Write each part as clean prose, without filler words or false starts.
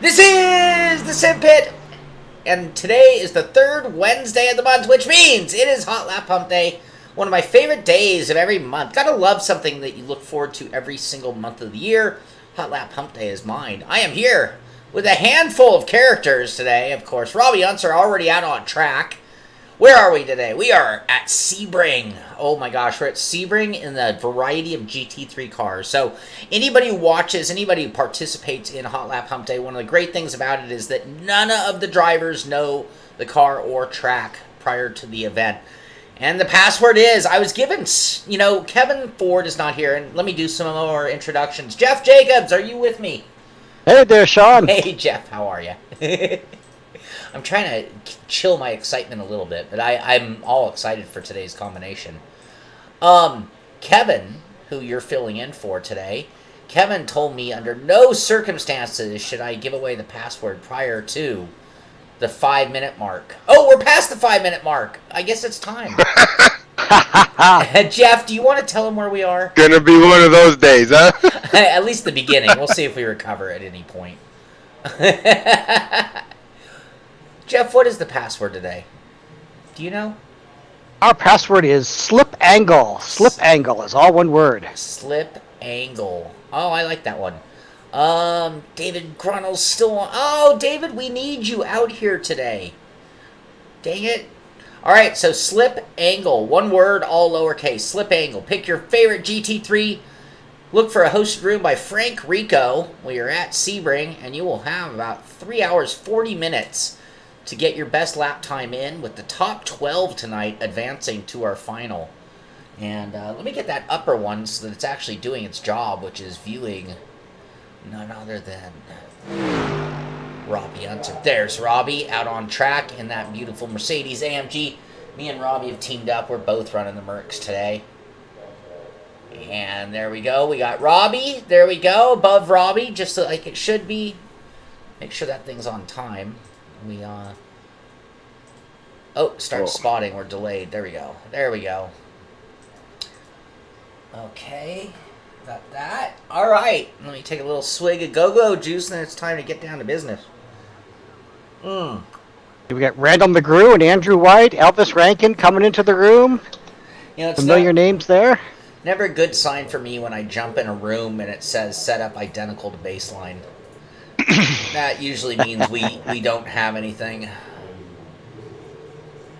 This is the Simpit, and today is the third Wednesday of the month, which means it is Hotlap Humpday, one of my favorite days of every month. Gotta love something that you look forward to every single month of the year. Hotlap Humpday is mine. I am here with a handful of characters today, of course. Robby Unser already out on track. Where are we today? We are at Sebring. Oh my gosh, we're at Sebring in the variety of GT3 cars. So anybody who watches, anybody who participates in Hotlap Humpday, one of the great things about it is that none of the drivers know the car or track prior to the event. And the password is, I was given, you know, Kevin Ford is not here, and let me do some more introductions. Jeff Jacobs, are you with me? Hey there, Shaun. Hey, Jeff, how are you? I'm trying to chill my excitement a little bit, but I'm all excited for today's combination. Kevin, who you're filling in for today, Kevin told me under no circumstances should I give away the password prior to the 5-minute mark. Oh, we're past the 5-minute mark. I guess it's time. Jeff, do you want to tell him where we are? Gonna be one of those days, huh? At least the beginning. We'll see if we recover at any point. Jeff, what is the password today? Do you know? Our password is slip angle. Slip angle is all one word. Slip angle. Oh, I like that one. David Grunnell's still on. Oh, David, we need you out here today. Dang it. All right, so slip angle. One word, all lowercase. Slip angle. Pick your favorite GT3. Look for a hosted room by Frank Rico. We are at Sebring, and you will have about 3 hours, 40 minutes to get your best lap time in, with the top 12 tonight advancing to our final. And let me get that upper one so that it's actually doing its job, which is viewing none other than Robby Unser. There's Robby out on track in that beautiful Mercedes AMG. Me and Robby have teamed up. We're both running the Mercs today. And there we go. We got Robby. There we go. Above Robby, just like it should be. Make sure that thing's on time. We start spotting. We're delayed. There we go. There we go. Okay, got that. All right, let me take a little swig of go-go juice, and it's time to get down to business. We got Randall McGrew and Andrew White, Elvis Rankin coming into the room. You know, it's familiar names there. Never a good sign for me when I jump in a room and it says setup identical to baseline. That usually means we don't have anything.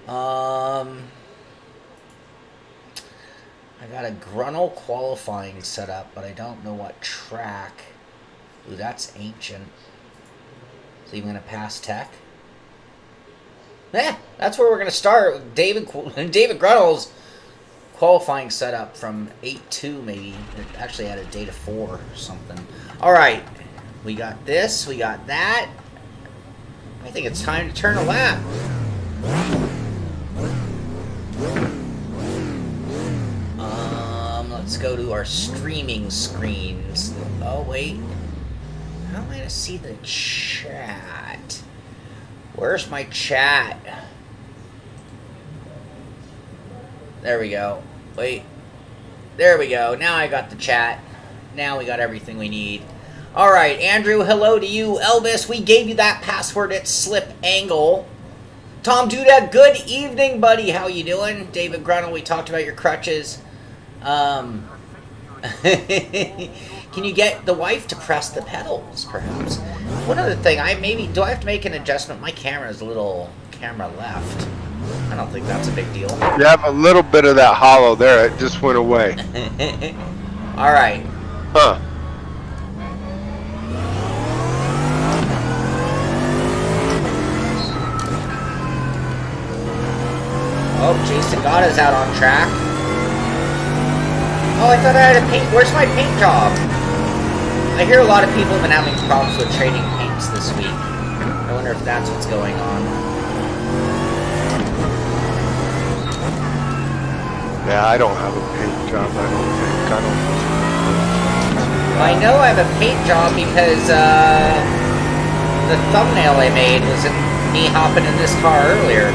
I got a Grunnell qualifying set up, but I don't know what track. Ooh, that's ancient. Is he going to pass tech? Yeah, that's where we're going to start. David Grunnell's qualifying setup from 8.2 maybe. It actually had a data 4 or something. All right. We got this, we got that. I think it's time to turn a lap. Let's go to our streaming screens. Oh, wait. How am I going to see the chat? Where's my chat? There we go. Wait. There we go. Now I got the chat. Now we got everything we need. All right, Andrew, hello to you. Elvis, we gave you that password at Slip Angle. Tom Duda, good evening, buddy. How you doing? David Grunnell, we talked about your crutches. Can you get the wife to press the pedals, perhaps? One other thing, do I have to make an adjustment? My camera is a little camera left. I don't think that's a big deal. You have a little bit of that hollow there. It just went away. All right. Huh. Oh, Jason Gotta's out on track. Oh, I thought I had a paint. Where's my paint job? I hear a lot of people have been having problems with trading paints this week. I wonder if that's what's going on. Yeah, I don't have a paint job. I don't think. I know I have a paint job because the thumbnail I made was me hopping in this car earlier.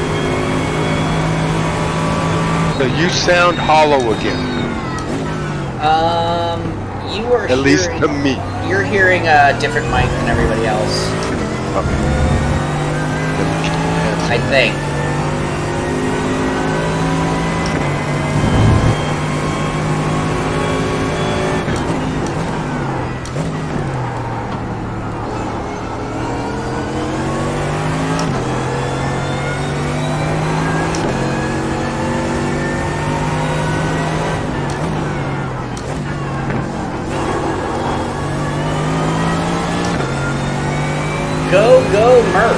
So you sound hollow again. You are at least to me. You're hearing a different mic than everybody else. Okay. I think. Go, go, Merc.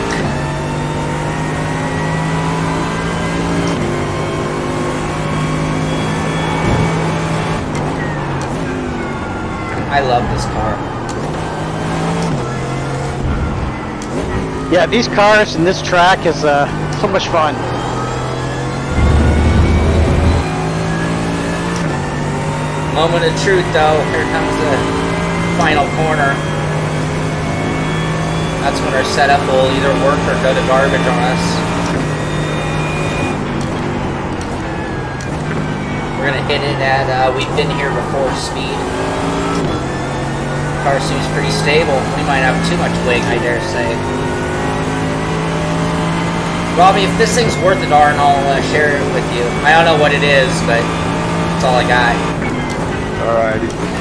I love this car. Yeah, these cars and this track is so much fun. Moment of truth, though. Here comes the final corner. That's when our setup will either work or go to garbage on us. We're gonna hit it at, we've been here before, speed. Car seems pretty stable. We might have too much wing, I dare say. Robby, if this thing's worth a darn, I'll share it with you. I don't know what it is, but that's all I got. Alrighty.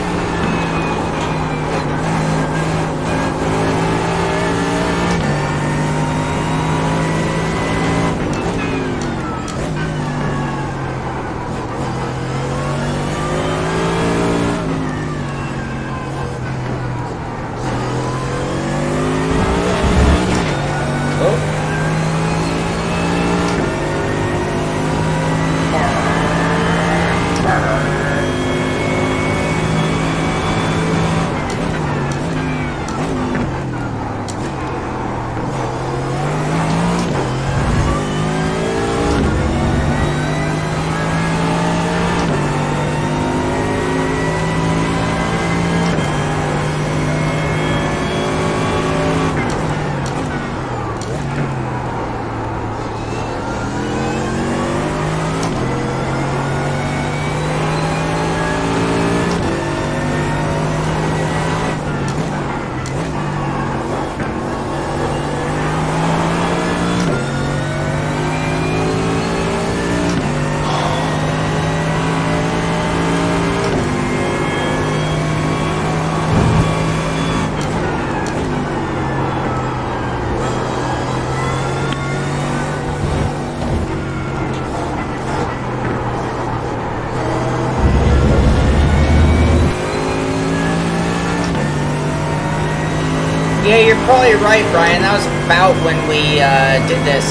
Yeah, you're probably right, Brian. That was about when we did this.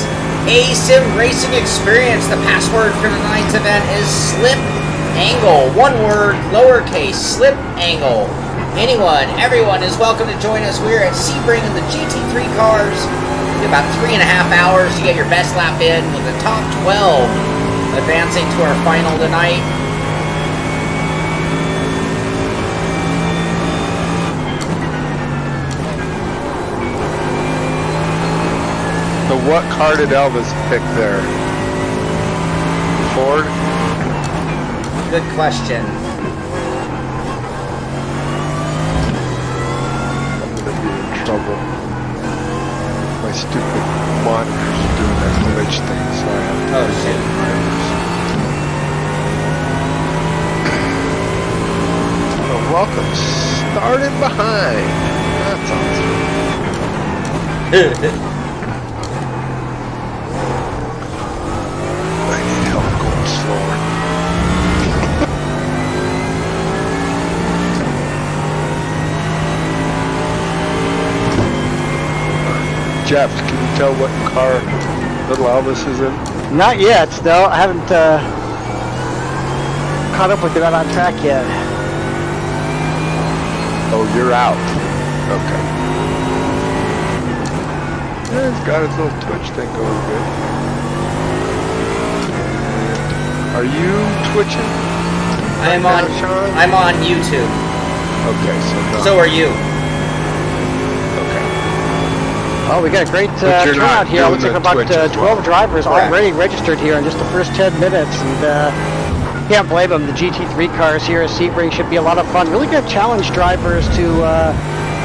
Sim Racing Experience. The password for tonight's event is slip angle. One word, lowercase, slip angle. Anyone, everyone is welcome to join us. We're at Sebring in the GT3 cars. About 3.5 hours to get your best lap in with the top 12 advancing to our final tonight. So what car did Elvis pick there? Ford? Good question. I'm gonna be in trouble. My stupid monitor's doing that glitch thing, so I have to shit. Oh, welcome. Starting behind. That's awesome. I need help going slower. Jeff, can you tell what car little Elvis is in? Not yet, though. I haven't caught up with it on track yet. Oh, you're out. Okay. Yeah, he's got his little Twitch thing going good. Are you twitching? I'm right on. now, Shaun? I'm on YouTube. Okay, so So are you? Okay. Oh, we got a great But you're not turnout here. Looks doing like the about Twitch as 12 well. drivers Correct. already registered here in just the first 10 minutes. And can't blame them. The GT3 cars here at Sebring should be a lot of fun. Really good challenge drivers to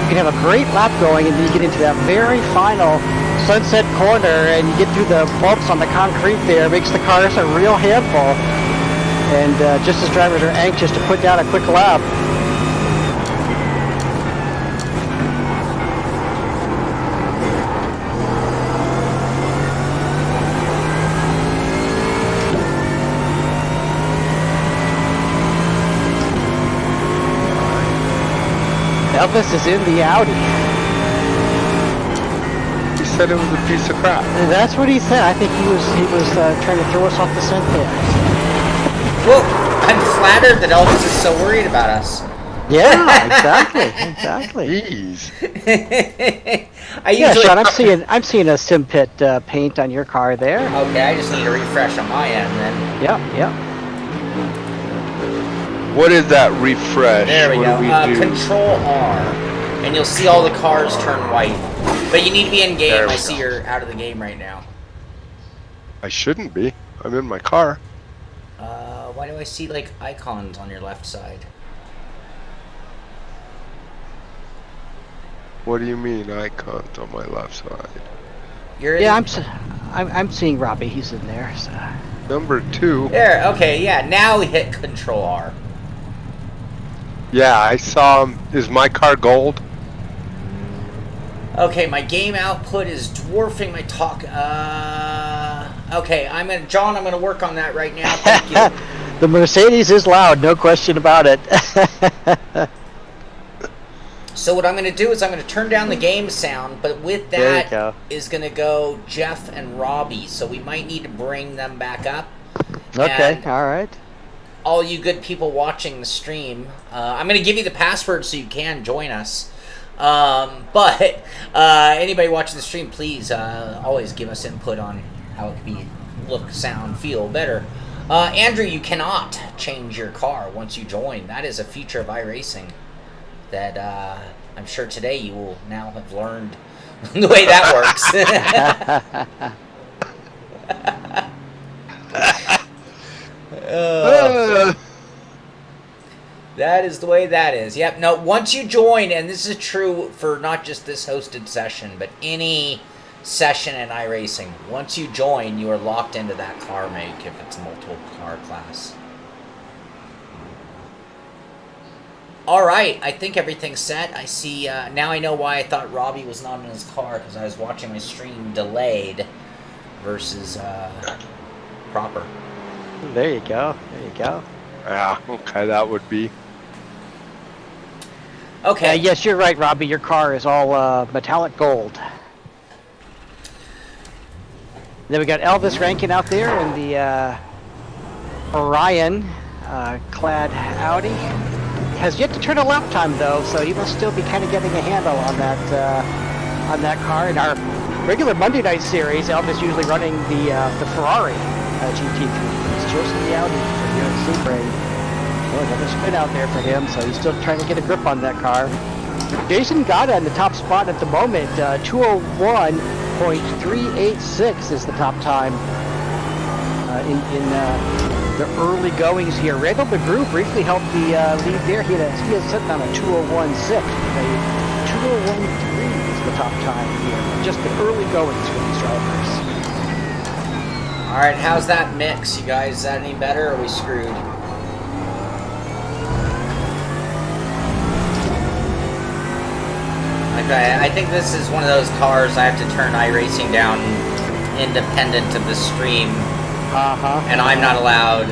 you can have a great lap going, and then you get into that very final sunset corner, and you get through the bumps on the concrete there. It makes the cars a real handful. And just as drivers are anxious to put down a quick lap, Elvis is in the Audi. He said it was a piece of crap. That's what he said. I think he was trying to throw us off the scent there. Well, I'm flattered that Elvis is so worried about us. Yeah, exactly. Jeez. Yeah, Shaun, I'm seeing a Simpit paint on your car there. Okay, I just need a refresh on my end then. Yep. What is that refresh? There we what go. Do we do? Control R, and you'll see all the cars turn white. But you need to be in game. There we I see go. you're out of the game right now. I shouldn't be. I'm in my car. Why do I see like icons on your left side? What do you mean icons on my left side? You're Yeah, in... I'm seeing Robby. He's in there. So. Number 2. There. Okay. Yeah. Now we hit Control R. Yeah, I saw him. Is my car gold? Okay, my game output is dwarfing my talk. Okay, John, I'm gonna work on that right now. Thank you. The Mercedes is loud, no question about it. So what I'm gonna do is I'm gonna turn down the game sound, but with that is gonna go Jeff and Robby. So we might need to bring them back up. Okay, all right. All you good people watching the stream, I'm gonna give you the password so you can join us. But anybody watching the stream, please always give us input on how it can be look, sound, feel better. Andrew, you cannot change your car once you join. That is a feature of iRacing that I'm sure today you will now have learned the way that works. That is the way that is. Yep. No, once you join, and this is true for not just this hosted session, but any session in iRacing, once you join, you are locked into that car make if it's a multiple car class. All right, I think everything's set. I see, now I know why I thought Robby was not in his car, because I was watching my stream delayed versus proper. There you go. Yeah, okay, that would be. Okay. Yes, you're right, Robby. Your car is all metallic gold. Then we got Elvis Rankin out there in the Orion clad Audi. Has yet to turn a lap time though, so he will still be kind of getting a handle on that car. In our regular Monday night series, Elvis usually running the Ferrari GT3. He's chosen the Audi here at Sebring. Oh, another spin out there for him, so he's still trying to get a grip on that car. Jason Gata in the top spot at the moment. 201.386 is the top time in the early goings here. Randall McGrew briefly helped the lead there. He is sitting on a 201.6. 201.3 is the top time here. Just the early goings for these drivers. All right, how's that mix, you guys? Is that any better, or are we screwed? Okay, I think this is one of those cars I have to turn iRacing down independent of the stream. And I'm not allowed.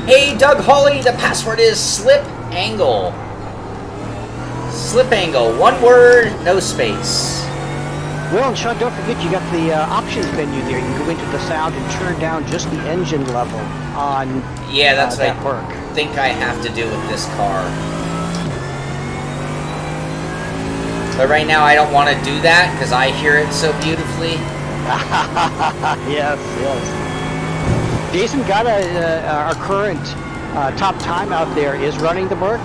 Hey, Doug Hawley, the password is slip angle. Slip angle, one word, no space. Well, and Shaun, don't forget you got the options menu there. You can go into the sound and turn down just the engine level on yeah, that's what that work. I think I have to do with this car. But right now I don't want to do that because I hear it so beautifully. Yes. Jason Gata, our current top time out there, is running the work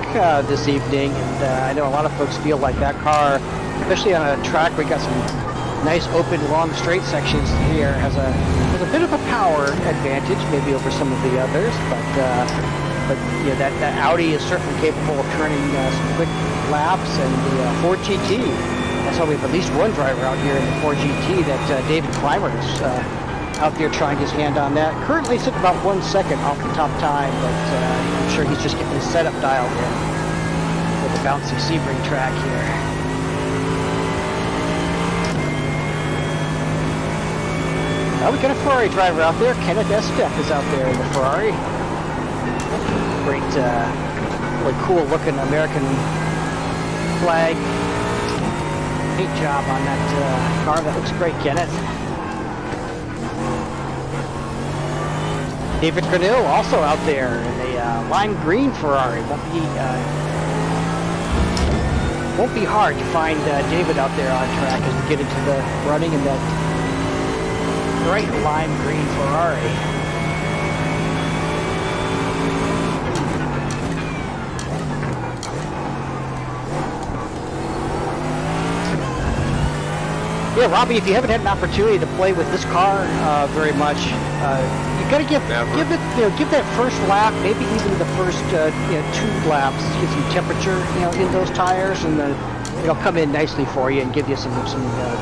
this evening, and I know a lot of folks feel like that car, especially on a track where we got some nice open long straight sections here, has a bit of a power advantage maybe over some of the others, but but you know, that Audi is certainly capable of turning some quick laps, and the Ford GT. I saw we have at least one driver out here in the Ford GT, that David Clymer is out there trying his hand on that. Currently sitting about 1 second off the top time, but I'm sure he's just getting his setup dialed in with the bouncy Sebring track here. We got a Ferrari driver out there. Kenneth Estep is out there in the Ferrari. Great, really cool looking American flag paint job on that car. That looks great, Kenneth. David Grinnell also out there in a lime green Ferrari. Won't be hard to find David out there on track as we get into the running in that bright lime green Ferrari. Yeah, Robby, if you haven't had an opportunity to play with this car very much, you got to give that first lap, maybe even the first 2 laps, get some temperature in those tires, and then it'll come in nicely for you and give you some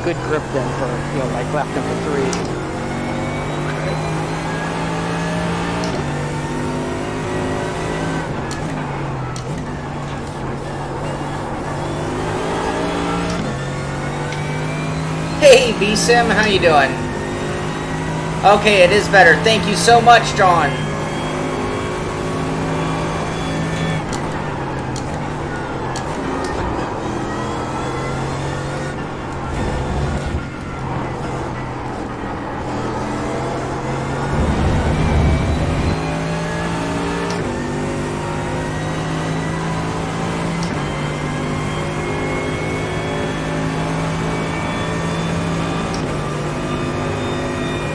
good grip then for like lap number 3. Hey, B-Sim, how you doing? Okay, it is better. Thank you so much, John.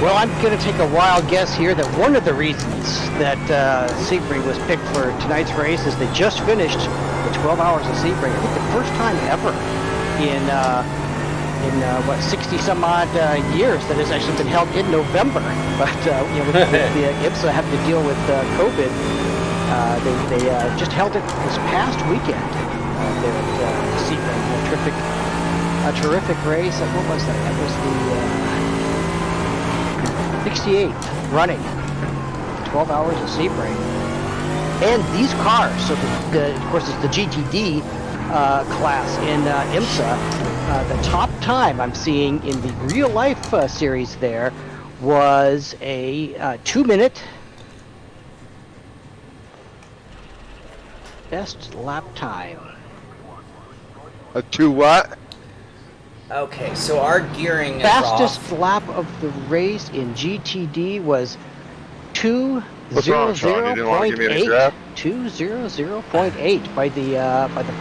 Well, I'm going to take a wild guess here that one of the reasons that Sebring was picked for tonight's race is they just finished the 12 hours of Sebring. I think the first time ever in 60 some odd years that has actually been held in November. But with the IMSA having to deal with COVID, they just held it this past weekend there at Sebring. A terrific race. What was that? That was the 68th running, 12 hours of Sebring. And these cars, so of course it's the GTD class in IMSA, the top time I'm seeing in the real life series there was a 2-minute best lap time. A 2 what? Okay, so our gearing is Fastest off. lap of the race in GTD was What's wrong, Shaun? You didn't want to give me any crap? 2:00.8 by the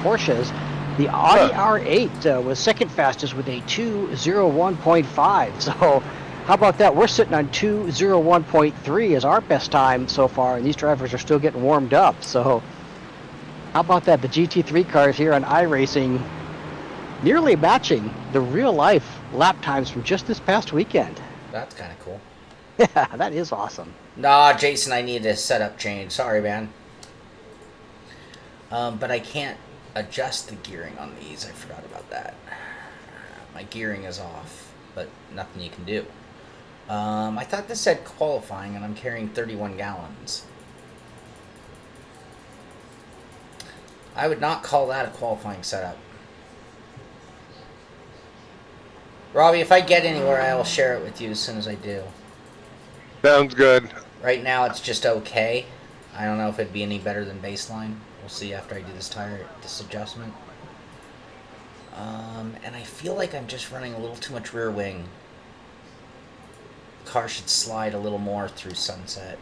Porsches. The Audi R8 was second fastest with a 2:01.5. So how about that? We're sitting on 2:01.3 as our best time so far, and these drivers are still getting warmed up. So how about that? The GT3 cars here on iRacing nearly matching the real-life lap times from just this past weekend. That's kind of cool. Yeah, that is awesome. Nah, Jason, I need a setup change. Sorry, man. But I can't adjust the gearing on these. I forgot about that. My gearing is off, but nothing you can do. I thought this said qualifying, and I'm carrying 31 gallons. I would not call that a qualifying setup. Robby, if I get anywhere, I will share it with you as soon as I do. Sounds good. Right now, it's just okay. I don't know if it'd be any better than baseline. We'll see after I do this adjustment. And I feel like I'm just running a little too much rear wing. The car should slide a little more through sunset.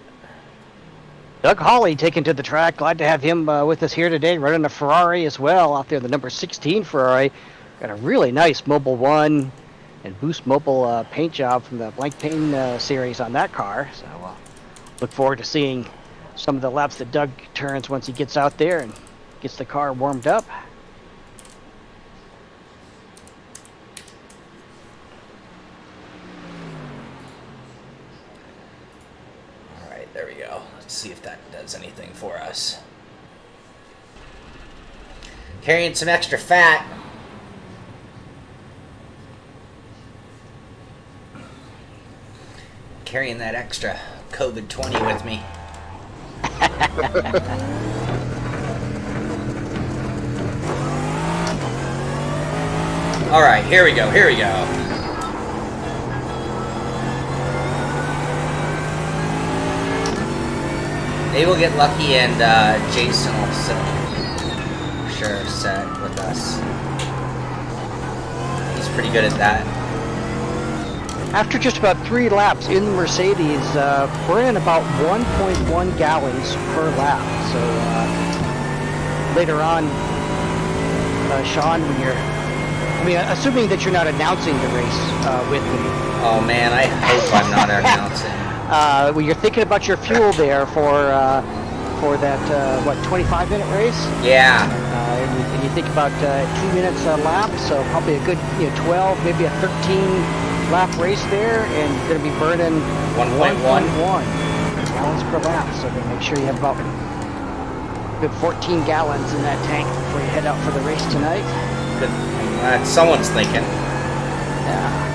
Doug Hawley taken to the track. Glad to have him with us here today, running a Ferrari as well out there, the number 16 Ferrari. Got a really nice Mobile 1 and Boost Mobile paint job from the Blank Paint series on that car. So look forward to seeing some of the laps that Doug turns once he gets out there and gets the car warmed up. There we go. Let's see if that does anything for us. Carrying some extra fat. Carrying that extra COVID-20 with me. All right, here we go. Here we go. Maybe we'll get lucky and Jason will set with us. He's pretty good at that. After just about 3 laps in the Mercedes, we're in about 1.1 gallons per lap. So later on, Shaun, when you're, assuming that you're not announcing the race with me. Oh man, I hope I'm not announcing. When you're thinking about your fuel there for that 25-minute race. Yeah. And you think about 2 minutes a lap, so probably a good 12, maybe a 13-lap race there, and you're going to be burning 1.1 gallons per lap. So then make sure you have about good 14 gallons in that tank before you head out for the race tonight. Good. Someone's thinking. Yeah.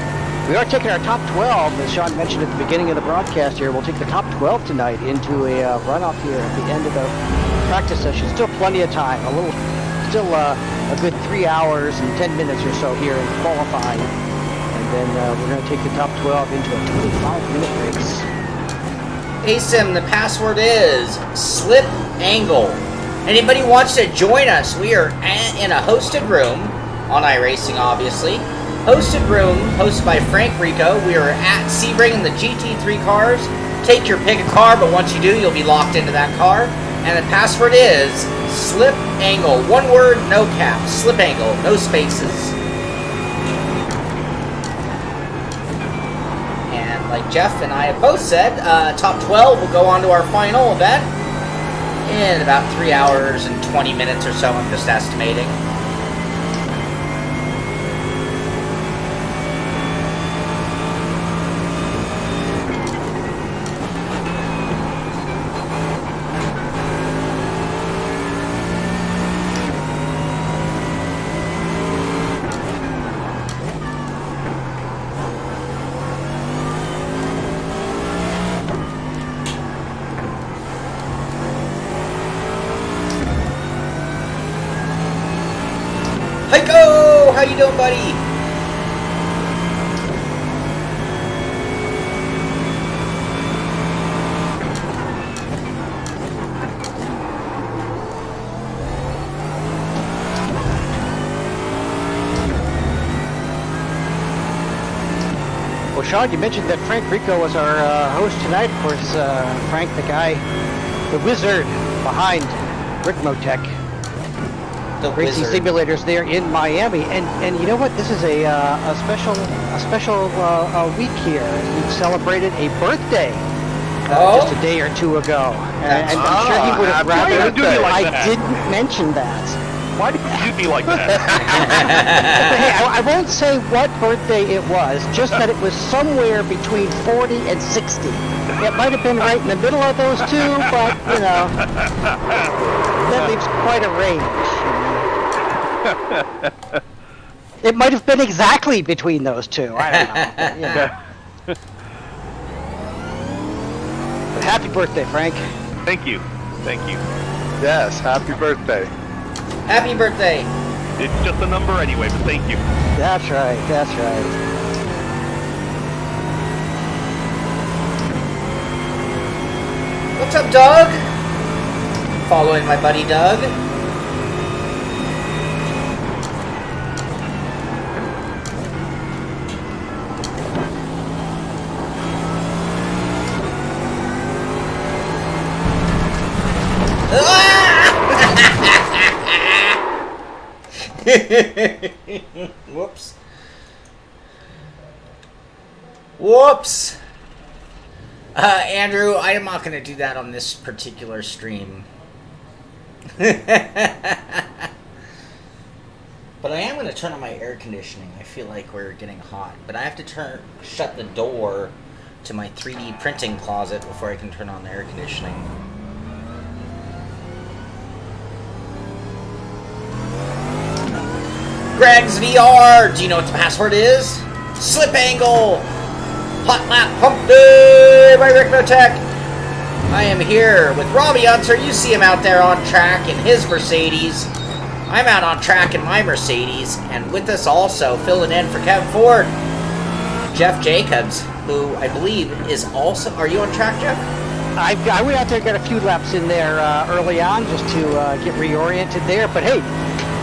We are taking our top 12, as Shaun mentioned at the beginning of the broadcast here. We'll take the top 12 tonight into a runoff here at the end of the practice session. Still plenty of time. Still a good 3 hours and 10 minutes or so here in qualifying. And then we're going to take the top 12 into a 25-minute race. Hey Sim, the password is slip angle. Anybody wants to join us? We are in a hosted room on iRacing, obviously. Hosted room, hosted by Frank Rico. We are at Sebring in the GT3 cars. Take your pick a car, but once you do, you'll be locked into that car. And the password is slip angle. One word, no caps. Slip angle, no spaces. And like Jeff and I have both said, top 12 will go on to our final event in about 3 hours and 20 minutes or so, I'm just estimating. Heiko! How you doing, buddy? Well, Shaun, you mentioned that Frank Rico was our host tonight. Of course, Frank, the guy, the wizard behind Ricmotech racing simulators there in Miami, and you know what? This is a special week here. We celebrated a birthday just a day or two ago, and I'm sure he would have rather I didn't mention that. Why did you be like that? Hey, I won't say what birthday it was, just that it was somewhere between 40 and 60. It might have been right in the middle of those two, but that leaves quite a range. It might have been exactly between those two. I don't know. But happy birthday, Frank. Thank you. Thank you. Yes, happy birthday. Happy birthday. It's just a number anyway, but thank you. That's right. That's right. What's up, Doug? Following my buddy Doug. Whoops. Whoops. Andrew, I am not going to do that on this particular stream. But I am going to turn on my air conditioning. I feel like we're getting hot. But I have to shut the door to my 3D printing closet before I can turn on the air conditioning. Greg's VR! Do you know what the password is? Slip angle! Hotlap Humpday by Ricmotech! I am here with Robby Unser. You see him out there on track in his Mercedes. I'm out on track in my Mercedes. And with us also, filling in for Kevin Ford, Jeff Jacobs, who I believe is also... Are you on track, Jeff? I went out there and got a few laps in there early on just to get reoriented there. But hey,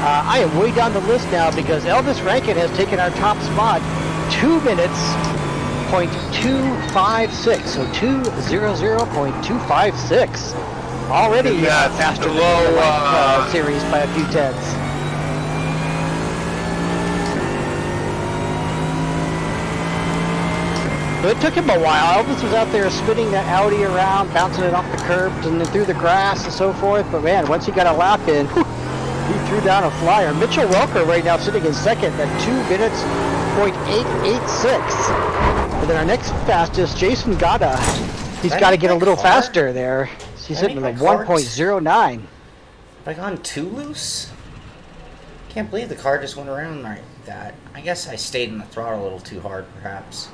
I am way down the list now because Elvis Rankin has taken our top spot. 2 minutes, .256. So 2:00.256. Already faster than the series by a few tenths. But it took him a while. Elvis was out there spinning that Audi around, bouncing it off the curbs and then through the grass and so forth. But man, once he got a lap in, he threw down a flyer. Mitchell Welker right now sitting in second at 2 minutes, .886. And then our next fastest, Jason Gada. He's got to get a little faster there. He's sitting at 1.09. Have I gone too loose? Can't believe the car just went around like that. I guess I stayed in the throttle a little too hard, perhaps.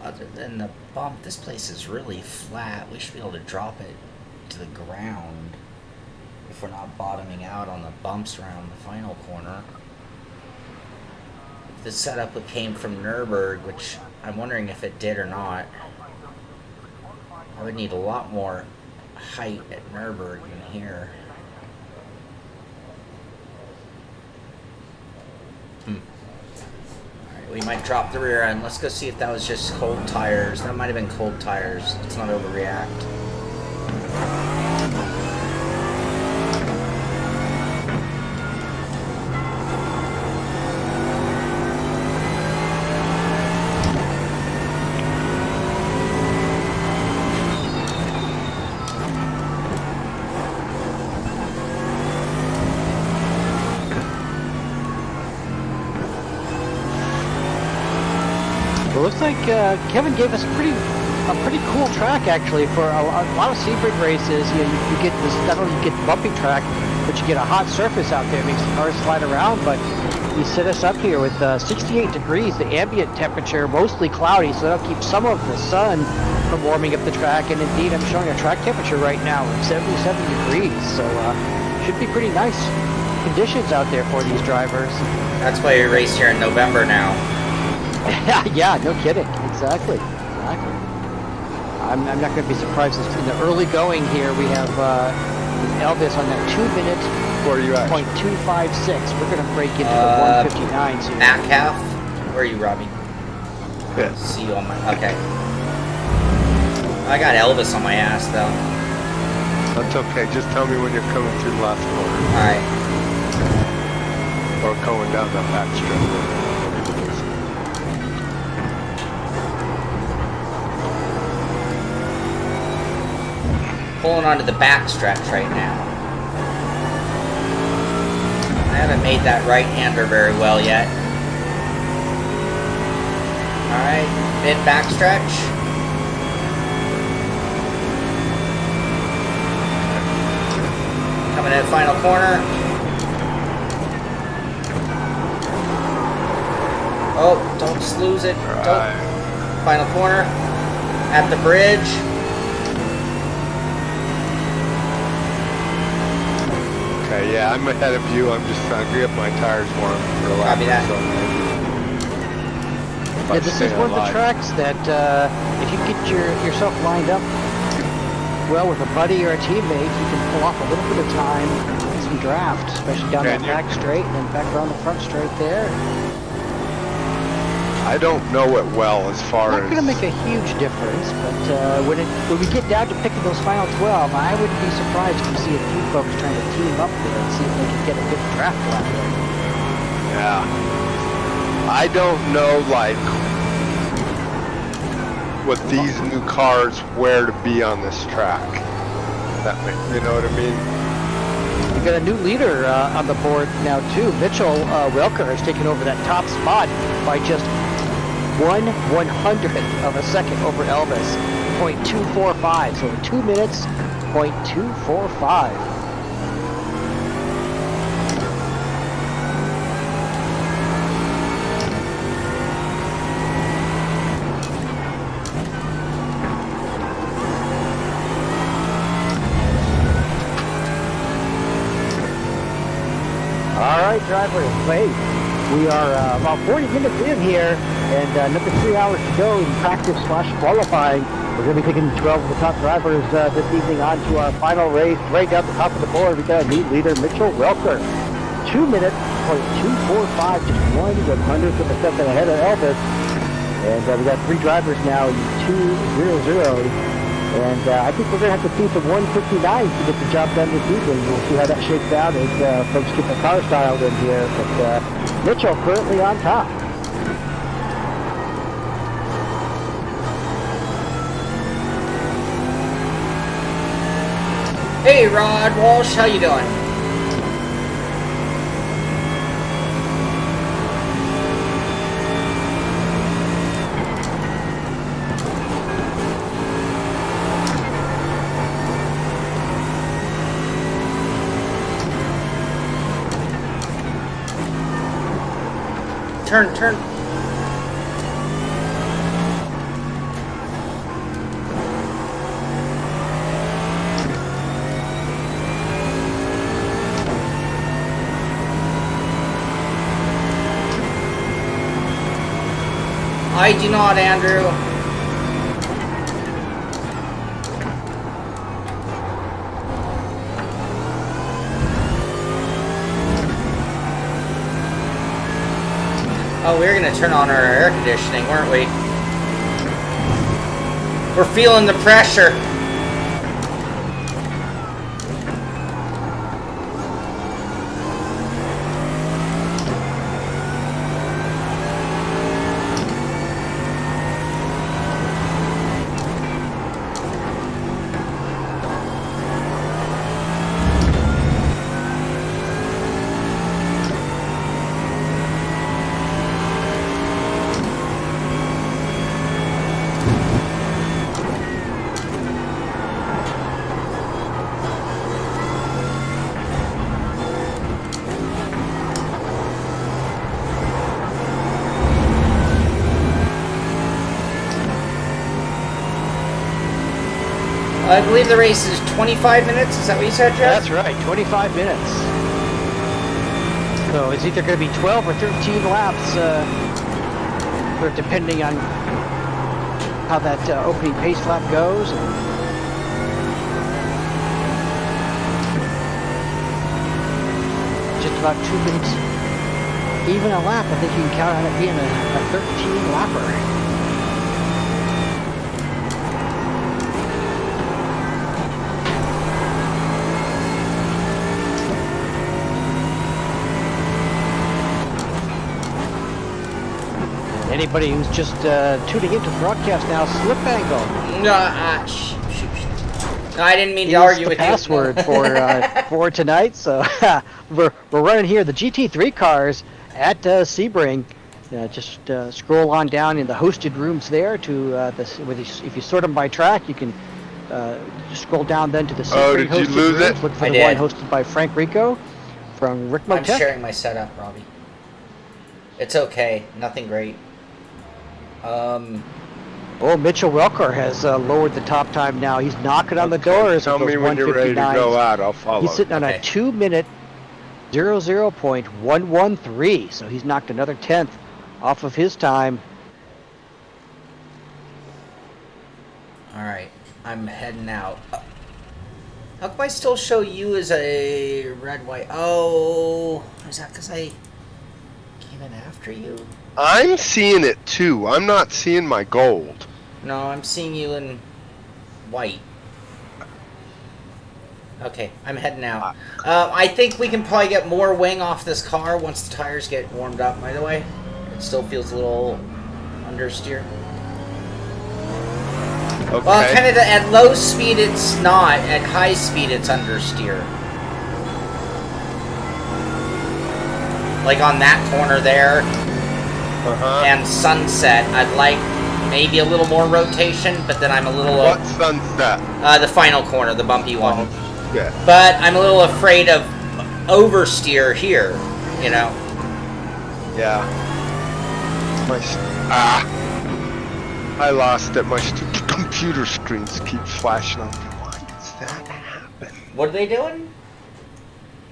Other than the bump, this place is really flat. We should be able to drop it to the ground if we're not bottoming out on the bumps around the final corner. This setup came from Nürburgring, which I'm wondering if it did or not. I would need a lot more height at Nürburgring than here. We might drop the rear end. Let's go see if that was just cold tires. That might have been cold tires. Let's not overreact. It looks like Kevin gave us a pretty cool track actually for a lot of Sebring races. You get this, not only you get bumpy track, but you get a hot surface out there. It makes the cars slide around. But he set us up here with 68 degrees, the ambient temperature, mostly cloudy, so that'll keep some of the sun from warming up the track. And indeed, I'm showing a track temperature right now of 77 degrees, so should be pretty nice conditions out there for these drivers. That's why you race here in November now. Yeah, no kidding. Exactly. I'm not going to be surprised if in the early going here we have Elvis on that 2 minute. Where are you at? .256. We're going to break into the 159 soon. Back half. Where are you, Robby? Yeah. See you on my. Okay. I got Elvis on my ass though. That's okay. Just tell me when you're coming through the last corner. All right. Or going down that back strip. Pulling onto the back stretch right now. I haven't made that right-hander very well yet. Alright, mid-back stretch. Coming in final corner. Oh, don't just lose it. Don't. Final corner. At the bridge. Okay, yeah, I'm ahead of you. I'm just trying to get my tires warm for a lap. Copy that. Yeah, this is one of the tracks that if you get yourself lined up well with a buddy or a teammate, you can pull off a little bit of time, get some draft, especially down that back straight and then back around the front straight there. I don't know it well as far as... Not going to make a huge difference, but when we get down to picking those final 12, I wouldn't be surprised if you see a few folks trying to team up there and see if they can get a good draft lap there. Yeah. I don't know, like, with these new cars, where to be on this track. That makes, you know what I mean? We got a new leader on the board now too. Mitchell Welker has taken over that top spot by just 1/100th of a second over Elvis. 0.245. So in 2 minutes, 0.245. Alright, drivers, hey, we are about 40 minutes in here, and another 3 hours to go in practice/qualifying. We're going to be taking 12 of the top drivers this evening on to our final race. Right down the top of the board, we got a new leader, Mitchell Welker. 2 minutes, 0.245, just 1/100th of a second ahead of Elvis. And we got 3 drivers now in 2:00. And I think we're going to have to see some 159s to get the job done this evening. We'll see how that shakes out as folks get the car style in here. But Mitchell currently on top. Hey, Rod Walsh, how you doing? Turn. I do not, Andrew. Oh, we were gonna turn on our air conditioning, weren't we? We're feeling the pressure. I believe the race is 25 minutes. Is that what you said, Jeff? That's right, 25 minutes. So it's either going to be 12 or 13 laps, or depending on how that opening pace lap goes. Just about 2 minutes. Even a lap, I think you can count on it being a 13 lapper. Anybody who's just tuning into the broadcast now, slip angle. No, shoot. No, I didn't mean to argue with you. That's the password for tonight. So we're running here the GT3 cars at Sebring. Just scroll on down in the hosted rooms there to if you sort them by track, you can just scroll down then to the Sebring hosted rooms. Look for the one hosted by Frank Rico from Ricmotech. I'm sharing my setup, Robbie. It's okay. Nothing great. Mitchell Welker has lowered the top time now. He's knocking on the doors. Tell me when you're ready to go out. I'll follow. He's sitting on a 2 minute 00.113. So he's knocked another 10th off of his time. All right, I'm heading out. How come I still show you as a red, white? Oh, is that because I came in after you? I'm seeing it too. I'm not seeing my gold. No, I'm seeing you in white. Okay, I'm heading out. I think we can probably get more wing off this car once the tires get warmed up, by the way. It still feels a little understeer. Okay. Well, kind of at low speed it's not. At high speed it's understeer. like on that corner there, Uh-huh. and Sunset. I'd like maybe a little more rotation, but then I'm a little... What Sunset? The final corner, the bumpy one. Oh, yeah. But I'm a little afraid of oversteer here, you know? Yeah. I lost it. My stupid computer screens keep flashing on me. Why does that happen? What are they doing?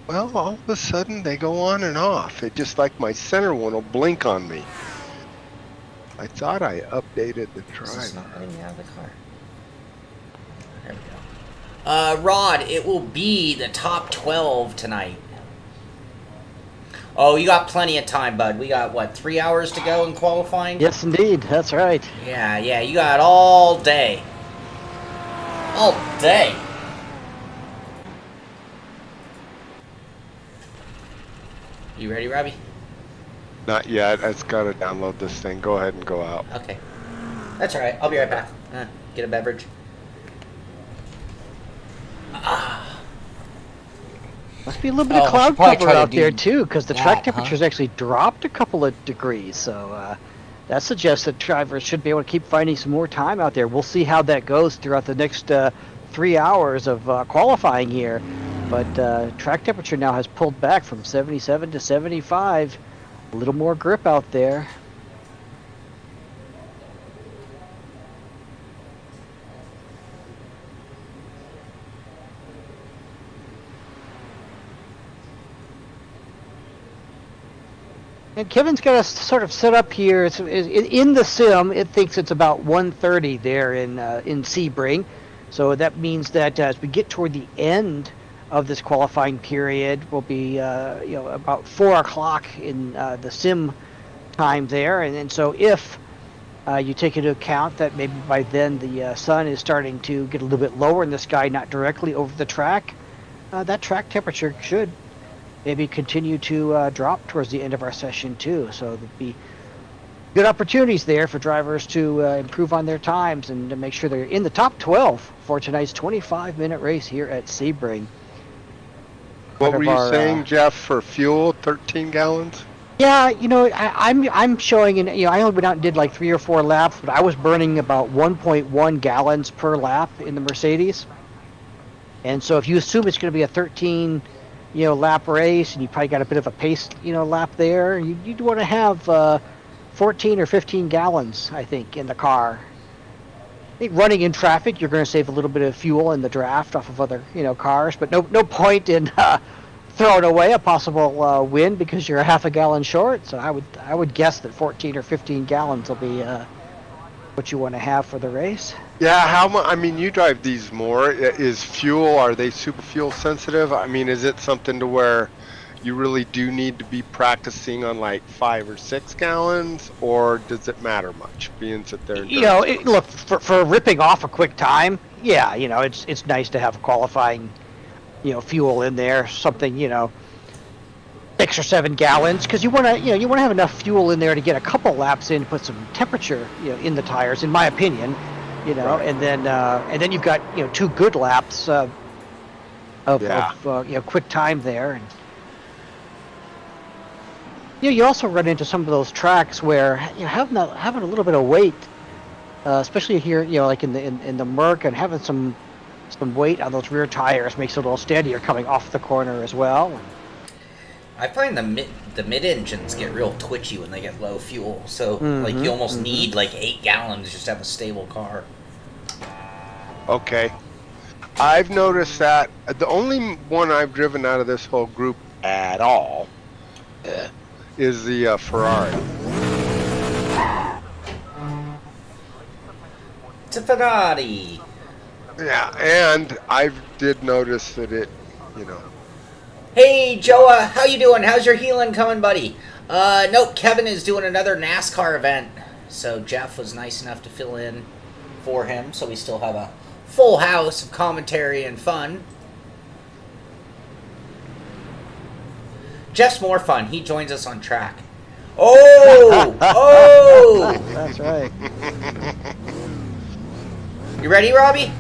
Well, all of a sudden they go on and off. It just like my center one will blink on me. I thought I updated the This is driver. not letting me out of the car. There we go. Rod, it will be the top 12 tonight. Oh, you got plenty of time, bud. We got, what, 3 hours to go in qualifying? Yes, indeed. That's right. Yeah, you got all day. All day. You ready, Robby? Not yet. I just gotta download this thing. Go ahead and go out. Okay. That's all right. I'll be right back. Get a beverage. Must be a little bit of Oh, cloud should probably cover try to out there do too, because the that, track huh? temperature's actually dropped a couple of degrees. So that suggests that drivers should be able to keep finding some more time out there. We'll see how that goes throughout the next 3 hours of qualifying here. But track temperature now has pulled back from 77 to 75. A little more grip out there. And Kevin's got us sort of set up here. It's in the sim, it thinks it's about 1:30 there in Sebring. So that means that as we get toward the end of this qualifying period, will be about 4 o'clock in the sim time there. And so if you take into account that maybe by then the sun is starting to get a little bit lower in the sky, not directly over the track, that track temperature should maybe continue to drop towards the end of our session too. So there'll be good opportunities there for drivers to improve on their times and to make sure they're in the top 12 for tonight's 25-minute race here at Sebring. What were you saying, Jeff, for fuel? 13 gallons? Yeah, I'm showing, I only went out and did like 3 or 4 laps, but I was burning about 1.1 gallons per lap in the Mercedes. And so if you assume it's going to be a 13 lap race, and you probably got a bit of a pace, lap there, you'd want to have 14 or 15 gallons, I think, in the car. I think running in traffic, you're going to save a little bit of fuel in the draft off of other, cars, but no point in throwing away a possible win because you're a half a gallon short. So I would guess that 14 or 15 gallons will be what you want to have for the race. Yeah, how much? I mean, you drive these more. Is fuel, are they super fuel sensitive? I mean, is it something to where you really do need to be practicing on like 5 or 6 gallons, or does it matter much being sit there and look, for ripping off a quick time, yeah, it's nice to have qualifying fuel in there, something 6 or 7 gallons, because you want to have enough fuel in there to get a couple laps in, put some temperature in the tires, in my opinion, Right. and then you've got 2 good laps of quick time there. And you also run into some of those tracks where having a little bit of weight, especially here like in the Merc, and having some weight on those rear tires makes it a little steadier coming off the corner as well. I find the mid engines get real twitchy when they get low fuel, so like you almost need like 8 gallons just to have a stable car. Okay. I've noticed that the only one I've driven out of this whole group at all is the Ferrari. It's a Ferrari. Yeah, and I did notice that it, Hey, Joa, how you doing? How's your healing coming, buddy? Nope, Kevin is doing another NASCAR event, so Jeff was nice enough to fill in for him, so we still have a full house of commentary and fun. Jeff's more fun. He joins us on track. Oh! Oh! That's right. You ready, Robby?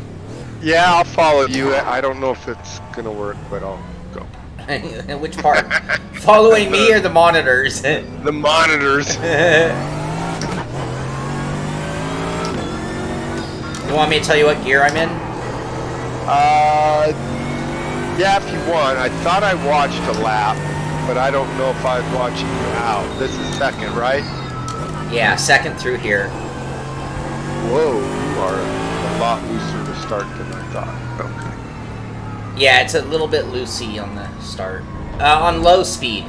Yeah, I'll follow you. I don't know if it's gonna work, but I'll go. Which part? Following me or the monitors? The monitors. You want me to tell you what gear I'm in? Yeah, if you want. I thought I watched a lap, but I don't know if I was watching you out. This is second, right? Yeah, second through here. Whoa, you are a lot looser to start than I thought. Okay. Yeah, it's a little bit loosey on the start. On low speed.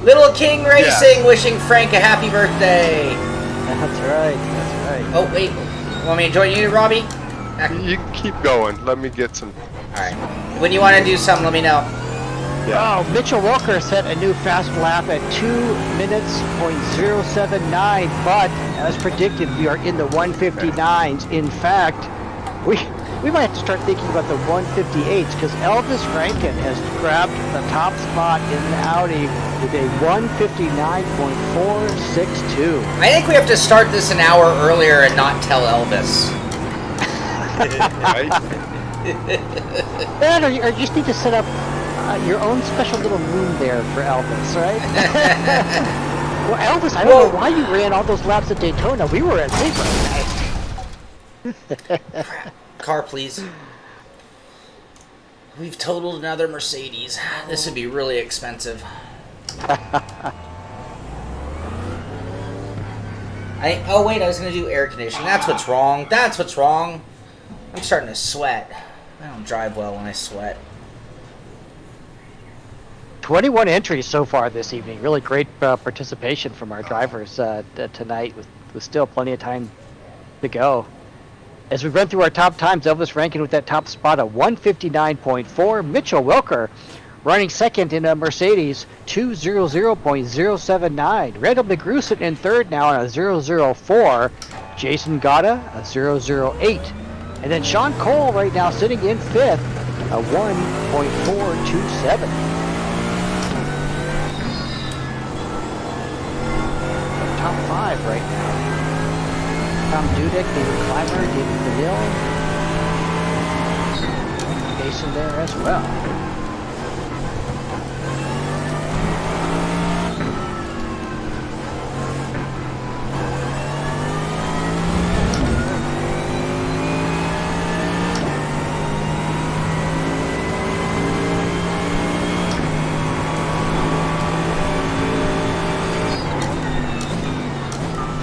Little King Racing wishing Frank a happy birthday. That's right. That's right. Oh, wait. Want me to join you, Robbie? You keep going. Let me get some. Alright. When you want to do something, let me know. Yeah. Oh, Mitchell Walker set a new fast lap at 2 minutes .079, but as predicted, we are in the 159s. In fact, we might have to start thinking about the 158s because Elvis Rankin has grabbed the top spot in the Audi with a 159.462. I think we have to start this an hour earlier and not tell Elvis. Right? Man, or you just need to set up your own special little moon there for Elvis, right? Well, Elvis, I don't know why you ran all those laps at Daytona. We were at Sebring. Car, please. We've totaled another Mercedes. This would be really expensive. Oh wait, I was gonna do air conditioning. That's what's wrong. That's what's wrong. I'm starting to sweat. I don't drive well when I sweat. 21 entries so far this evening. Really great participation from our drivers tonight with still plenty of time to go. As we run through our top times, Elvis Rankin with that top spot of 159.4. Mitchell Wilker running second in a Mercedes 200.079. Randall McGruson in third now on a 004. Jason Gata a 008. And then Shaun Cole right now sitting in fifth, a 1.427. Top five right now. Tom Dudek, David Clymer, David Vanille. Jason there as well.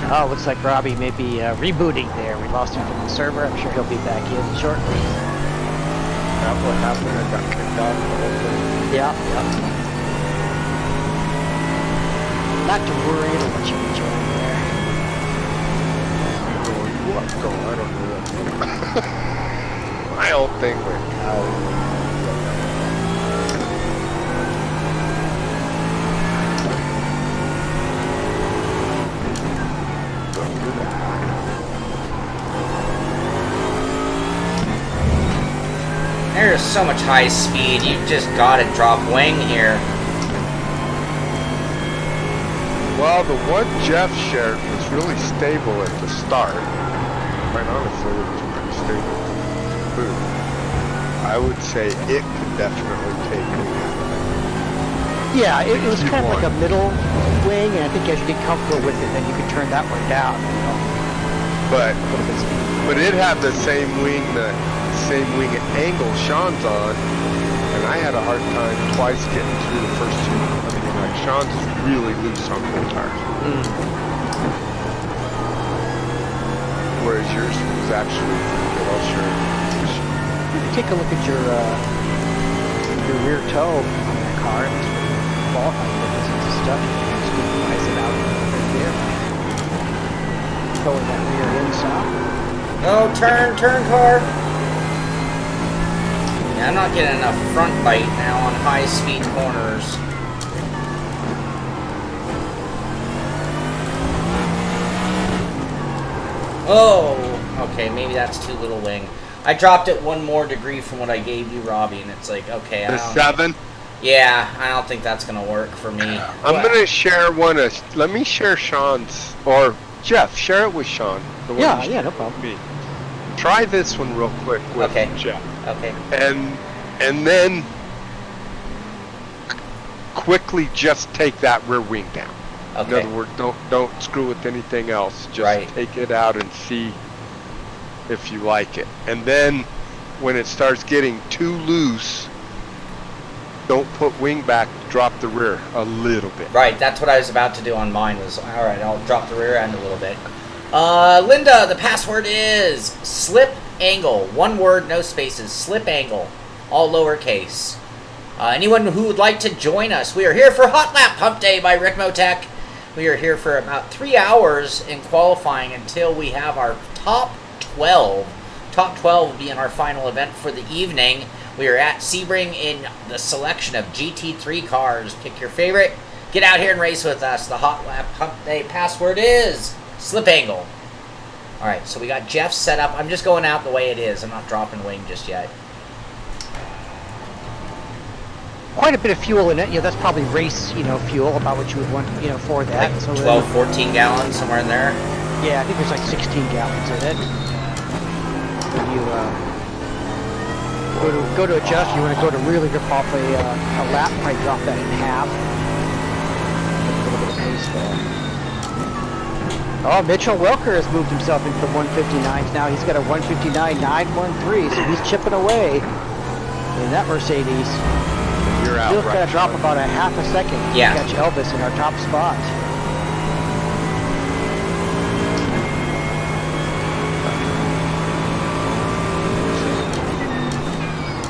Oh, looks like Robbie may be rebooting there. We lost him from the server. I'm sure he'll be back in shortly. That's what happened. I got kicked off the whole thing. Yeah. Not to worry, it'll let you join there. What's going on? I don't know. My old thing went out. There's so much high speed, you just gotta drop wing here. Well, the one Jeff shared was really stable at the start. Quite honestly, it was pretty stable. Boom. I would say it could definitely take me. Yeah, it was kind of like a middle wing, and I think as you get comfortable with it, then you can turn that one down. You know? But it had the same wing angle Shaun's on, and I had a hard time twice getting through the first two. I mean, like Shaun's is really loose on both tires. Whereas yours was actually pretty good. I'll show you. Take a look at your rear toe on the car. It's pretty qualified purposes and stuff. You can just rise it out right there. Go in that rear end sound. Oh, turn, car. Yeah, I'm not getting enough front bite now on high-speed corners. Oh, okay, maybe that's too little wing. I dropped it one more degree from what I gave you, Robbie, and it's like, okay, I The don't... 7? Yeah, I don't think that's going to work for me. I'm going to share one of... Let me share Shaun's... Or, Jeff, share it with Shaun. The one Yeah, you no problem. me. Try this one real quick with Okay. Jeff. Okay. And then quickly just take that rear wing down. In Okay. other words, don't screw with anything else. Just Right. take it out and see if you like it. And then when it starts getting too loose, don't put wing back, drop the rear a little bit. Right, that's what I was about to do on mine. Was all right. I'll drop the rear end a little bit. Linda, the password is slip angle. One word, no spaces. Slip angle, all lowercase. Anyone who would like to join us, we are here for Hotlap Humpday by Ricmotech. We are here for about 3 hours in qualifying until we have our top 12. Top 12 will be in our final event for the evening. We are at Sebring in the selection of GT3 cars. Pick your favorite. Get out here and race with us. The Hotlap Humpday password is slip angle. All right, so we got Jeff set up. I'm just going out the way it is. I'm not dropping wing just yet. Quite a bit of fuel in it. That's probably race, fuel, about what you would want, for that. Like So 12, 14 gallons, somewhere in there. yeah, I think there's like 16 gallons in it. When you go to adjust, you want to go to really rip off a lap, probably drop that in half. A little bit of pace there. Oh, Mitchell Welker has moved himself into the 159s now. He's got a 159.913, so he's chipping away in that Mercedes. You're out. Still Right. got to drop about a half a second to Yeah. catch Elvis in our top spot.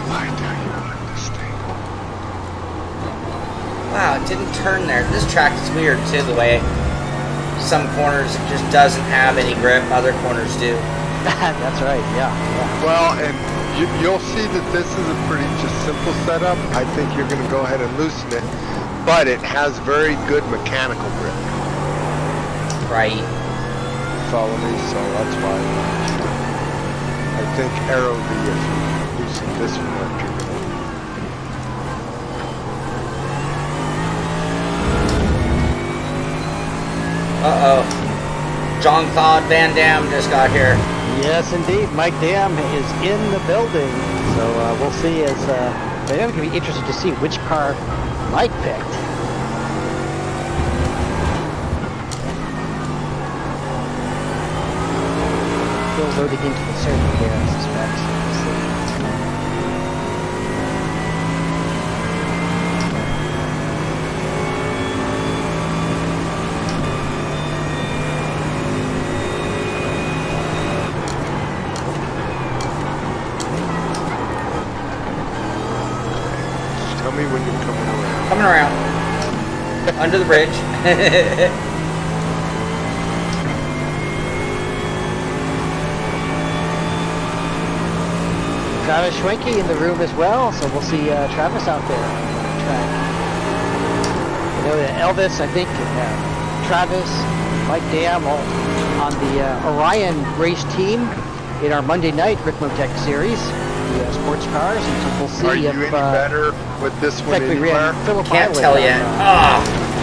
I tell you what, this thing. Wow, it didn't turn there. This track is weird, too, the way some corners it just doesn't have any grip, other corners do. That's right, yeah. Well, and you'll see that this is a pretty just simple setup. I think you're going to go ahead and loosen it, but it has very good mechanical grip. Right. Follow me, so that's why I think aero V, if you loosen this one up, you're going to. Uh-oh. Jean-Claude Van Damme just got here. Yes, indeed. Mike Dam is in the building. So we'll see as... it's going to be interesting to see which car Mike picked. Still loading into the circuit here, I suspect. We'll see. Tell me when you're coming around. Coming around. Under the bridge. Travis Schwenke in the room as well, so we'll see Travis out there on the track. Elvis, I think, Travis, Mike Dam, all on the Orion race team in our Monday night Ricmotech series, the sports cars, and so we'll see Are you if... any better with this one we anywhere? ran Phillip Can't Island tell on, yet.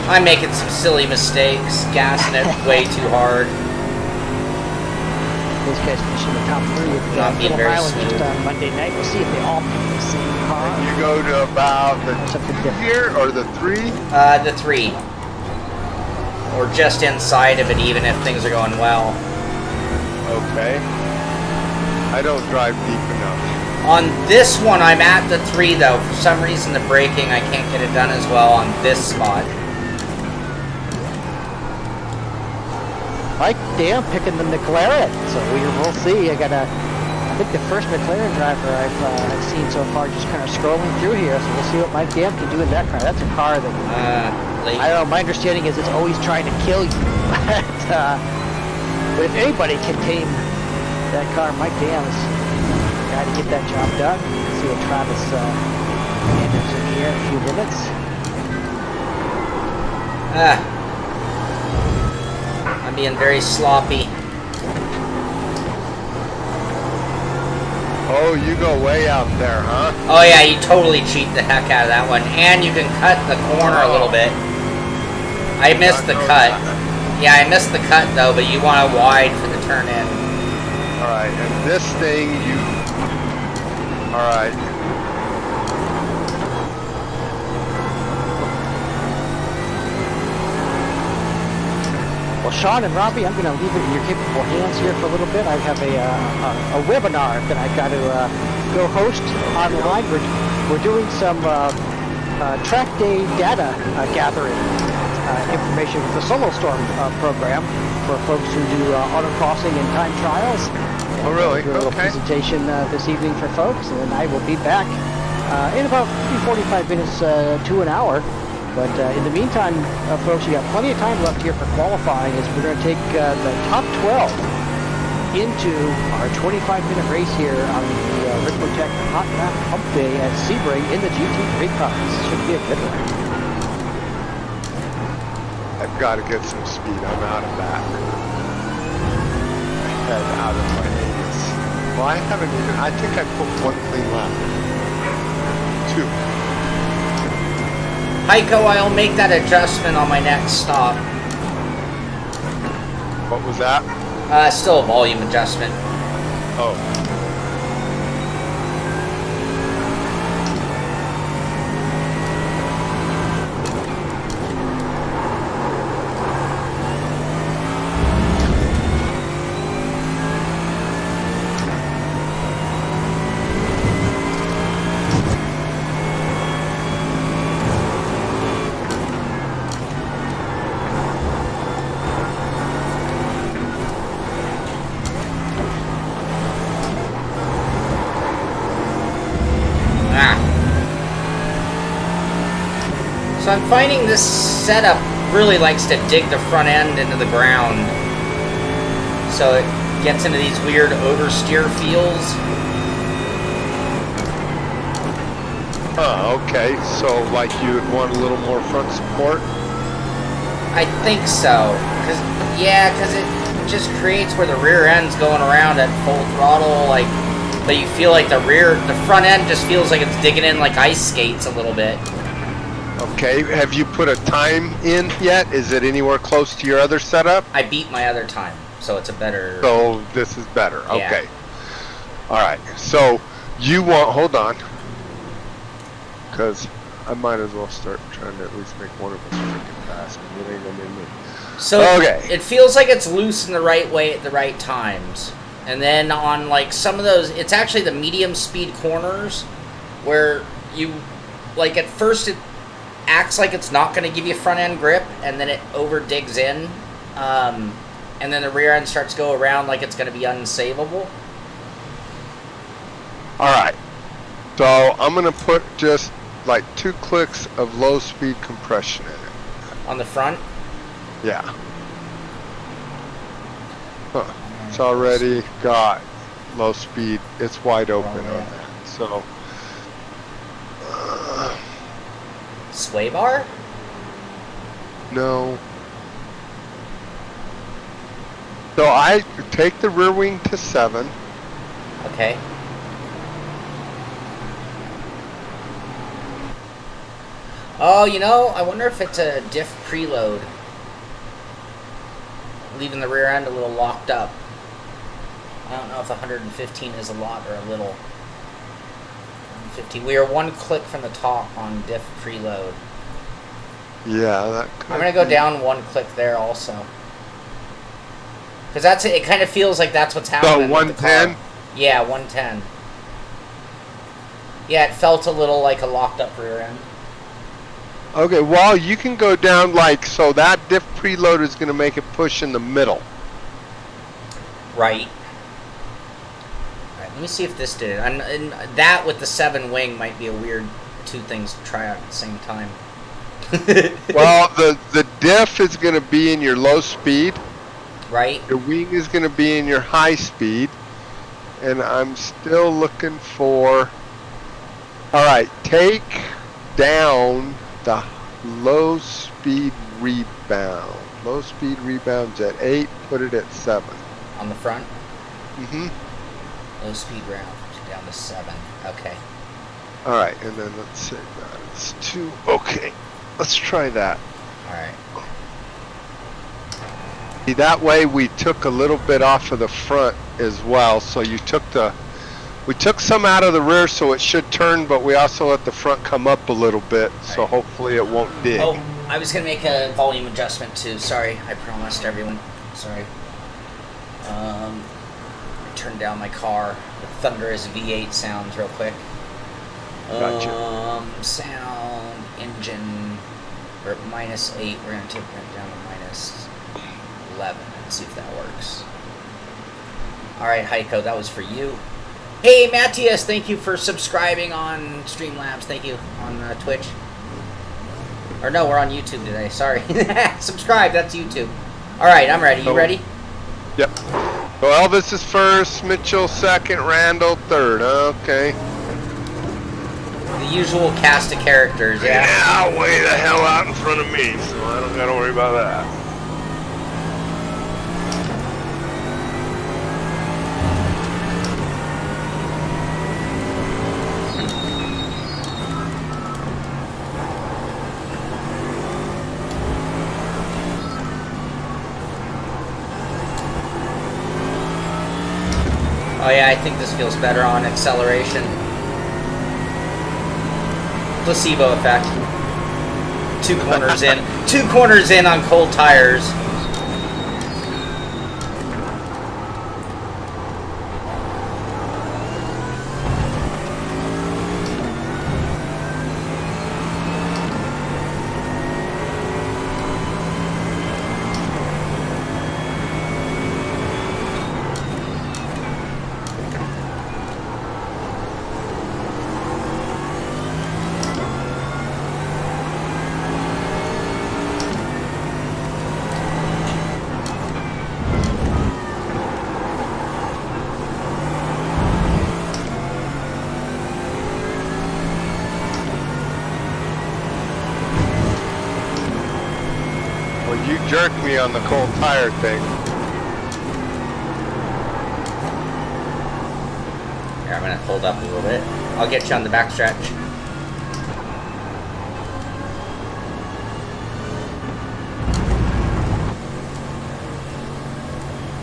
I'm making some silly mistakes, gassing it way too hard. Those guys finishing the top 3 at Not being Phillip very Island just smooth. on Monday night. We'll see if they all pick the same car. You go to about the Something different. here or the 3? The 3. Or just inside of it, even if things are going well. Okay. I don't drive deep enough. On this one, I'm at the 3, though. For some reason, the braking, I can't get it done as well on this spot. Mike Dam picking the McLaren, so we'll see. I think the first McLaren driver I've seen so far, just kind of scrolling through here. So we'll see what Mike Dam can do in that car. That's a car that Late. I don't know. My understanding is it's always trying to kill you. But if anybody can tame that car, Mike Dam is the guy to get that job done. We'll see what Travis handles in here in a few minutes. I'm being very sloppy. Oh, you go way out there, huh? Oh yeah, you totally cheat the heck out of that one. And you can cut the corner a little bit. I missed the cut. Yeah, I missed the cut though, but you want it wide for the turn in. Alright, and this thing you... Alright. Shaun and Robby, I'm going to leave it in your capable hands here for a little bit. I have a webinar that I've got to go host online. We're doing some track day data gathering information with the Solo Storm program for folks who do autocrossing and time trials. Oh, really? Do a little presentation this evening for folks, and then I will be back in about 45 minutes to an hour. But in the meantime, folks, you got plenty of time left here for qualifying as we're going to take the top 12 into our 25-minute race here on the Ricmotech Hotlap Humpday at Sebring in the GT3 cars. This should be a good one. I've got to get some speed. I'm out of that. I head out of my A's. Well, I haven't even, I think I put one clean lap. Two. Heiko, I'll make that adjustment on my next stop. What was that? Still a volume adjustment. Oh. So I'm finding this setup really likes to dig the front end into the ground. So it gets into these weird oversteer feels. Oh, okay. So, like, you would want a little more front support? I think so. Cause it just creates where the rear end's going around at full throttle, like, but you feel like the front end just feels like it's digging in like ice skates a little bit. Okay, have you put a time in yet? Is it anywhere close to your other setup? I beat my other time, so it's a better... So this is better, Yeah. okay. Alright, so you want, hold on. Because I might as well start trying to at least make one of us freaking fast. It ain't gonna be me. So okay. It feels like it's loose in the right way at the right times. And then on like some of those, it's actually the medium speed corners where you, like at first it acts like it's not going to give you front end grip, and then it over digs in, and then the rear end starts to go around like it's going to be unsavable. Alright, so I'm going to put just like 2 clicks of low speed compression in it. On the front? Yeah. Huh. It's already got low speed. It's wide open on that. So. Sway bar? No. So I take the rear wing to 7. Okay. Oh, you know, I wonder if it's a diff preload. Leaving the rear end a little locked up. I don't know if 115 is a lot or a little. 115. We are 1 click from the top on diff preload. Yeah, that I'm going to go down 1 click there also. Because that's it. It kind of feels like that's what's happening. So 110? Yeah, 110. Yeah, it felt a little like a locked up rear end. Okay, well, you can go down like, so that diff preload is going to make it push in the middle. Right. Alright, let me see if this did it. And that with the 7 wing might be a weird 2 things to try out at the same time. Well, the diff is going to be in your low speed. Right. Your wing is going to be in your high speed. And I'm still looking for... Alright, take down the low speed rebound. Low speed rebound's at 8, put it at 7. On the front? Mm-hmm. Low speed round down to 7. Okay. Alright, and then let's say that it's 2. Okay, let's try that. Alright. See, that way we took a little bit off of the front as well, so you took the We took some out of the rear, so it should turn, but we also let the front come up a little bit, so hopefully it won't dig. Oh, I was going to make a volume adjustment too. Sorry, I promised everyone. Sorry. I turned down my car. The thunderous V8 sounds real quick. Gotcha. Sound, engine, we're at -8. We're going to take that down to -11 and see if that works. All right, Heiko, that was for you. Hey, Matthias, thank you for subscribing on Streamlabs. Thank you on Twitch. Or no, we're on YouTube today. Sorry. Subscribe, that's YouTube. All right, I'm ready. You ready? Yep. So Elvis is first, Mitchell second, Randall third. Okay. The usual cast of characters, yeah. Yeah, way the hell out in front of me, so I don't gotta worry about that. Oh yeah, I think this feels better on acceleration. Placebo effect. 2 corners in. 2 corners in on cold tires. You jerked me on the cold tire thing. Here, I'm gonna hold up a little bit. I'll get you on the back stretch.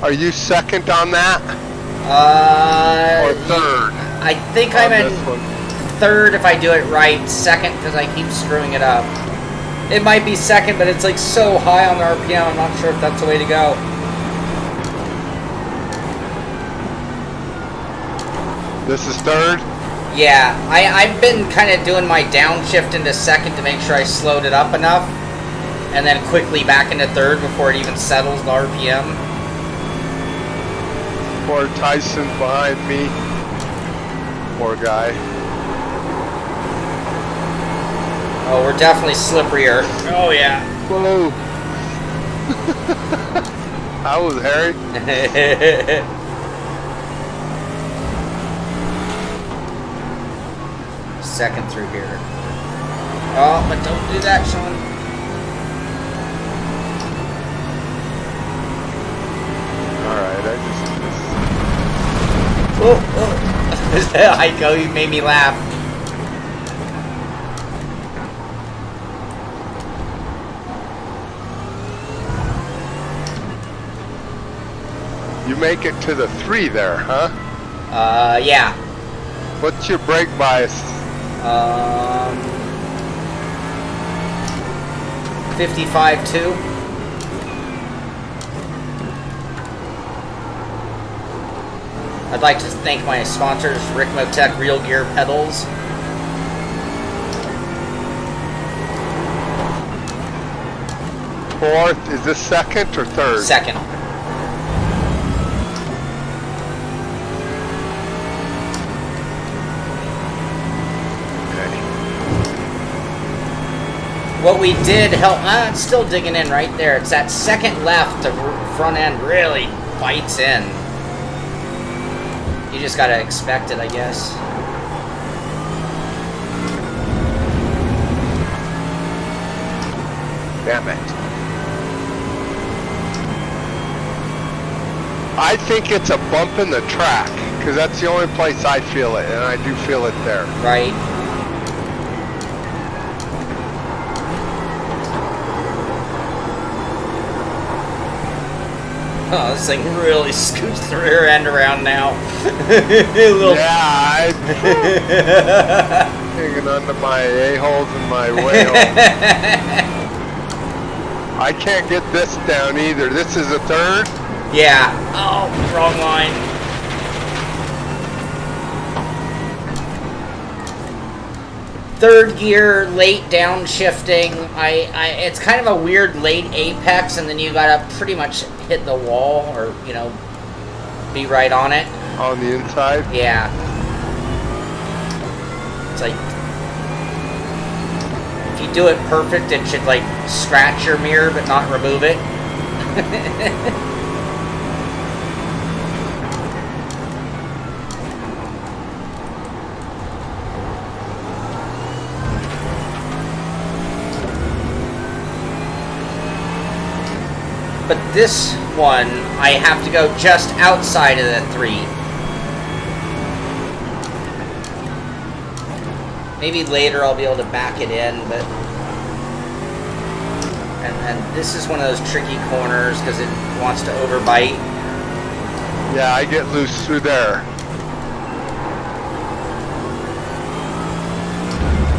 Are you second on that? Or third? I think I'm in this one? third if I do it right. Second because I keep screwing it up. It might be second, but it's like so high on the RPM, I'm not sure if that's the way to go. This is third? Yeah, I've been kind of doing my downshift into second to make sure I slowed it up enough, and then quickly back into third before it even settles the RPM. Poor Tyson behind me. Poor guy. Oh, we're definitely slipperier. Oh, yeah. Whoa. How was Harry? Second through here. Oh, but don't do that, Shaun. Alright, I Oh, oh. Heiko, you made me laugh. You make it to the 3 there, huh? Yeah. What's your brake bias? 55.2. I'd like to thank my sponsors, Ricmotech RealGear pedals. Fourth, is this second or third? Second. What we did help, it's still digging in right there. It's that second left, the front end really bites in. You just gotta expect it, I guess. Damn it. I think it's a bump in the track, because that's the only place I feel it, and I do feel it there. Right. Oh, this thing really scoots the rear end around now. Little... Yeah, hanging onto my a-holes and my whale. I can't get this down either. This is a third? Yeah. Oh, wrong line. Third gear, late downshifting. It's kind of a weird late apex, and then you gotta pretty much hit the wall, or you know, be right on it. On the inside? Yeah. It's like if you do it perfect, it should like scratch your mirror but not remove it. But this one, I have to go just outside of the 3. Maybe later I'll be able to back it in, but... And this is one of those tricky corners because it wants to overbite. Yeah, I get loose through there.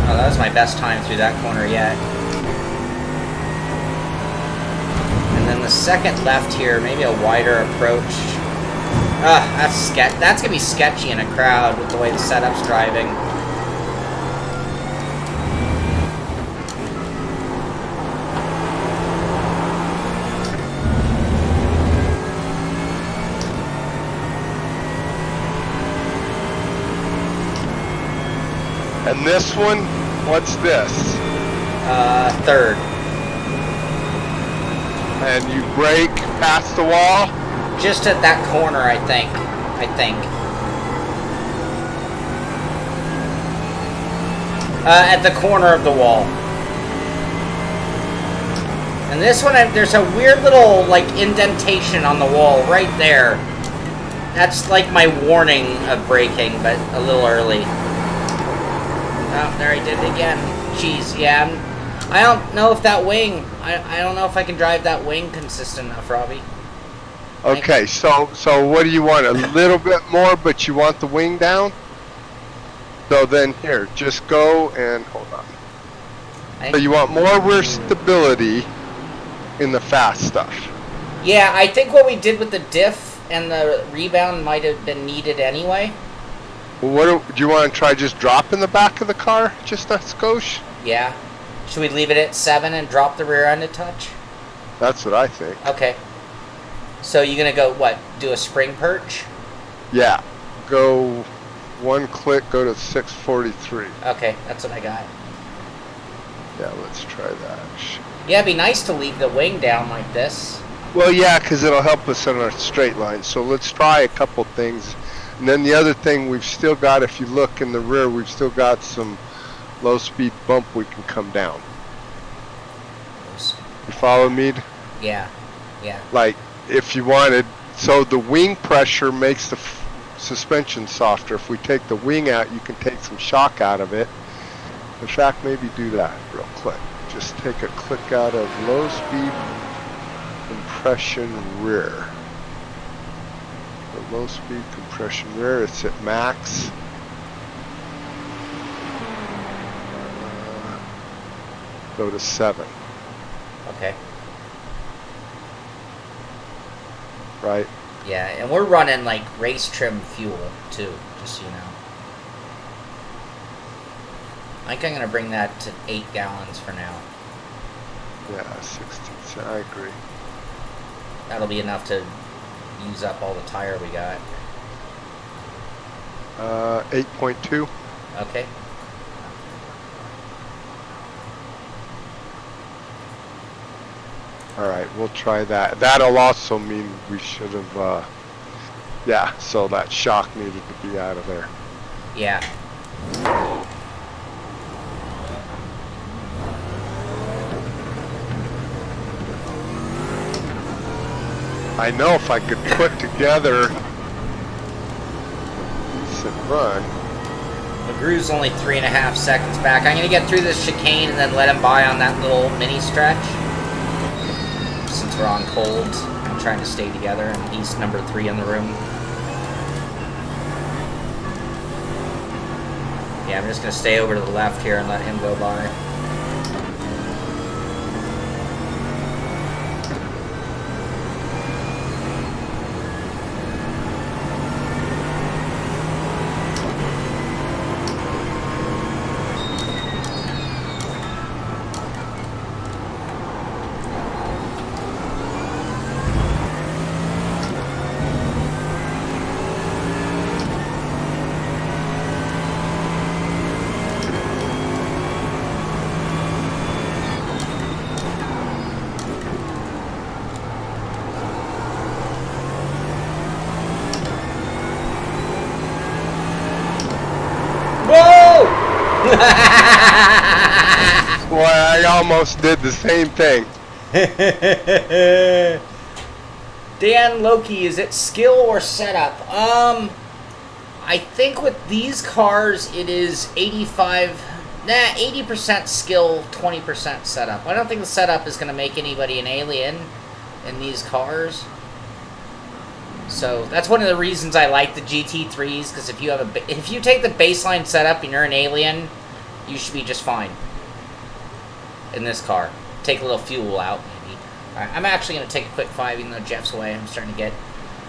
Oh, that was my best time through that corner yet. And then the second left here, maybe a wider approach. That's gonna be sketchy in a crowd with the way the setup's driving. And this one, what's this? Third. And you brake past the wall? Just at that corner, I think. At the corner of the wall. And this one, there's a weird little, like, indentation on the wall right there. That's like my warning of braking, but a little early. Oh, there I did it again. Jeez, yeah. I don't know if that wing... I don't know if I can drive that wing consistent enough, Robbie. Okay, so what do you want? A little bit more, but you want the wing down? So then here, just go and hold on. So you want more rear stability in the fast stuff. Yeah, I think what we did with the diff and the rebound might have been needed anyway. Well, do you want to try just dropping the back of the car? Just a skosh? Yeah. Should we leave it at 7 and drop the rear end a touch? That's what I think. Okay. So you're going to go, what, do a spring perch? Yeah. Go one click, go to 643. Okay, that's what I got. Yeah, let's try that. Yeah, it'd be nice to leave the wing down like this. Well, yeah, because it'll help us on our straight line. So let's try a couple things. And then the other thing we've still got, if you look in the rear, we've still got some low speed bump we can come down. You follow me? Yeah, yeah. Like, if you wanted, so the wing pressure makes the suspension softer. If we take the wing out, you can take some shock out of it. In fact, maybe do that real quick. Just take a click out of low speed compression rear. The low speed compression rear, it's at max. Go to 7. Okay. Right? Yeah, and we're running like race trim fuel too, just so you know. I think I'm gonna bring that to 8 gallons for now. Yeah, 16. I agree. That'll be enough to use up all the tire we got. 8.2. Okay. Alright, we'll try that. That'll also mean we should have, yeah, so that shock needed to be out of there. Yeah. I know if I could put together a decent run. McGrew's only 3.5 seconds back. I'm gonna get through this chicane and then let him by on that little mini stretch. Since we're on cold. trying to stay together, and he's number 3 in the room. Yeah, I'm just going to stay over to the left here and let him go by. Boy, I almost did the same thing. Dan Loki, is it skill or setup? I think with these cars it is 80% skill, 20% setup. I don't think the setup is going to make anybody an alien in these cars. So that's one of the reasons I like the GT3s, because if you take the baseline setup and you're an alien, you should be just fine in this car. Take a little fuel out, maybe. All right, I'm actually going to take a quick 5, even though Jeff's away. I'm starting to get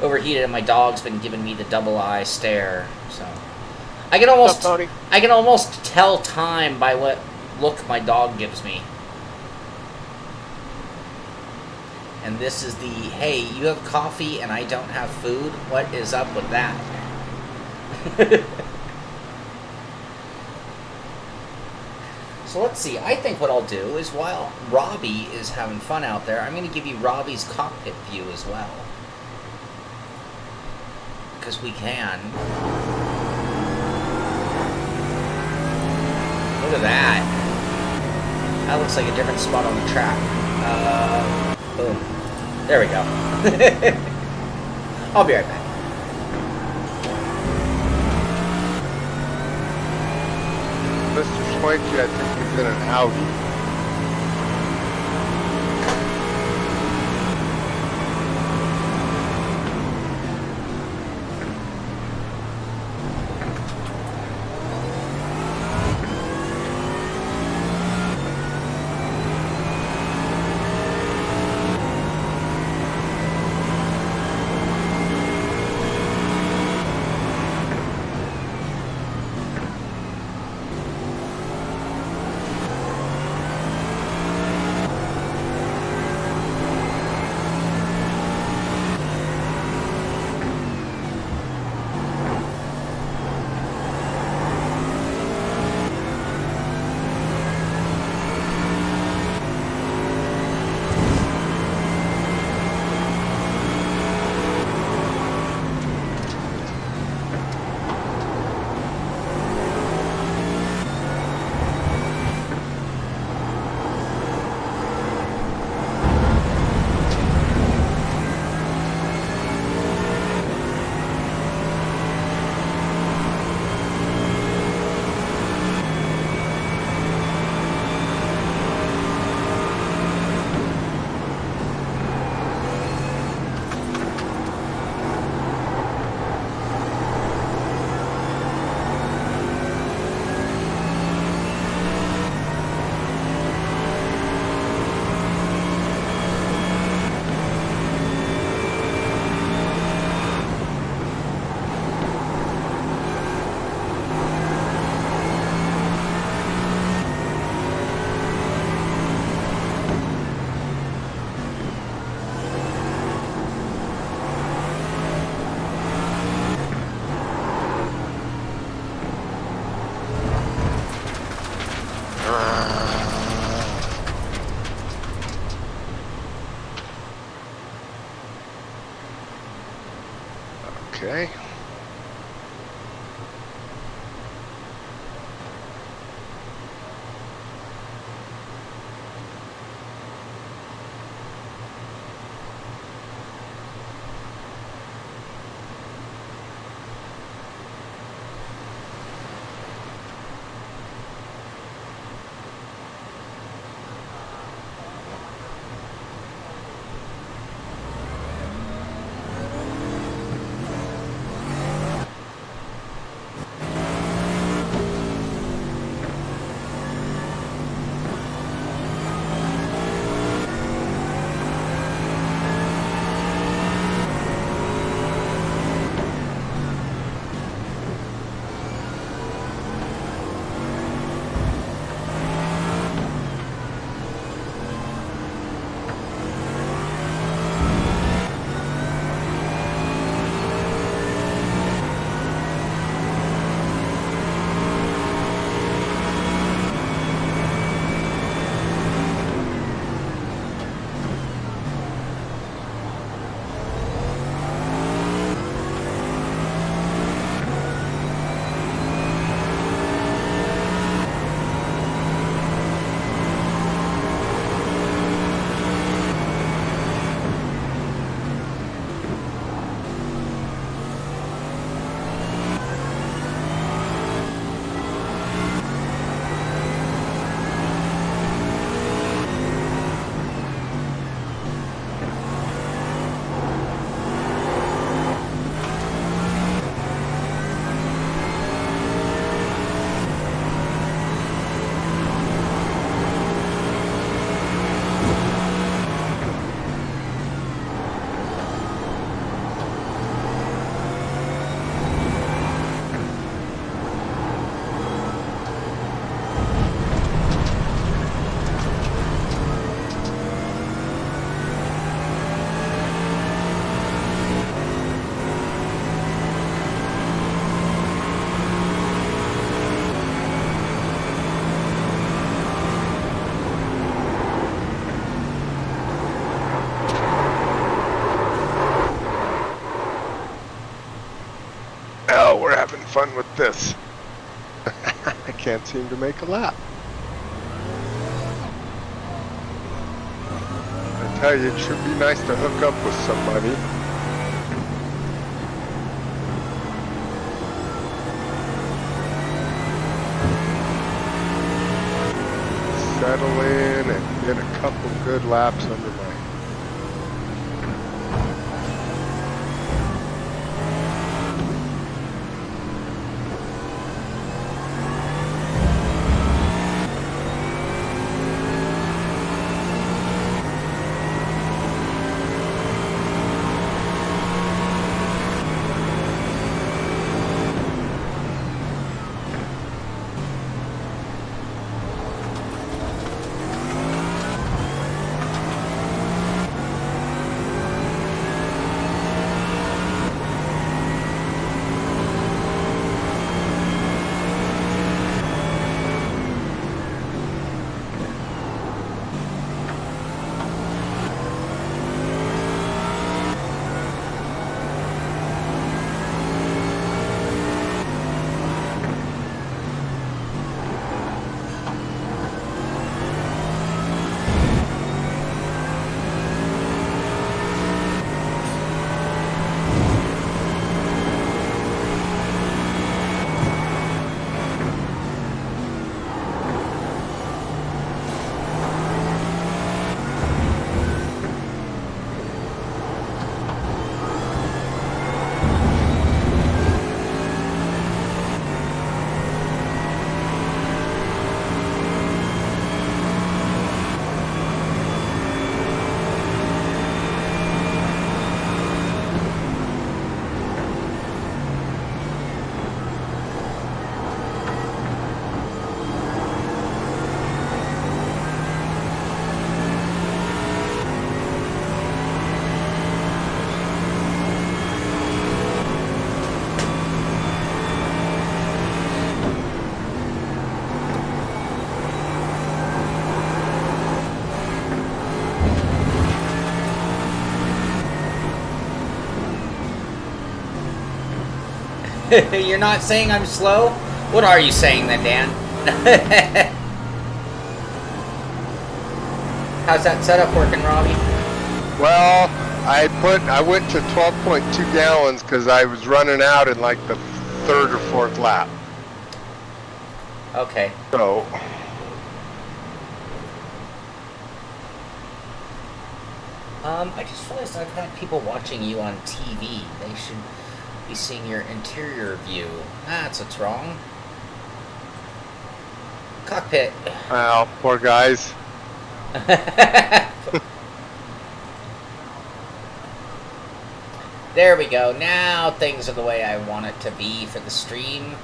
overheated, and my dog's been giving me the double eye stare. So I can almost tell time by what look my dog gives me. And this is the, hey, you have coffee and I don't have food? What is up with that? So let's see. I think what I'll do is, while Robby is having fun out there, I'm going to give you Robby's cockpit view as well. Because we can. Look at that. That looks like a different spot on the track. Boom. There we go. I'll be right back. Mr. Schweitzer, I think he's in an Audi. Okay. fun with this. I can't seem to make a lap. I tell you, it should be nice to hook up with somebody. Settle in and get a couple good laps under my. You're not saying I'm slow? What are you saying then, Dan? How's that setup working, Robby? Well, I went to 12.2 gallons because I was running out in like the third or fourth lap. Okay. So. I just realized I've got people watching you on TV. They should be seeing your interior view. That's what's wrong. Cockpit. Well, poor guys. There we go. Now things are the way I want it to be for the stream.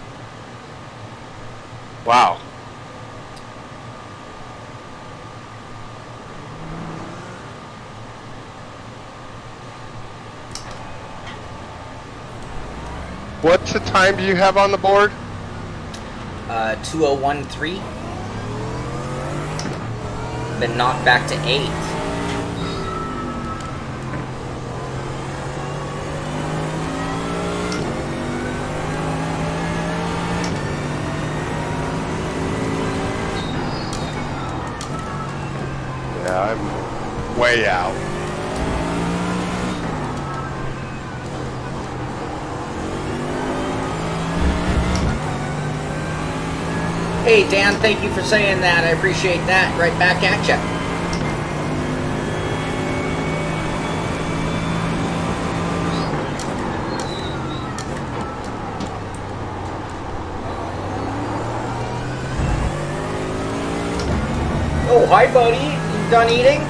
Wow. What's the time do you have on the board? 2013. Been knocked back to 8. Yeah, I'm way out. Hey, Dan, thank you for saying that. I appreciate that. Right back at ya. Oh, hi, buddy. You done eating?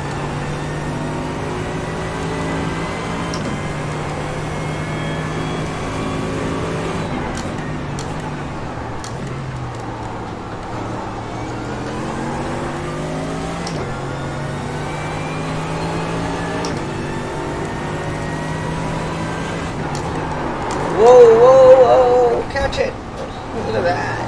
Whoa, whoa, whoa, catch it. Look at that.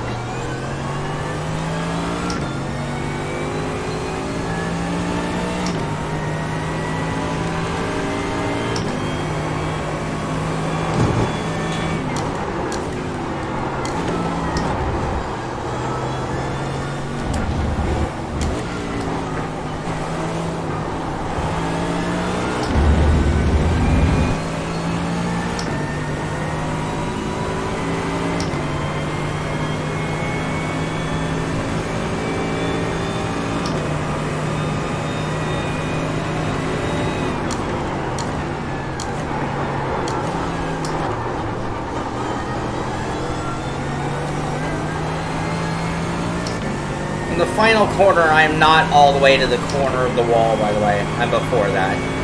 final corner, I am not all the way to the corner of the wall, by the way. I'm before that.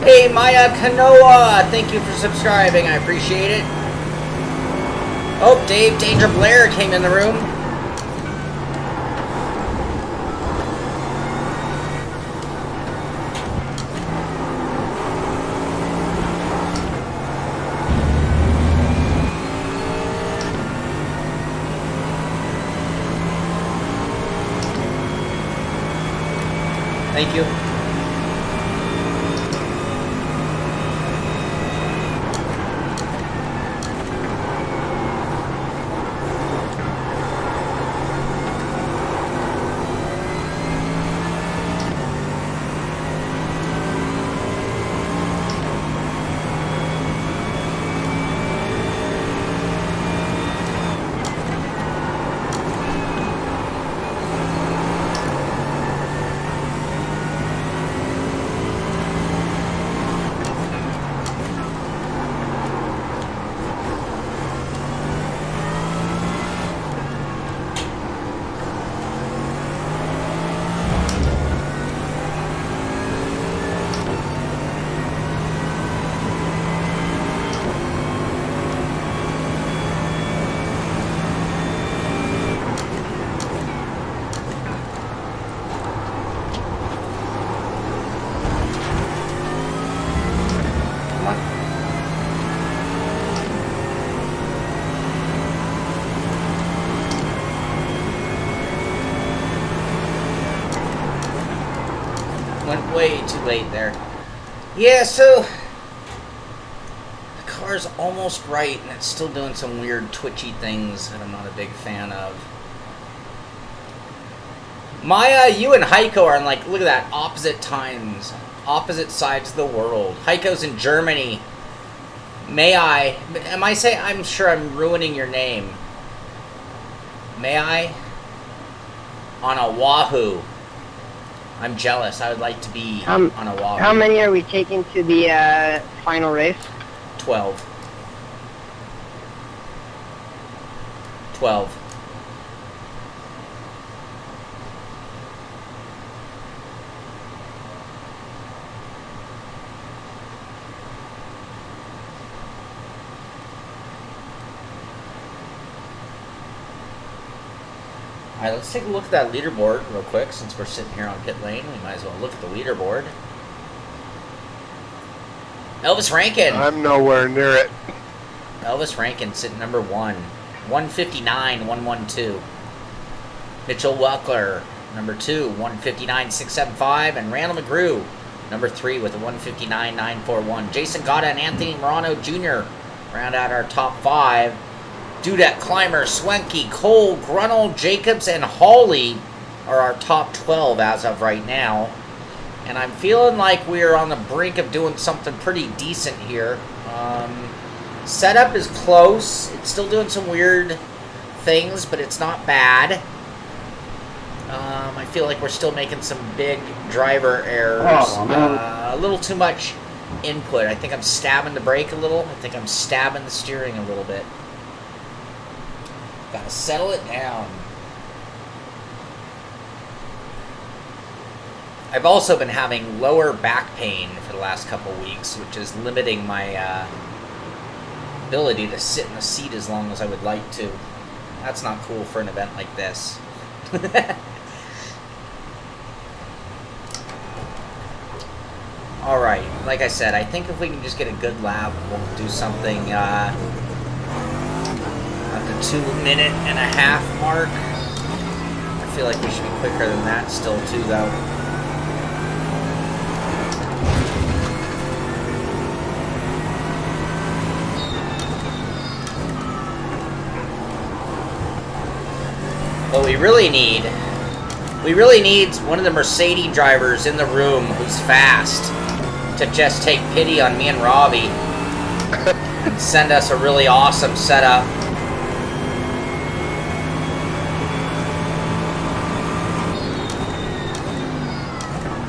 Hey, Maya Kanoa, thank you for subscribing. I appreciate it. Oh, Dave Danger Blair came in the room. Thank you. Went way too late there. Yeah, so the car's almost right, and it's still doing some weird twitchy things that I'm not a big fan of. Maya, you and Heiko are on, like, look at that, opposite times, opposite sides of the world. Heiko's in Germany. May I? Am I saying? I'm sure I'm ruining your name. May I? On Oahu. I'm jealous. I would like to be on Oahu. How many are we taking to the final race? 12. 12. Alright, let's take a look at that leaderboard real quick since we're sitting here on pit lane. We might as well look at the leaderboard. Elvis Rankin. I'm nowhere near it. Elvis Rankin sitting number 1. 159, 112. Mitchell Welker, number 2, 159, 675. And Randall McGrew, number 3 with a 159, 941. Jason Gata and Anthony Morano Jr. round out our top 5. Dudek, Clymer, Swenke, Cole, Grunwald, Jacobs, and Hawley are our top 12 as of right now. And I'm feeling like we're on the brink of doing something pretty decent here. Setup is close. It's still doing some weird things, but it's not bad. I feel like we're still making some big driver errors. A little too much input. I think I'm stabbing the brake a little. I think I'm stabbing the steering a little bit. Gotta settle it down. I've also been having lower back pain for the last couple weeks, which is limiting my ability to sit in the seat as long as I would like to. That's not cool for an event like this. Alright, like I said, I think if we can just get a good lap, we'll do something at the 2.5-minute mark. I feel like we should be quicker than that still too, though. What we really need one of the Mercedes drivers in the room who's fast to just take pity on me and Robby and send us a really awesome setup.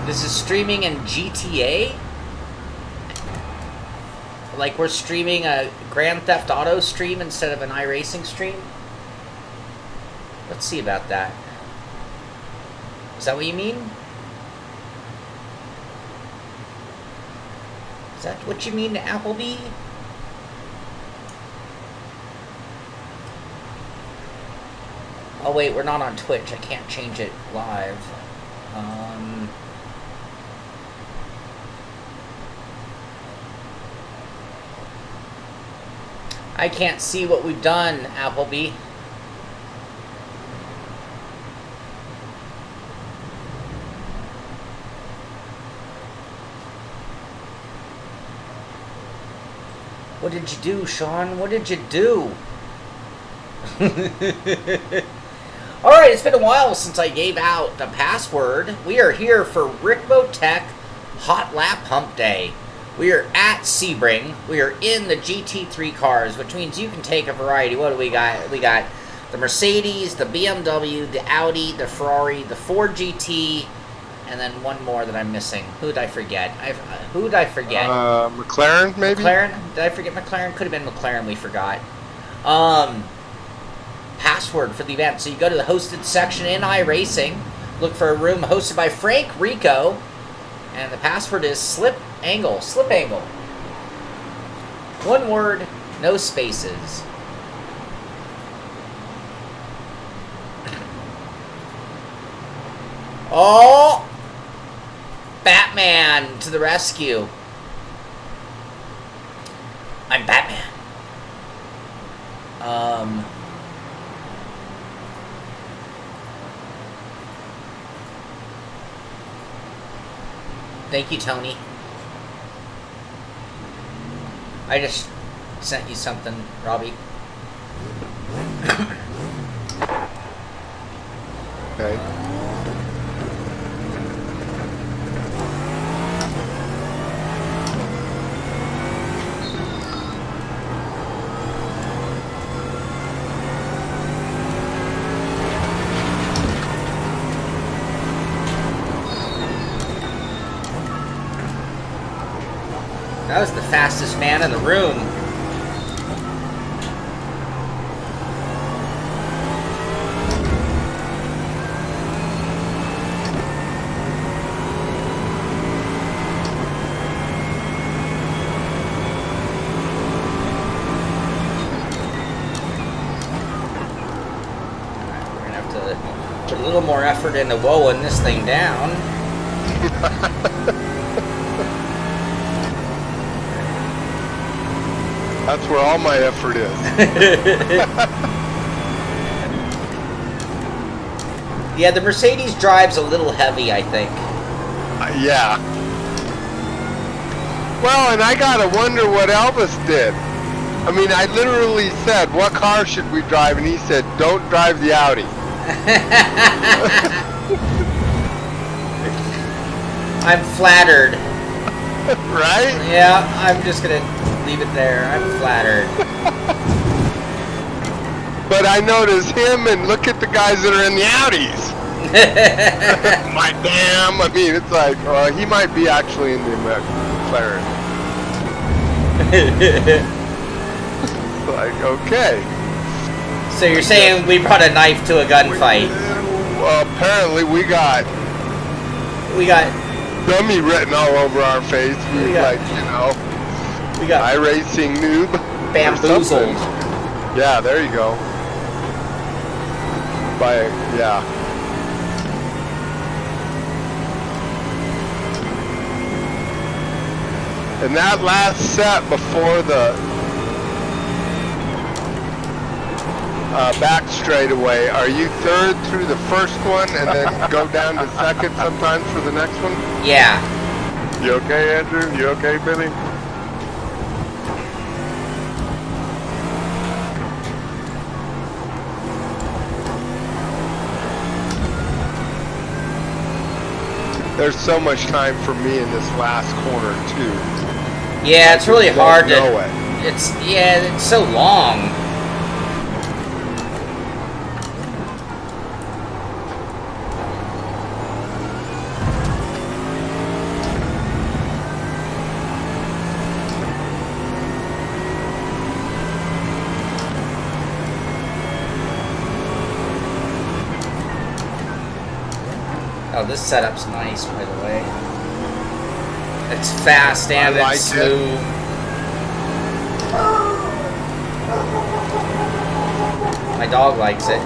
This is streaming in GTA? Like we're streaming a Grand Theft Auto stream instead of an iRacing stream? Let's see about that. Is that what you mean? Is that what you mean, Applebee? Oh wait, we're not on Twitch. I can't change it live. I can't see what we've done, Applebee. What did you do, Shaun? What did you do? Alright, it's been a while since I gave out the password. We are here for Ricmotech Hotlap Humpday. We are at Sebring. We are in the GT3 cars, which means you can take a variety. What do we got? We got the Mercedes, the BMW, the Audi, the Ferrari, the Ford GT, and then one more that I'm missing. Who did I forget? Who did I forget? McLaren, maybe? McLaren? Did I forget McLaren? Could have been McLaren, we forgot. Password for the event. So you go to the hosted section in iRacing, look for a room hosted by Frank Rico, and the password is slip angle. One word, no spaces. Oh! Batman to the rescue. I'm Batman. Thank you, Tony. I just sent you something, Robby. Okay. That was the fastest man in the room. We're gonna have to put a little more effort into wowing this thing down. That's where all my effort is. Yeah, the Mercedes drive's a little heavy, I think. Yeah. Well, and I gotta wonder what Elvis did. I mean, I literally said, what car should we drive? And he said, don't drive the Audi. I'm flattered. Right? Yeah, I'm just gonna leave it there. I'm flattered. But I notice him and look at the guys that are in the Audis. My damn. I mean, it's like, he might be actually in the McLaren. Like, okay. So you're saying we brought a knife to a gunfight? Well, apparently we got We got dummy written all over our face. We We got- like, you know, we got iRacing noob. or bamboozled. something. Yeah, there you go. Yeah. And that last set before the back straightaway, are you third through the first one and then go down to second sometimes for the next one? Yeah. You okay, Andrew? You okay, Billy? There's so much time for me in this last corner too. Yeah, it's really hard to. Know it. It's so long. Oh, this setup's nice, by the way. It's fast and I like it's smooth. My dog likes it.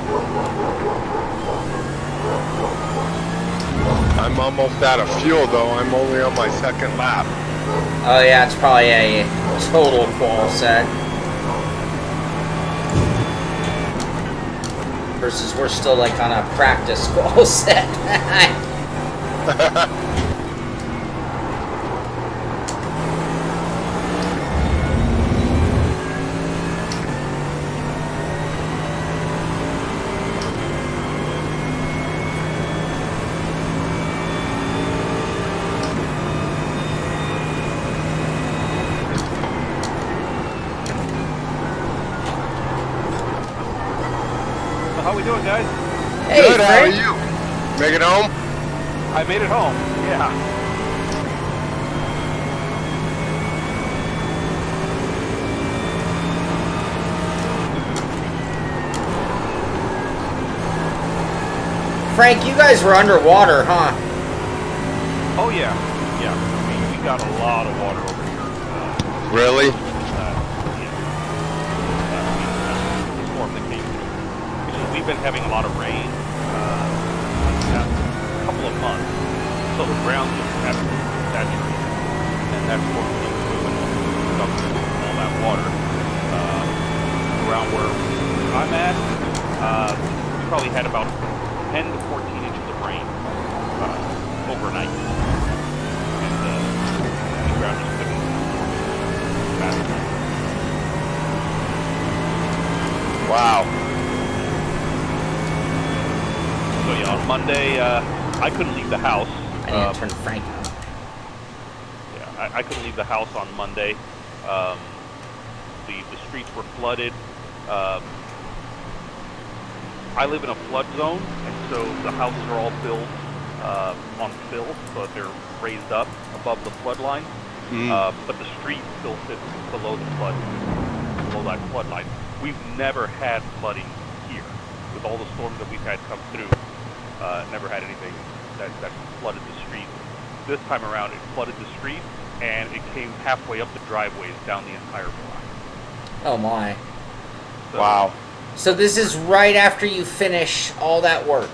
I'm almost out of fuel though. I'm only on my second lap. Oh yeah, it's probably a total qual set. Versus we're still like on a practice qual set. How we doing, guys? Hey, Good, how are Frank. you? Make it home? I made it home. Yeah. Frank, you guys were underwater, huh? Oh yeah. Yeah. We got a lot of water over here. Really? The storm that came through. We've been having a lot of rain the past couple of months, so the ground just absolutely saturated, and that's what we went through and dumped all that water around where I'm at. We probably had about 10 to 14 inches of rain overnight, and the ground just couldn't fast enough. Wow. So yeah, on Monday, I couldn't leave the house. I need to turn Frank on. Yeah, I couldn't leave the house on Monday. The streets were flooded. I live in a flood zone, and so the houses are all built on fill, so that they're raised up above the flood line. But the street still sits below that flood line. We've never had flooding here. With all the storms that we've had come through, never had anything that flooded the street. This time around, it flooded the street, and it came halfway up the driveways down the entire block. Oh my. So, Wow. So this is right after you finish all that work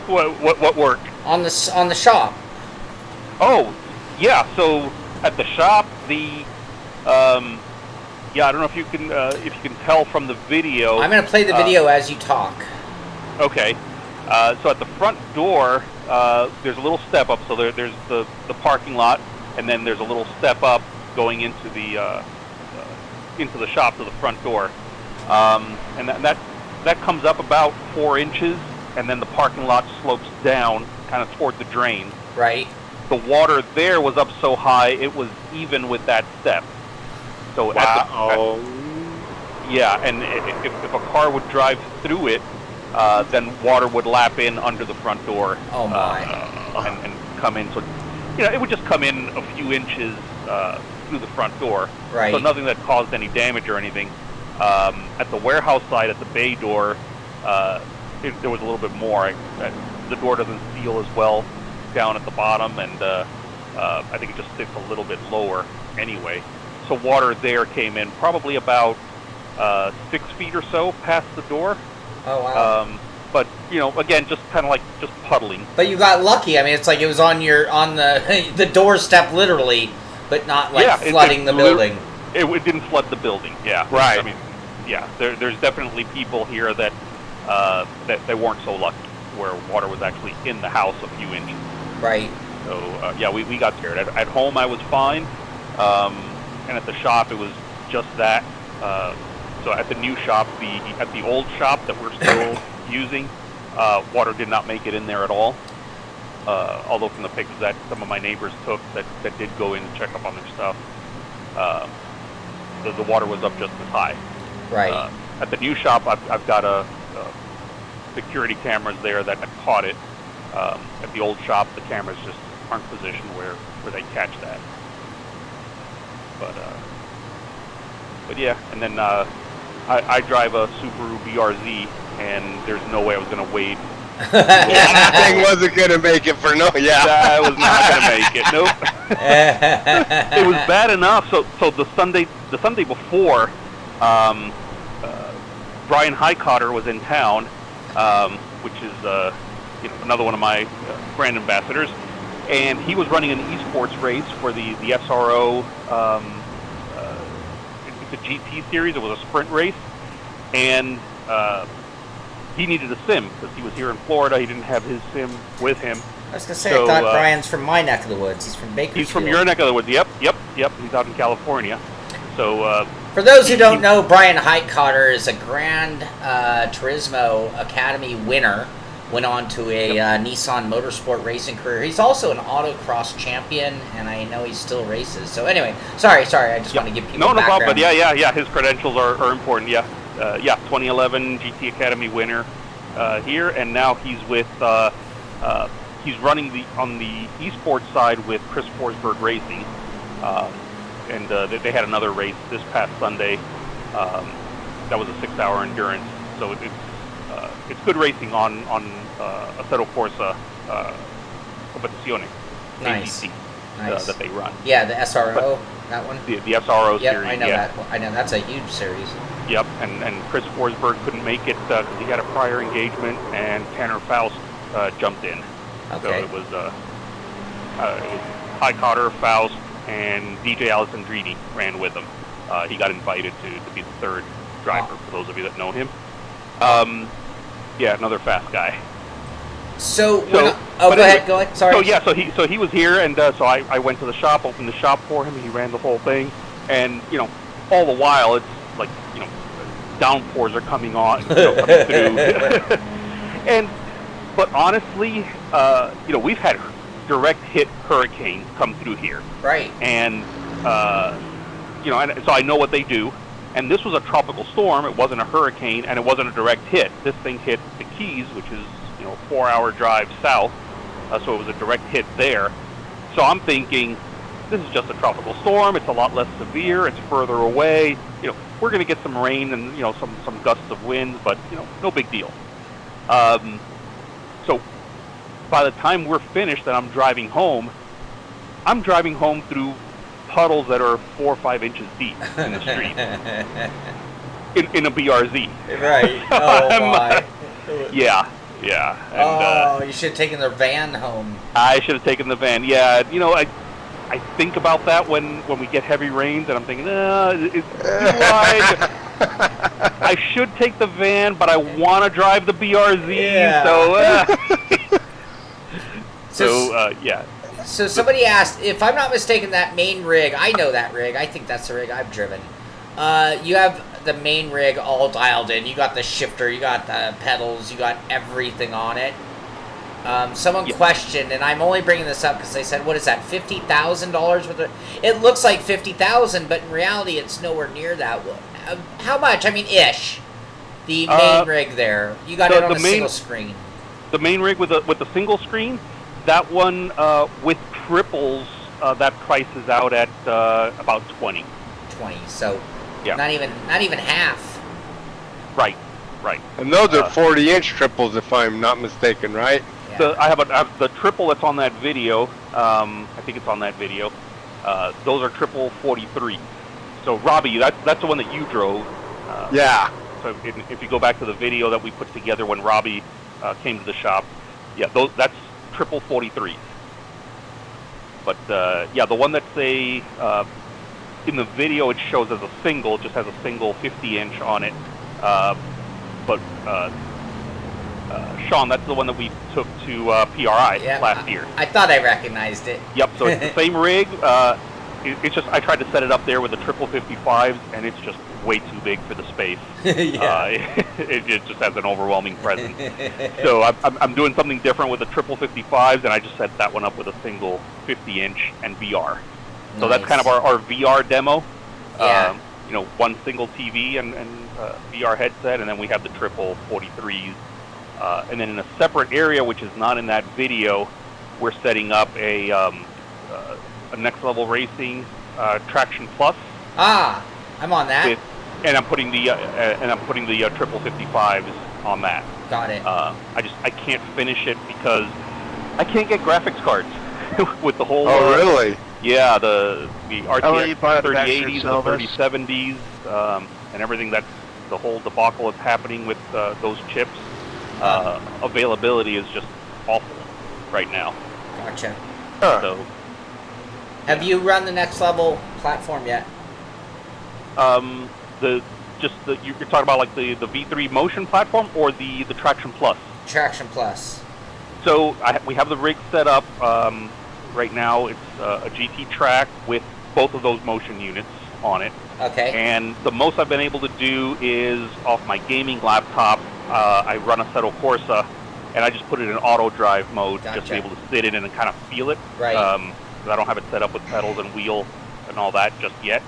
what work? on the shop. Oh, yeah. So at the shop, yeah, I don't know if you can tell from the video. I'm gonna play the video as you talk. Okay. So at the front door, there's a little step up. So there's the parking lot, and then there's a little step up going into the shop to the front door, and that comes up about 4 inches, and then the parking lot slopes down kind of toward the drain. Right. The water there was up so high it was even with that step. So Wow. yeah, and if a car would drive through it, then water would lap in under the front door. Oh my. And come in. So it would just come in a few inches through the front door. Right. So nothing that caused any damage or anything. At the warehouse side, at the bay door, there was a little bit more. The the door doesn't seal as well down at the bottom, and I think it just sits a little bit lower anyway. So water there came in probably about 6 feet or so past the door. Oh, wow. But, you know, again, just kind of like just puddling. But you got lucky. I mean, it's like it was on the the doorstep literally, but not like flooding the building. It didn't flood the building. Yeah. Right. I mean, yeah. There's definitely people here that that they weren't so lucky, where water was actually in the house a few inches. Right. So yeah, we got scared. At home I was fine, and at the shop it was just that. So at the new shop, at the old shop that we're still using, water did not make it in there at all. Although from the pictures that some of my neighbors took that did go in and check up on their stuff, the water was up just as high. Right. At the new shop, I've got a security cameras there that caught it. At the old shop, the cameras just aren't positioned where they catch that. But yeah, and then I drive a Subaru BRZ, and there's no way I was going to wade. That thing wasn't going to make it for no, yeah. I was not going to make it, nope. It was bad enough, so the Sunday before, Brian Highcotter was in town, which is another one of my brand ambassadors, and he was running an esports race for the SRO, the GT series. It was a sprint race, and he needed a sim because he was here in Florida. He didn't have his sim with him. I was going to say, I thought Brian's from my neck of the woods. He's from Bakersfield. He's from your neck of the woods. Yep. He's out in California. So for those who don't know, Brian Highcotter is a Gran Turismo Academy winner. Went on to a Nissan Motorsport racing career. He's also an autocross champion, and I know he still races. So anyway, sorry. I just want to give people no background. problem. But yeah. His credentials are important. Yeah, 2011 GT Academy winner here, and now he's with he's running on the esports side with Chris Forsberg Racing, and they had another race this past Sunday. That was a 6-hour endurance. So it's good racing on Assetto Corsa Competizione, Nice. ACC, that they run. Yeah, the SRO, that one. The SRO Yep, series. I know that. I know that's a huge series. Yep, and Chris Forsberg couldn't make it because he had a prior engagement, and Tanner Faust jumped in. Okay. So it was Highcotter, Faust, and DJ Alessandrini ran with him. He got invited to be the third driver, for those of you that know him. Yeah, another fast guy. So go ahead. Sorry. So he was here, and so I went to the shop, opened the shop for him. He ran the whole thing, and all the while it's like downpours are coming on, coming through. But honestly, we've had direct hit hurricanes come through here, right? And and so I know what they do. And this was a tropical storm. It wasn't a hurricane, and it wasn't a direct hit. This thing hit the Keys, which is a 4-hour drive south, so it was a direct hit there. So I'm thinking, this is just a tropical storm. It's a lot less severe. It's further away. We're going to get some rain and some gusts of wind, but no big deal. So by the time we're finished and I'm driving home through puddles that are 4 or 5 inches deep in the street in a BRZ. Right. Oh my. Yeah. And, you should have taken the van home. I should have taken the van. Yeah. I think about that when we get heavy rains, and I'm thinking, it's too wide. I should take the van, but I want to drive the BRZ. Yeah. So yeah. So somebody asked, if I'm not mistaken, that main rig, I know that rig, I think that's the rig I've driven. You have the main rig all dialed in. You got the shifter, you got the pedals, you got everything on it. Someone questioned, and I'm only bringing this up because they said, what is that, $50,000 worth of... It looks like $50,000, but in reality it's nowhere near that. How much? I mean, ish. The main rig there. You got it on a single screen. The main rig with the single screen? That one with triples, that price is out at about 20. 20. So yeah. not even half. Right. And those are 40-inch triples, if I'm not mistaken, right? I have the triple that's on that video. I think it's on that video. Those are triple 43. So Robby, that's the one that you drove. Yeah. So if you go back to the video that we put together when Robby came to the shop, yeah, that's triple 43. But yeah, the one that's in the video it shows as a single, it just has a single 50-inch on it. But Shaun, that's the one that we took to PRI last year. I thought I recognized it. Yep, so it's the same rig. It's just I tried to set it up there with the triple 55s, and it's just way too big for the space. It just has an overwhelming presence. So I'm doing something different with the triple 55s, and I just set that one up with a single 50-inch and VR. So that's kind of our VR demo. Yeah. One single TV and VR headset, and then we have the triple 43s. And then in a separate area, which is not in that video, we're setting up a Next Level Racing Traction Plus. I'm on that. And I'm putting the triple 55s on that. Got it. I can't finish it because I can't get graphics cards with the whole. Oh, really? Yeah, the RTX 3080s, the 3070s, and everything. That's the whole debacle that's happening with those chips. Availability is just awful right now. Gotcha. So, have you run the Next Level platform yet? you're talking about like the V3 Motion platform or the Traction Plus? Traction Plus. So we have the rig set up. Right now it's a GT track with both of those motion units on it. Okay. And the most I've been able to do is off my gaming laptop. I run a Assetto Corsa, and I just put it in auto drive mode, just to be able to sit in it and kind of feel it. Right. I don't have it set up with pedals and wheel and all that just yet.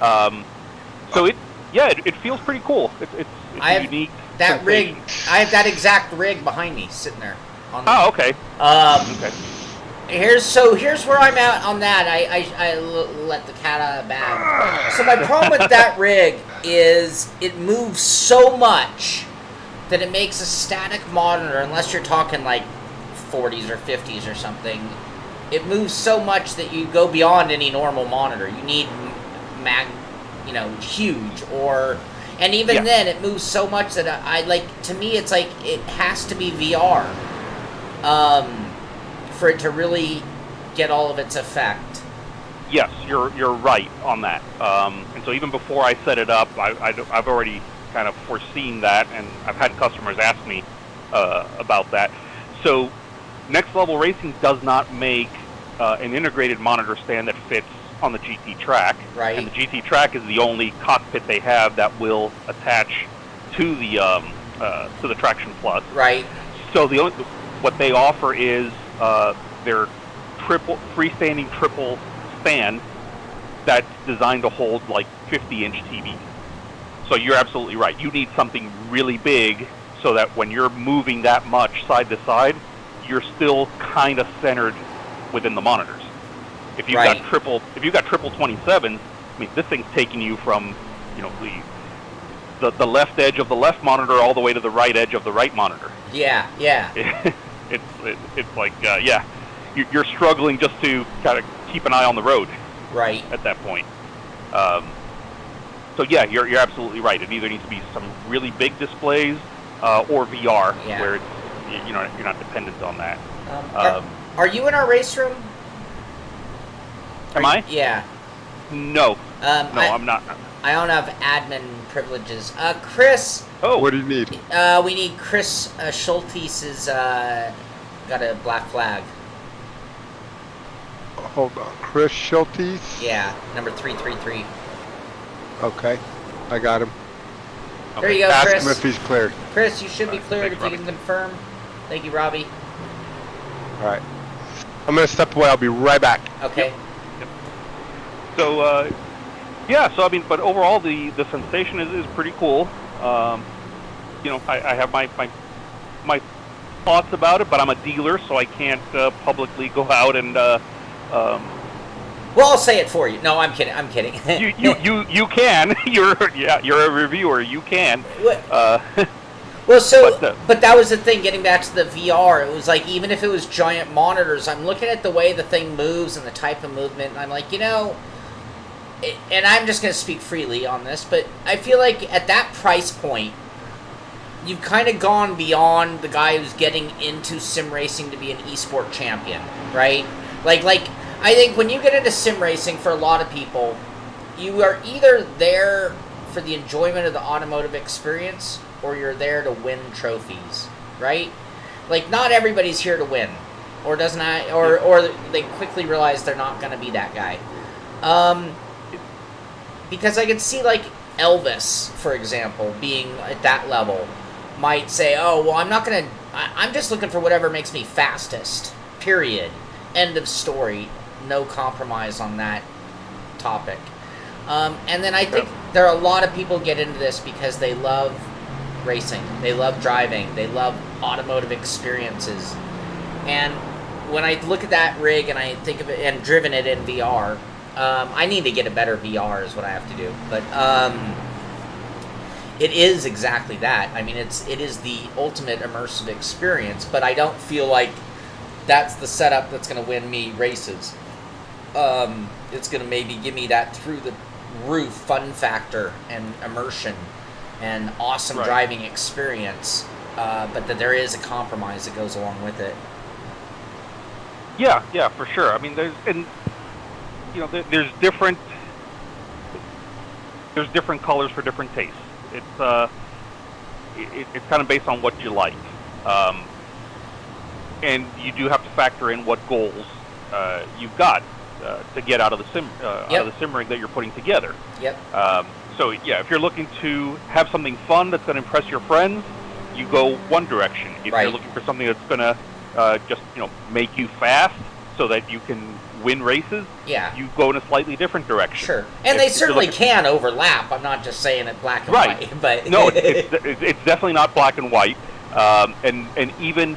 So it feels pretty cool. It's a unique that sensation. rig. I have that exact rig behind me sitting there. Oh, okay. Okay. Okay. Here's where I'm at on that. I let the cat out of the bag. So my problem with that rig is it moves so much that it makes a static monitor, unless you're talking like 40s or 50s or something. It moves so much that you go beyond any normal monitor. You need huge, and even then it moves so much that I like. To me, it's like it has to be VR. For it to really get all of its effect. Yes, you're right on that. And so even before I set it up, I've already kind of foreseen that, and I've had customers ask me about that. So Next Level Racing does not make an integrated monitor stand that fits on the GT track. Right. And the GT track is the only cockpit they have that will attach to the Traction Plus. Right. So what they offer is their freestanding triple stand that's designed to hold like 50-inch TVs. So you're absolutely right. You need something really big so that when you're moving that much side to side, you're still kind of centered within the monitors. If you've got triple 27s, I mean, this thing's taking you from the left edge of the left monitor all the way to the right edge of the right monitor. Yeah. It's like you're struggling just to kind of keep an eye on the road. Right. At that point. So yeah, you're absolutely right. It either needs to be some really big displays or VR, where it's, you're not dependent on that. Are you in our race room? Am I? Yeah. No. I'm not. I don't have admin privileges. Chris. Oh. What do you need? We need Chris Schulte's got a black flag. Hold on. Chris Schulte's? Yeah, number 333. Okay. I got him. There you go, Ask Chris. him if he's cleared. Chris, you should be cleared if you can confirm. Thank you, Robby. All right. I'm going to step away. I'll be right back. Okay. Yep. So, so I mean, but overall, the sensation is pretty cool. I have my thoughts about it, but I'm a dealer, so I can't publicly go out and. Well, I'll say it for you. No, I'm kidding. You you can. You're a reviewer. You can. Well, so, But, but that was the thing, getting back to the VR, it was like, even if it was giant monitors, I'm looking at the way the thing moves and the type of movement, and I'm like, and I'm just going to speak freely on this, but I feel like at that price point, you've kind of gone beyond the guy who's getting into sim racing to be an esport champion, right? Like, I think when you get into sim racing, for a lot of people, you are either there for the enjoyment of the automotive experience, or you're there to win trophies, right? Like, not everybody's here to win, or or they quickly realize they're not going to be that guy. Because I could see, like, Elvis, for example, being at that level, might say, oh, well, I'm just looking for whatever makes me fastest, period. End of story. No compromise on that topic. And then I think there are a lot of people get into this because they love racing, they love driving, they love automotive experiences. And when I look at that rig and I think of it, and driven it in VR, I need to get a better VR is what I have to do. But it is exactly that. I mean, it is the ultimate immersive experience, but I don't feel like that's the setup that's going to win me races. It's going to maybe give me that through the roof fun factor and immersion and awesome driving experience, but that there is a compromise that goes along with it. Yeah, for sure. I mean, there's different colors for different tastes. It's it's kind of based on what you like, and you do have to factor in what goals you've got to get out of the sim rig that you're putting together. Yep. So yeah, if you're looking to have something fun that's going to impress your friends, you go one direction. If you're looking for something that's going to just make you fast so that you can win races, you go in a slightly different direction. Sure, and they certainly can overlap. I'm not just saying it black and white, but no, it's definitely not black and white, and even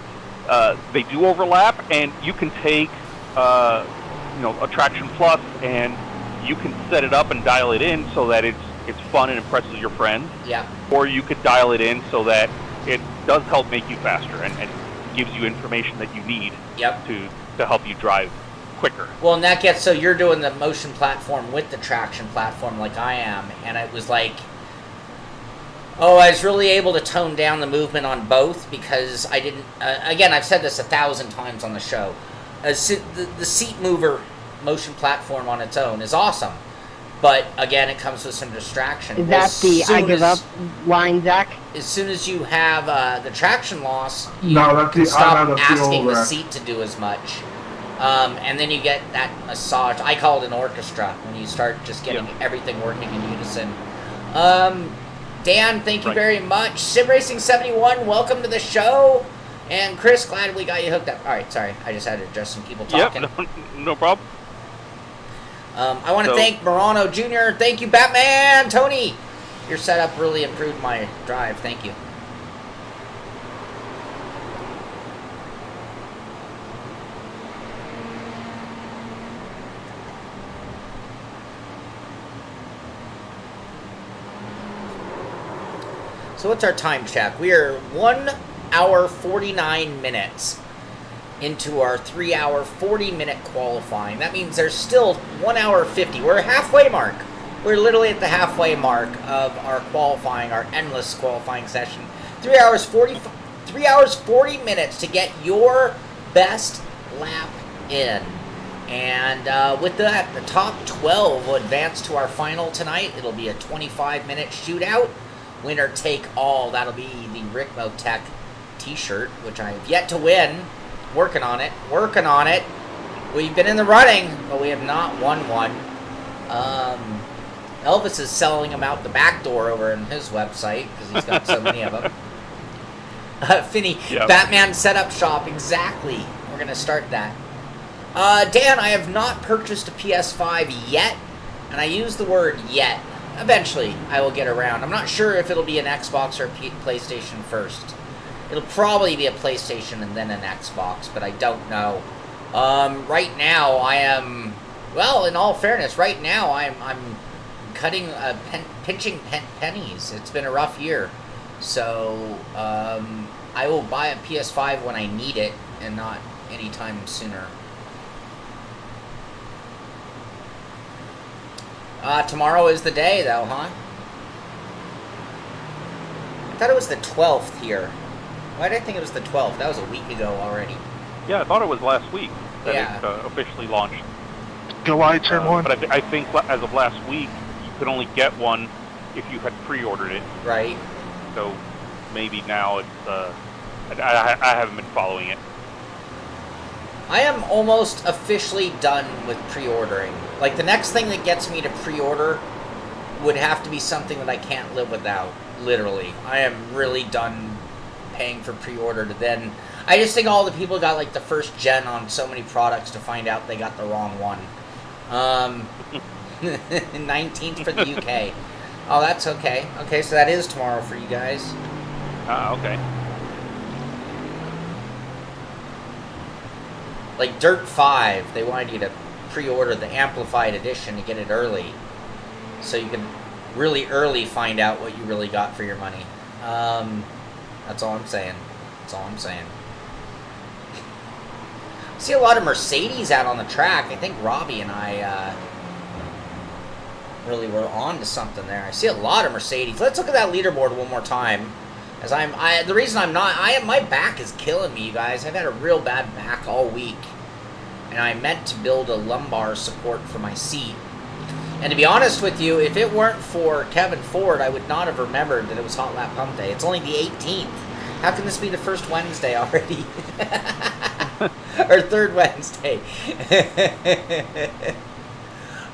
they do overlap, and you can take Attraction Plus and you can set it up and dial it in so that it's fun and impresses your friends. Yeah. Or you could dial it in so that it does help make you faster and gives you information that you need to help you drive quicker. Well, and that gets, so you're doing the motion platform with the traction platform like I am, and it was like, I was really able to tone down the movement on both because I didn't, again, I've said this 1,000 times on the show, the seat mover motion platform on its own is awesome, but again, it comes with some distraction. Is that the I give up line, Zach? As soon as you have the traction loss, you that's stop asking the seat to do as much. And then you get that massage. I call it an orchestra when you start just getting everything working in unison. Dan, thank you very much. Sim Racing 71, welcome to the show. And Chris, glad we got you hooked up. All right, sorry, I just had to address some people talking. Yep, no problem. I want to thank Morano Jr. Thank you, Batman. Tony, your setup really improved my drive. Thank you. So what's our time check? We are 1 hour 49 minutes into our 3 hour 40-minute qualifying. That means there's still 1 hour 50. We're halfway mark. We're literally at the halfway mark of our qualifying, our endless qualifying session. 3 hours 40 minutes to get your best lap in. And with that, the top 12 will advance to our final tonight. It'll be a 25-minute shootout. Winner take all. That'll be the Ricmotech t-shirt, which I have yet to win. Working on it. We've been in the running, but we have not won one. Elvis is selling them out the back door over in his website because he's got so many of them. Finney, Batman setup shop, exactly. We're going to start that. Dan, I have not purchased a PS5 yet, and I use the word yet. Eventually, I will get around. I'm not sure if it'll be an Xbox or a PlayStation first. It'll probably be a PlayStation and then an Xbox, but I don't know. Right now, I am... Well, in all fairness, right now I'm cutting, pinching pennies. It's been a rough year. So I will buy a PS5 when I need it and not anytime sooner. Tomorrow is the day, though, huh? I thought it was the 12th here. Why did I think it was the 12th? That was a week ago already. Yeah, I thought it was last week that Yeah. it officially launched. July turn 1. But I think as of last week, you could only get one if you had pre-ordered it. Right. So maybe now it's. I haven't been following it. I am almost officially done with pre-ordering. Like, the next thing that gets me to pre-order would have to be something that I can't live without. Literally. I am really done paying for pre-order to then... I just think all the people got, like, the first gen on so many products to find out they got the wrong one. 19th for the UK. Oh, that's okay. Okay, so that is tomorrow for you guys. Okay. Like Dirt 5, they wanted you to pre-order the Amplified Edition to get it early. So you can really early find out what you really got for your money. That's all I'm saying. That's all I'm saying. I see a lot of Mercedes out on the track. I think Robby and I really were on to something there. I see a lot of Mercedes. Let's look at that leaderboard one more time. As the reason I'm not, my back is killing me, you guys. I've had a real bad back all week. And I meant to build a lumbar support for my seat. And to be honest with you, if it weren't for Kevin Ford, I would not have remembered that it was Hotlap Humpday. It's only the 18th. How can this be the first Wednesday already? Or third Wednesday.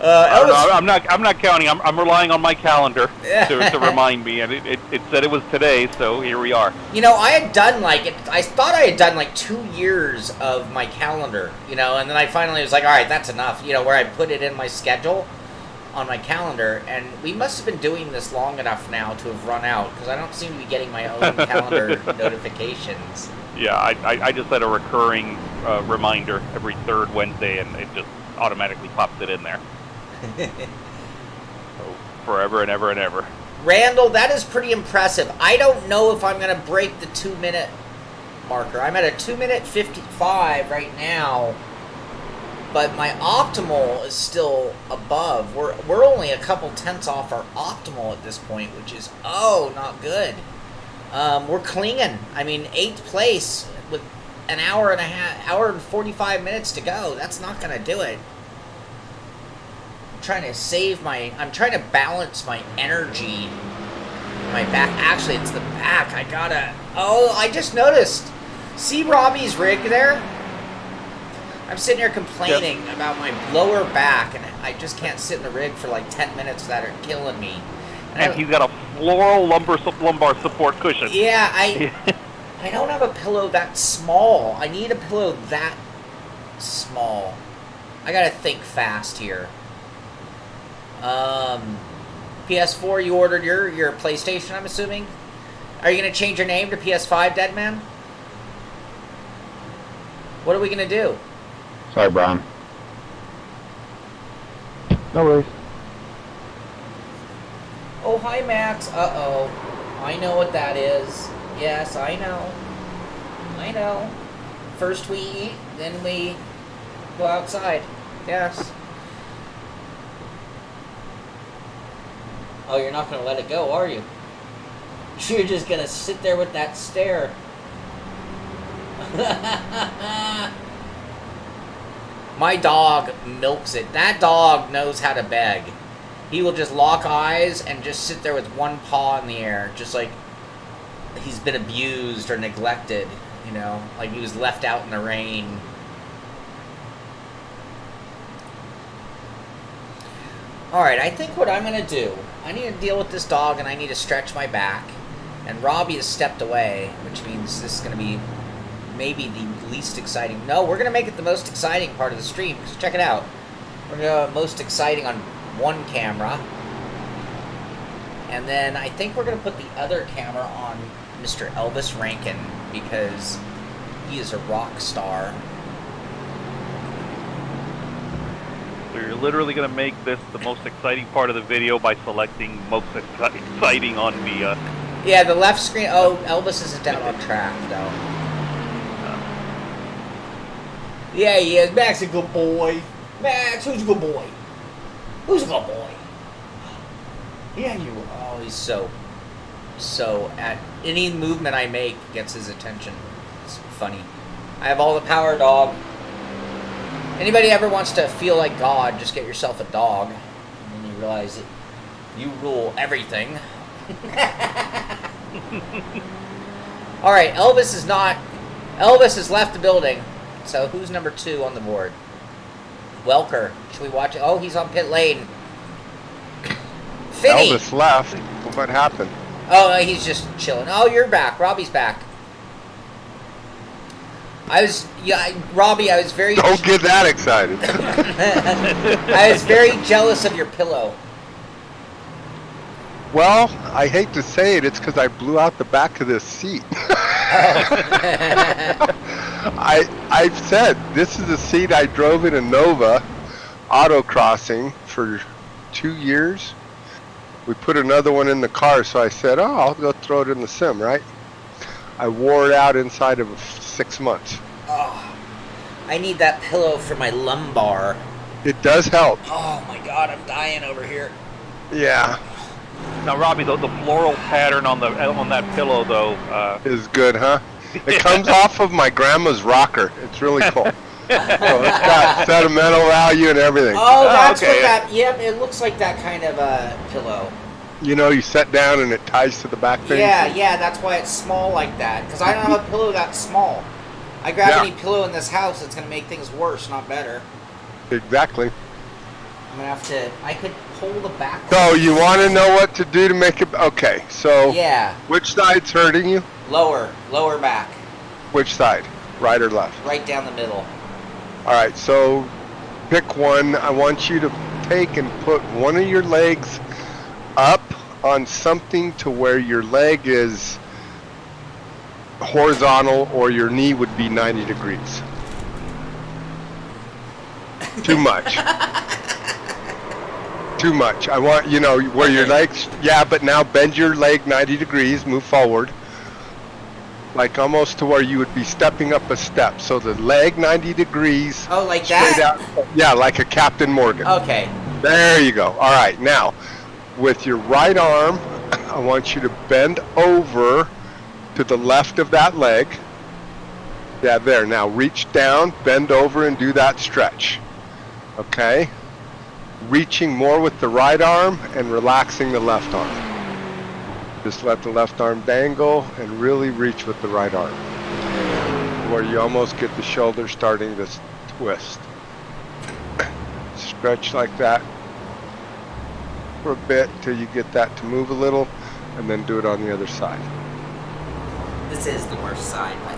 I'm not counting. I'm relying on my calendar to remind me, and it said it was today, so here we are. You know, I had done I thought I had done like 2 years of my calendar, you know, and then I finally was like, all right, that's enough, you know, where I put it in my schedule on my calendar, and we must have been doing this long enough now to have run out, because I don't seem to be getting my own calendar notifications. Yeah, I just had a recurring reminder every third Wednesday, and it just automatically pops it in there. So forever and ever and ever. Randall, that is pretty impressive. I don't know if I'm going to break the 2-minute marker. I'm at a 2-minute 55 right now, but my optimal is still above. We're only a couple tenths off our optimal at this point, which is, not good. We're clinging. I mean, 8th place with an hour and 45 minutes to go. That's not going to do it. I'm trying to balance my energy. My back. Actually, it's the back. I just noticed. See Robby's rig there? I'm sitting here complaining about my lower back, and I just can't sit in the rig for like 10 minutes without it killing me. And he's got a floral lumbar support cushion. Yeah, I don't have a pillow that small. I need a pillow that small. I gotta think fast here. PS4, you ordered your PlayStation, I'm assuming? Are you gonna change your name to PS5, Deadman? What are we gonna do? Sorry, Brian. No worries. Oh, hi, Max. Uh-oh. I know what that is. Yes, I know. I know. First we eat, then we go outside. Yes. Oh, you're not going to let it go, are you? You're just going to sit there with that stare. My dog milks it. That dog knows how to beg. He will just lock eyes and just sit there with one paw in the air, just like he's been abused or neglected, you know, like he was left out in the rain. Alright, I think what I'm going to do, I need to deal with this dog and I need to stretch my back. And Robby has stepped away, which means this is going to be maybe the least exciting. No, we're going to make it the most exciting part of the stream, because check it out. We're going to most exciting on one camera. And then I think we're going to put the other camera on Mr. Elvis Rankin, because he is a rock star. So you're literally going to make this the most exciting part of the video by selecting most exciting on the Yeah, the left screen. Oh, Elvis isn't down on track though. Yeah, he is. Max is a good boy. Max, who's a good boy? Who's a good boy? Yeah, you. Oh, he's so at any movement I make gets his attention. It's funny. I have all the power, dog. Anybody ever wants to feel like God, just get yourself a dog, and then you realize that you rule everything. All right, Elvis has left the building. So who's number 2 on the board? Welker. Should we watch it? Oh, he's on pit lane. Finney. Elvis left. What happened? Oh, no, he's just chilling. Oh, you're back. Robbie's back. Robbie, I was very... Don't get that excited. I was very jealous of your pillow. Well, I hate to say it, it's because I blew out the back of this seat. I've said, this is a seat I drove in a Nova autocrossing for 2 years. We put another one in the car, so I said, oh, I'll go throw it in the sim, right? I wore it out inside of 6 months. Oh, I need that pillow for my lumbar. It does help. Oh my God, I'm dying over here. Yeah. Now, Robbie, the floral pattern on that pillow, though, Is good, huh? It comes off of my grandma's rocker. It's really cool. So it's got sentimental value and everything. Oh, that's okay. what that... Yep, it looks like that kind of pillow. You know, you sit down and it ties to the back thing. Yeah, that's why it's small like that. Because I don't have a pillow that small. I grab any pillow in this house, it's going to make things worse, not better. Exactly. I'm going to have to... I could pull the back... So you want to know what to do to make it... Okay, so... Yeah. Which side's hurting you? Lower back. Which side? Right or left? Right down the middle. Alright, so pick one. I want you to take and put one of your legs up on something to where your leg is horizontal or your knee would be 90 degrees. Too much. Too much. I want, you know, where your legs, yeah, but now bend your leg 90 degrees, move forward. Like almost to where you would be stepping up a step. So the leg 90 degrees. Oh, like straight that? out. Yeah, like a Captain Morgan. Okay. There you go. All right, now with your right arm, I want you to bend over to the left of that leg. Yeah, there. Now reach down, bend over, and do that stretch. Okay? Reaching more with the right arm and relaxing the left arm. Just let the left arm dangle and really reach with the right arm. Where you almost get the shoulder starting to twist. Stretch like that for a bit till you get that to move a little, and then do it on the other side. This is the worst side, but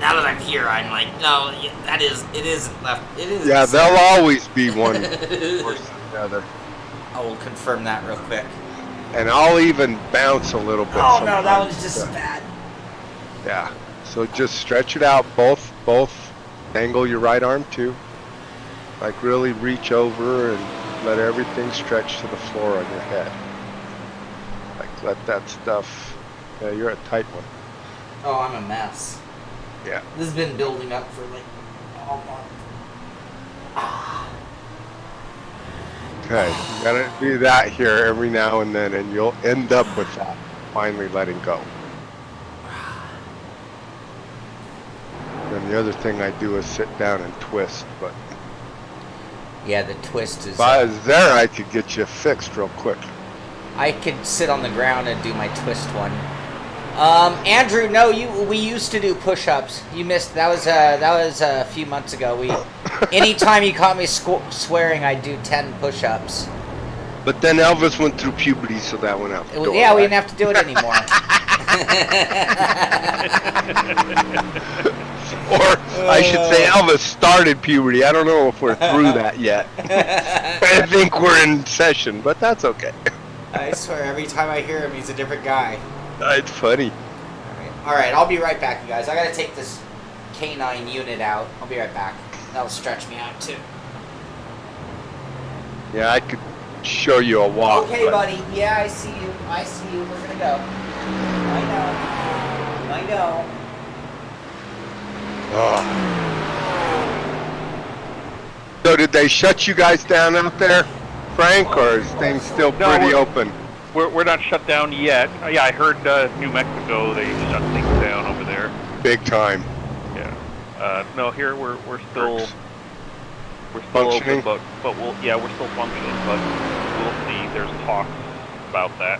now that I'm here, I'm like, no, it isn't left. It is. Yeah, there'll always be one worse than the other. I will confirm that real quick. And I'll even bounce a little bit. Oh no, that sometimes. was just bad. Yeah. So just stretch it out, both. Angle your right arm too. Like really reach over and let everything stretch to the floor on your head. Like let that stuff. Yeah, you're a tight one. Oh, I'm a mess. Yeah. This has been building up for like all month. Okay, you gotta do that here every now and then, and you'll end up with that finally letting go. And the other thing I do is sit down and twist, but Yeah, the twist is... if I was there, I could get you fixed real quick. I could sit on the ground and do my twist one. Andrew, no, we used to do push-ups. You missed. That was a few months ago. Anytime you caught me swearing, I'd do 10 push-ups. But then Elvis went through puberty, so that went out the door, Yeah, we right? didn't have to do it anymore. Or I should say Elvis started puberty. I don't know if we're through that yet. I think we're in session, but that's okay. I swear, every time I hear him, he's a different guy. It's funny. All right, I'll be right back, you guys. I gotta take this canine unit out. I'll be right back. That'll stretch me out too. Yeah, I could show you a walk. Okay, but buddy. Yeah, I see you. We're gonna go. go. So did they shut you guys down out there, Frank, or is things still No, pretty open? We're not shut down yet. Yeah, I heard New Mexico, they shut things down over there. Big time. Yeah. No, here we're still Functioning? open, but we're still functioning, but we'll see. There's talks about that.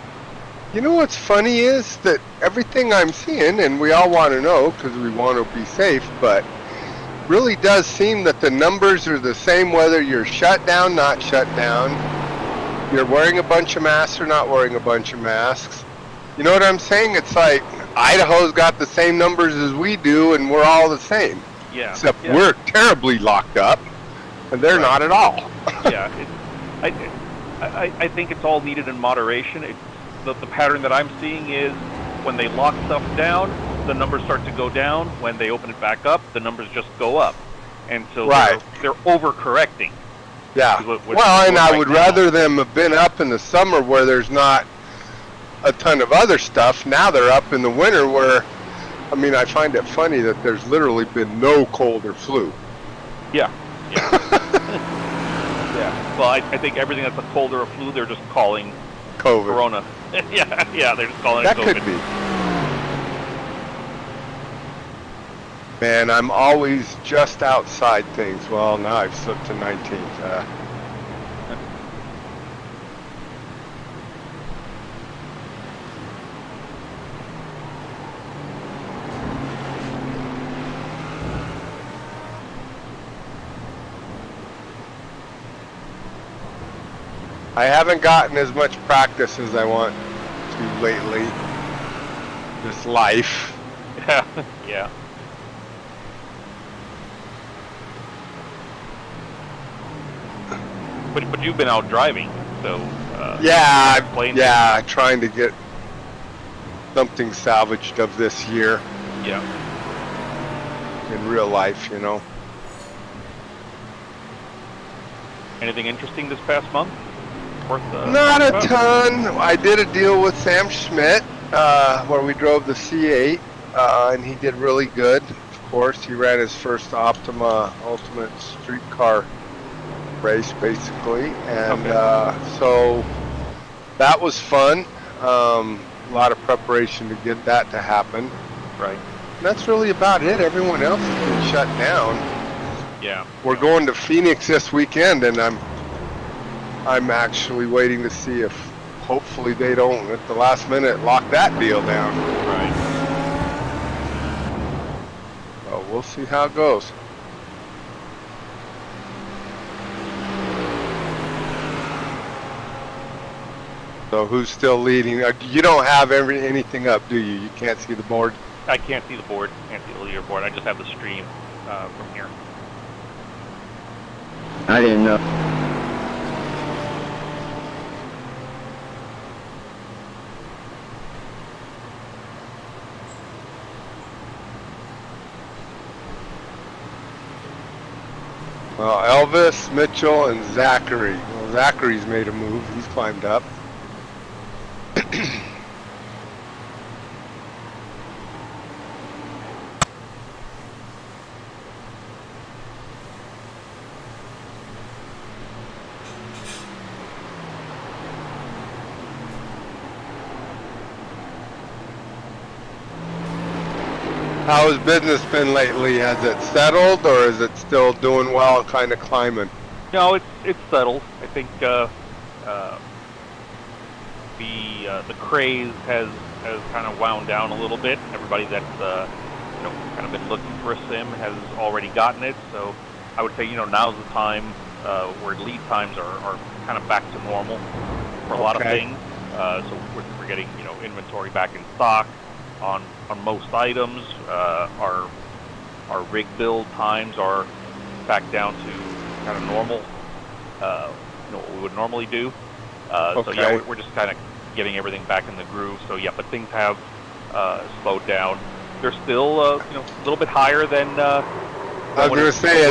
You know what's funny is that everything I'm seeing, and we all want to know because we want to be safe, but really does seem that the numbers are the same whether you're shut down, not shut down, you're wearing a bunch of masks or not wearing a bunch of masks. You know what I'm saying? It's like Idaho's got the same numbers as we do, and we're all the same. Yeah. Except we're terribly locked up, and they're not at all. Yeah. I think it's all needed in moderation. The pattern that I'm seeing is when they lock stuff down, the numbers start to go down. When they open it back up, the numbers just go up. And so they're overcorrecting. Yeah. Well, and I would rather them have been up in the summer where there's not a ton of other stuff. Now they're up in the winter where, I mean, I find it funny that there's literally been no cold or flu. Yeah. Yeah. Yeah. Well, I think everything that's a cold or a flu, they're just calling COVID. Corona. Yeah, they're just calling That it COVID. could be. Man, I'm always just outside things. Well, now I've slipped to 19th. I haven't gotten as much practice as I want to lately. This life. Yeah. Yeah. But you've been out driving, so yeah, trying to get something salvaged of this year. Yeah. In real life, you know. Anything interesting this past month? Not a ton. I did a deal with Sam Schmidt where we drove the C8, and he did really good. Of course, he ran his first Optima Ultimate Street Car race, basically, and so that was fun. A lot of preparation to get that to happen. Right. And that's really about it. Everyone else has been shut down. Yeah. We're going to Phoenix this weekend, and I'm actually waiting to see if hopefully they don't at the last minute lock that deal down. Right. Well, we'll see how it goes. So who's still leading? You don't have anything up, do you? You can't see the board? I can't see the board. Can't see the leaderboard. I just have the stream from here. I didn't know. Well, Elvis, Mitchell, and Zachary. Well, Zachary's made a move. He's climbed up. How has business been lately? Has it settled, or is it still doing well and kind of climbing? No, it's settled. I think the craze has kind of wound down a little bit. Everybody that's kind of been looking for a sim has already gotten it. So I would say now's the time where lead times are kind of back to normal for a lot of things. So we're getting inventory back in stock on most items. Our rig build times are back down to kind of normal, what we would normally do. So yeah, we're just kind of getting everything back in the groove. So yeah, but things have slowed down. They're still a little bit higher than. I was going to say,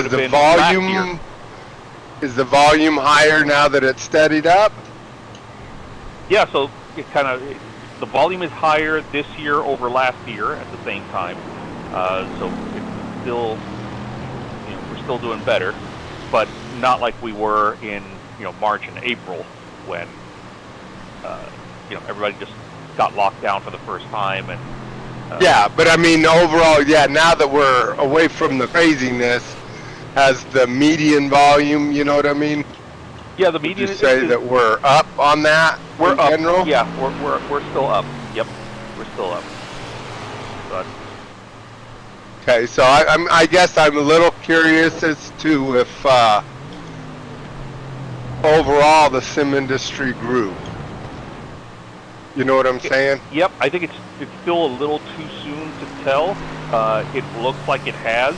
is the volume higher now that it's steadied up? Yeah, so it kind of the volume is higher this year over last year at the same time. So it's still, we're still doing better, but not like we were in, March and April when, everybody just got locked down for the first time. And yeah, but I mean, overall, yeah, now that we're away from the craziness, has the median volume, you know what I mean? yeah, the median Would you say that we're up on that we're in up. general? Yeah, we're still up. Yep, we're still up. But Okay, so I guess I'm a little curious as to if overall the sim industry grew. You know what I'm saying? yep, I think it's still a little too soon to tell. It looks like it has,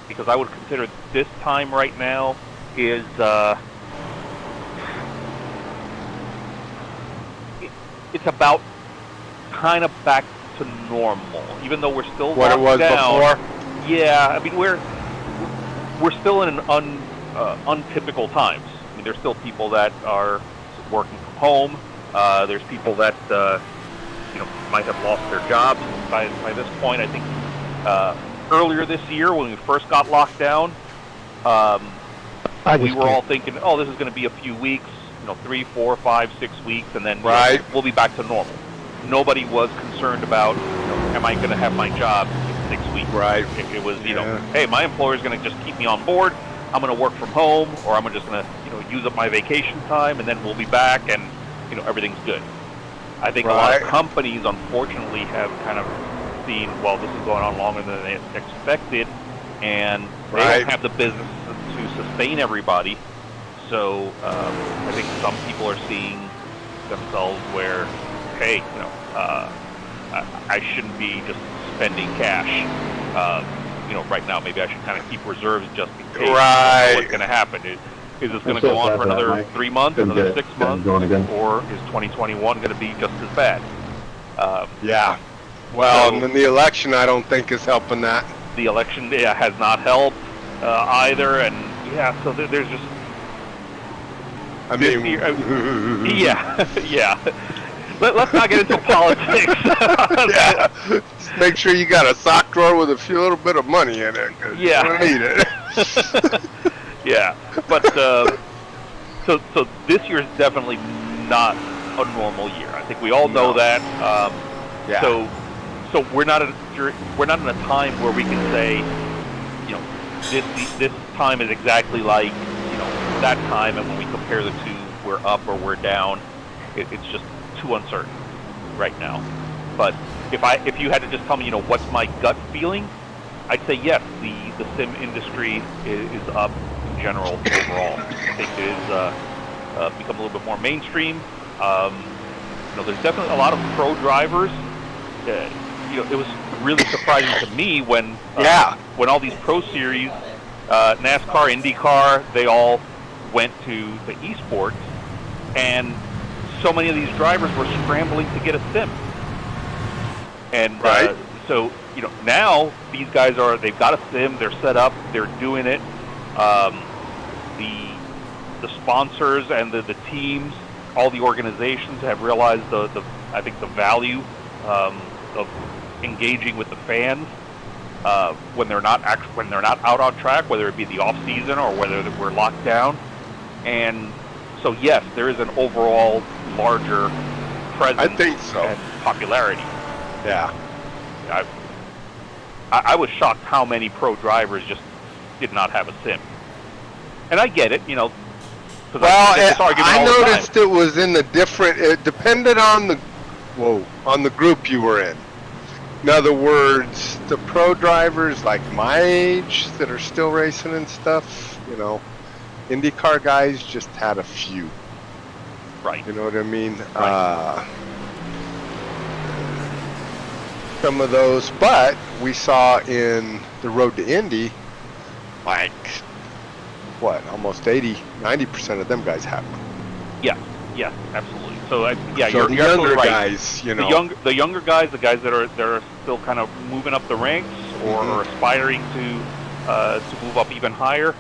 because I would consider this time right now is it's about kind of back to normal, even though we're still What it was locked down. before? Yeah, I mean we're still in an untypical times. I mean, there's still people that are working from home. There's people that might have lost their jobs by this point. I think earlier this year when we first got locked down, we were all thinking, oh, this is going to be a few weeks, 3, 4, 5, 6 weeks, and then we'll be back to normal. Nobody was concerned about, am I going to have my job in 6 weeks? Right. It was, hey, my employer's going to just keep me on board. I'm going to work from home, or I'm just going to, use up my vacation time, and then we'll be back, and everything's good. I think a lot of companies, unfortunately, have kind of seen, well, this is going on longer than they expected, and they don't have the business to sustain everybody. So I think some people are seeing themselves where, hey, I shouldn't be just spending cash. Right now, maybe I should kind of keep reserves just in case. Right. What's going to happen? Is this going to go on for another 3 months, another 6 months, or is 2021 going to be just as bad? Yeah. Well, and then the election, I don't think is helping that. The election has not helped either, and so there's just. I mean, yeah. Let's not get into politics. Yeah. Just make sure you got a sock drawer with a little bit of money in it. 'Cause you don't need it. Yeah, but so this year is definitely not a normal year. I think we all know that. So we're not in a time where we can say, this time is exactly like that time, and when we compare the two, we're up or we're down. It's just too uncertain right now. But if you had to just tell me, what's my gut feeling, I'd say yes, the sim industry is up in general overall. I think it is become a little bit more mainstream. There's definitely a lot of pro drivers. It was really surprising to me when all these pro series, NASCAR, IndyCar, they all went to the esports, and so many of these drivers were scrambling to get a sim. And so now these guys they've got a sim, they're set up, they're doing it. The sponsors and the teams, all the organizations have realized I think the value of engaging with the fans when they're not out on track, whether it be the off season or whether we're locked down. And so yes, there is an overall larger presence, I think so, and popularity. Yeah. I was shocked how many pro drivers just did not have a sim. And I get it, Well, I noticed it was in the different. It depended on the group you were in. In other words, the pro drivers like my age that are still racing and stuff, IndyCar guys just had a few. Right. You know what I mean? Right. Some of those, but we saw in the road to Indy, almost 80-90% of them guys have one. Yeah, absolutely. So you're the younger absolutely right. guys, the younger guys, the guys that are still kind of moving up the ranks or aspiring to move up even higher.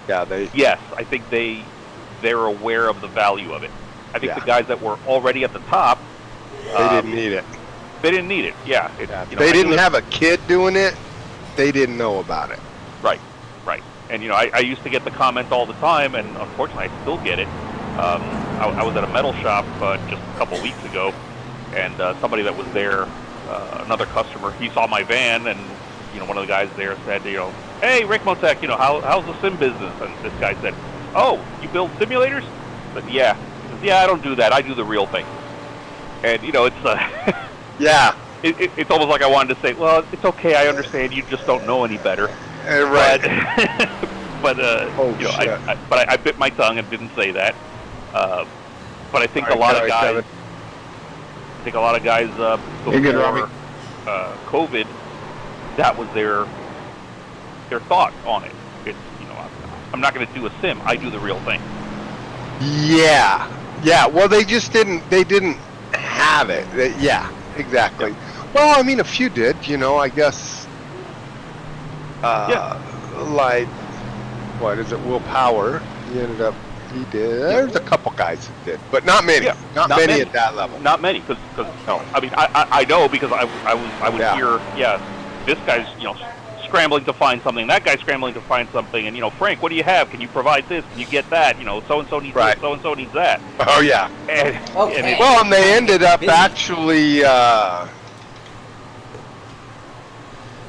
Yeah, Yes, I think they're aware of the value of it. I think Yeah. the guys that were already at the top, They didn't need it. they didn't need it. Yeah, They didn't have a kid doing it. They didn't know about it. Right. And I used to get the comment all the time, and unfortunately I still get it. I was at a metal shop just a couple weeks ago, and somebody that was there, another customer, he saw my van, and one of the guys there said, hey, Ricmotech, how's the sim business? And this guy said, oh, you build simulators? I said, yeah. He says, yeah, I don't do that. I do the real thing. And it's Yeah. It's almost like I wanted to say, well, it's okay. I understand. You just don't know any better. Right. But shit. I bit my tongue and didn't say that. But I think a lot of guys. I think a lot of guys You're good, Robby. before COVID, that was their thought on it. It's I'm not going to do a sim. I do the real thing. Yeah. Well, they just didn't. They didn't have it. Yeah. Exactly. Yeah. Well, I mean, a few did. I guess. Like, what is it? Will Power. He did. There's a couple guys that did, but not many. Yeah, not many at that level. Not many, because No. I mean I know because I would hear this guy's scrambling to find something, that guy's scrambling to find something, and Frank, what do you have? Can you provide this? Can you get that? So and so needs Right. this, so and so needs that. Oh yeah. And, Okay. Well, and they ended up Busy. actually.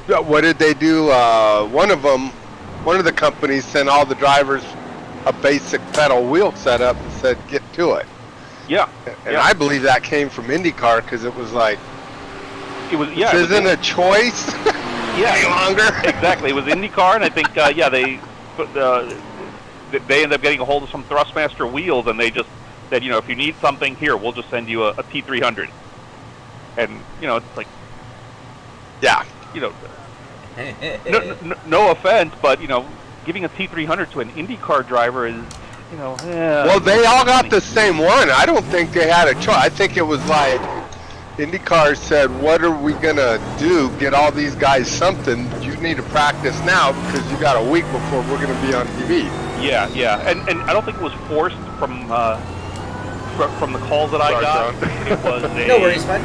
What did they do? One of the companies sent all the drivers a basic pedal wheel setup and said, "Get to it." yeah, And I believe that came from IndyCar because it was like, it was this isn't a choice any longer. Exactly. It was IndyCar, and I think they ended up getting a hold of some Thrustmaster wheels, and they just said, if you need something here, we'll just send you a T300. And it's like, Yeah. no offense, but giving a T300 to an IndyCar driver is, Well, they all got the same one. I don't think they had a choice. I think it was like IndyCar said, "What are we gonna do? Get all these guys something? You need to practice now because you got a week before we're gonna be on TV." Yeah, and I don't think it was forced from the calls that I Sorry, got. Shaun. It was a, No worries, bud.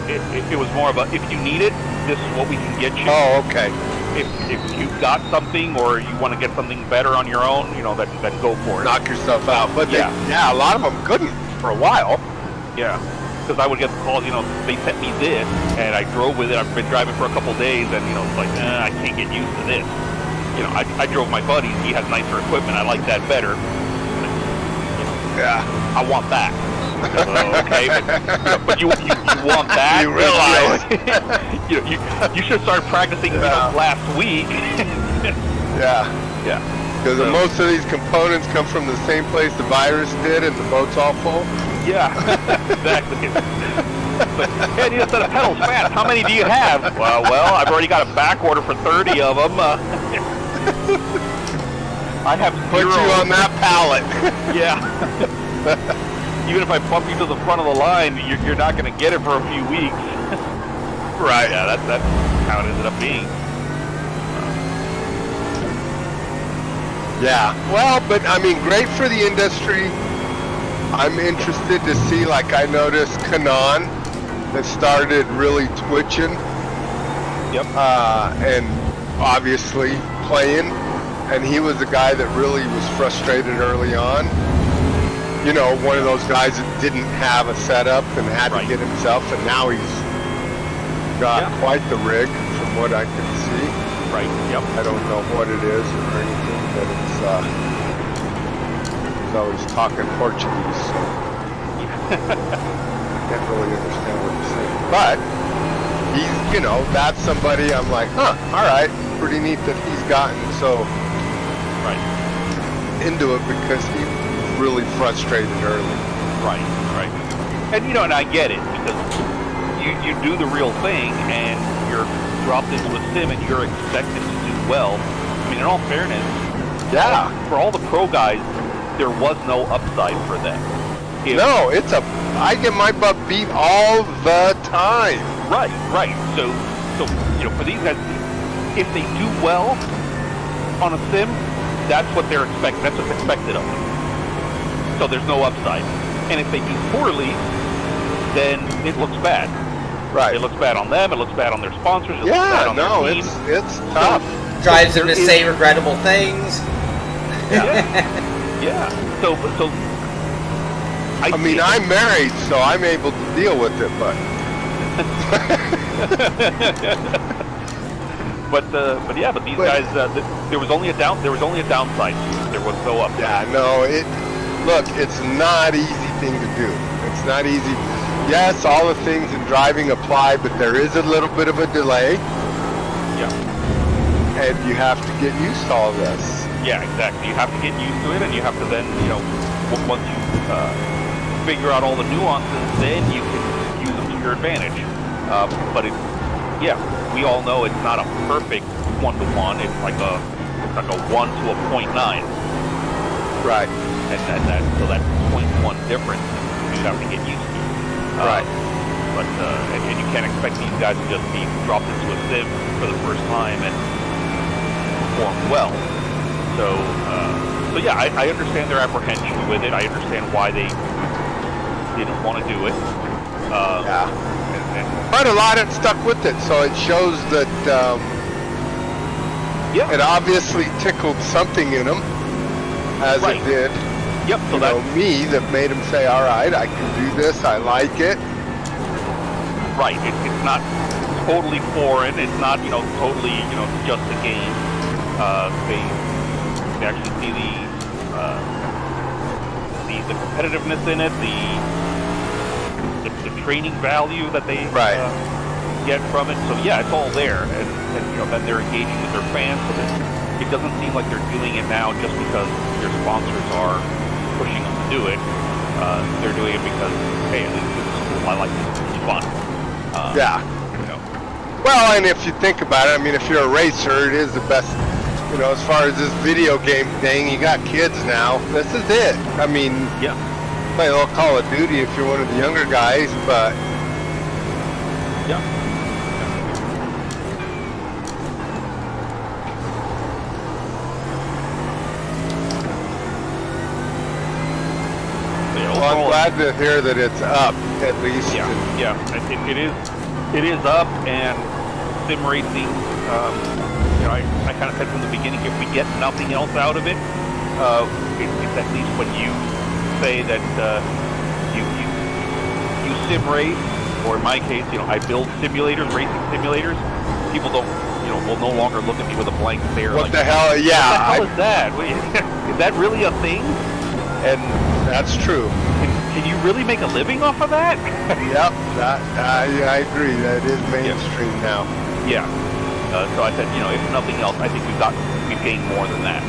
It was more of a, if you need it, this is what we can get you. Oh, okay. If you've got something or you want to get something better on your own, then go for it. Knock yourself out. But Yeah. a lot of them couldn't for a while. Yeah, because I would get the calls, they sent me this, and I drove with it. I've been driving for a couple days, and it's like, I can't get used to this. I drove my buddies. He has nicer equipment. I like that better. Yeah. I want that. Okay, but you want that? You realize. You should start practicing last week. Yeah. Yeah. Because most of these components come from the same place the virus did, and the boat's all full. Yeah, exactly. But, hey, I need a set of pedals fast. How many do you have? Well, I've already got a back order for 30 of them. I have Put zero. you on that pallet. Yeah. Even if I bump you to the front of the line, you're not going to get it for a few weeks. Right. Yeah, that's how it ended up being. Yeah. Well, but I mean, great for the industry. I'm interested to see, like I noticed Kanan that started really twitching. Yep. And obviously playing. And he was a guy that really was frustrated early on. One of those guys that didn't have a setup and had to get himself, and now he's got quite the rig from what I can see. Right, yep. I don't know what it is or anything, but it's, he's always talking Portuguese, so can't really understand what he's saying. But he's, that's somebody I'm like, alright, pretty neat that he's gotten so into it because he really frustrated early. Right. And and I get it, because you do the real thing and you're dropped into a sim and you're expected to do well. I mean, in all fairness, for all the pro guys, there was no upside for them. No, I get my butt beat all the time. Right. So for these guys, if they do well on a sim, that's what they're expecting. That's what's expected of them. So there's no upside. And if they do poorly, then it looks bad. Right. It looks bad on them. It looks bad on their sponsors. It looks bad on no, their team. it's tough. Drives them to There is- say regrettable things. Yeah. So I mean, I'm married, so I'm able to deal with it, but but these guys, there was only a downside. There was no upside. yeah, no, look, it's not easy thing to do. It's not easy. Yes, all the things in driving apply, but there is a little bit of a delay, Yeah. and you have to get used to all this. Yeah, exactly. You have to get used to it, and you have to then, once you figure out all the nuances, then you can use them to your advantage. But we all know it's not a perfect 1-to-1. It's like a 1 to a 0.9. Right. And so that 0.1 difference you have to get used to. Right. But and you can't expect these guys to just be dropped into a sim for the first time and perform well. So yeah, I understand their apprehension with it. I understand why they didn't want to do it. Yeah. But a lot of it stuck with it, so it shows that it obviously tickled something in them, as Right. it did. Yep. So Me, that made them say, all right, I can do this, I like it. right. It's not totally foreign. It's not totally just a game. They actually see the competitiveness in it, the training value that they get from it. So yeah, it's all there, and then they're engaging with their fans. So that it doesn't seem like they're doing it now just because their sponsors are pushing them to do it. They're doing it because, hey, at least this is cool. I like this. It's fun. Well, and if you think about it, I mean, if you're a racer, it is the best. As far as this video game thing, you got kids now. This is it. I mean, play a little Call of Duty if you're one of the younger guys, but well, I'm glad to hear that it's up at least. It is up, and sim racing. I kind of said from the beginning, if we get nothing else out of it, it's at least when you say that you sim race, or in my case, I build simulators, racing simulators. People don't, will no longer look at me with a blank stare. What like, the hell? Yeah. What the hell is that? Is that really a thing? And that's true. Can you really make a living off of that? Yep. I agree. That is mainstream now. Yeah. So I said, if nothing else, I think we've gained more than that.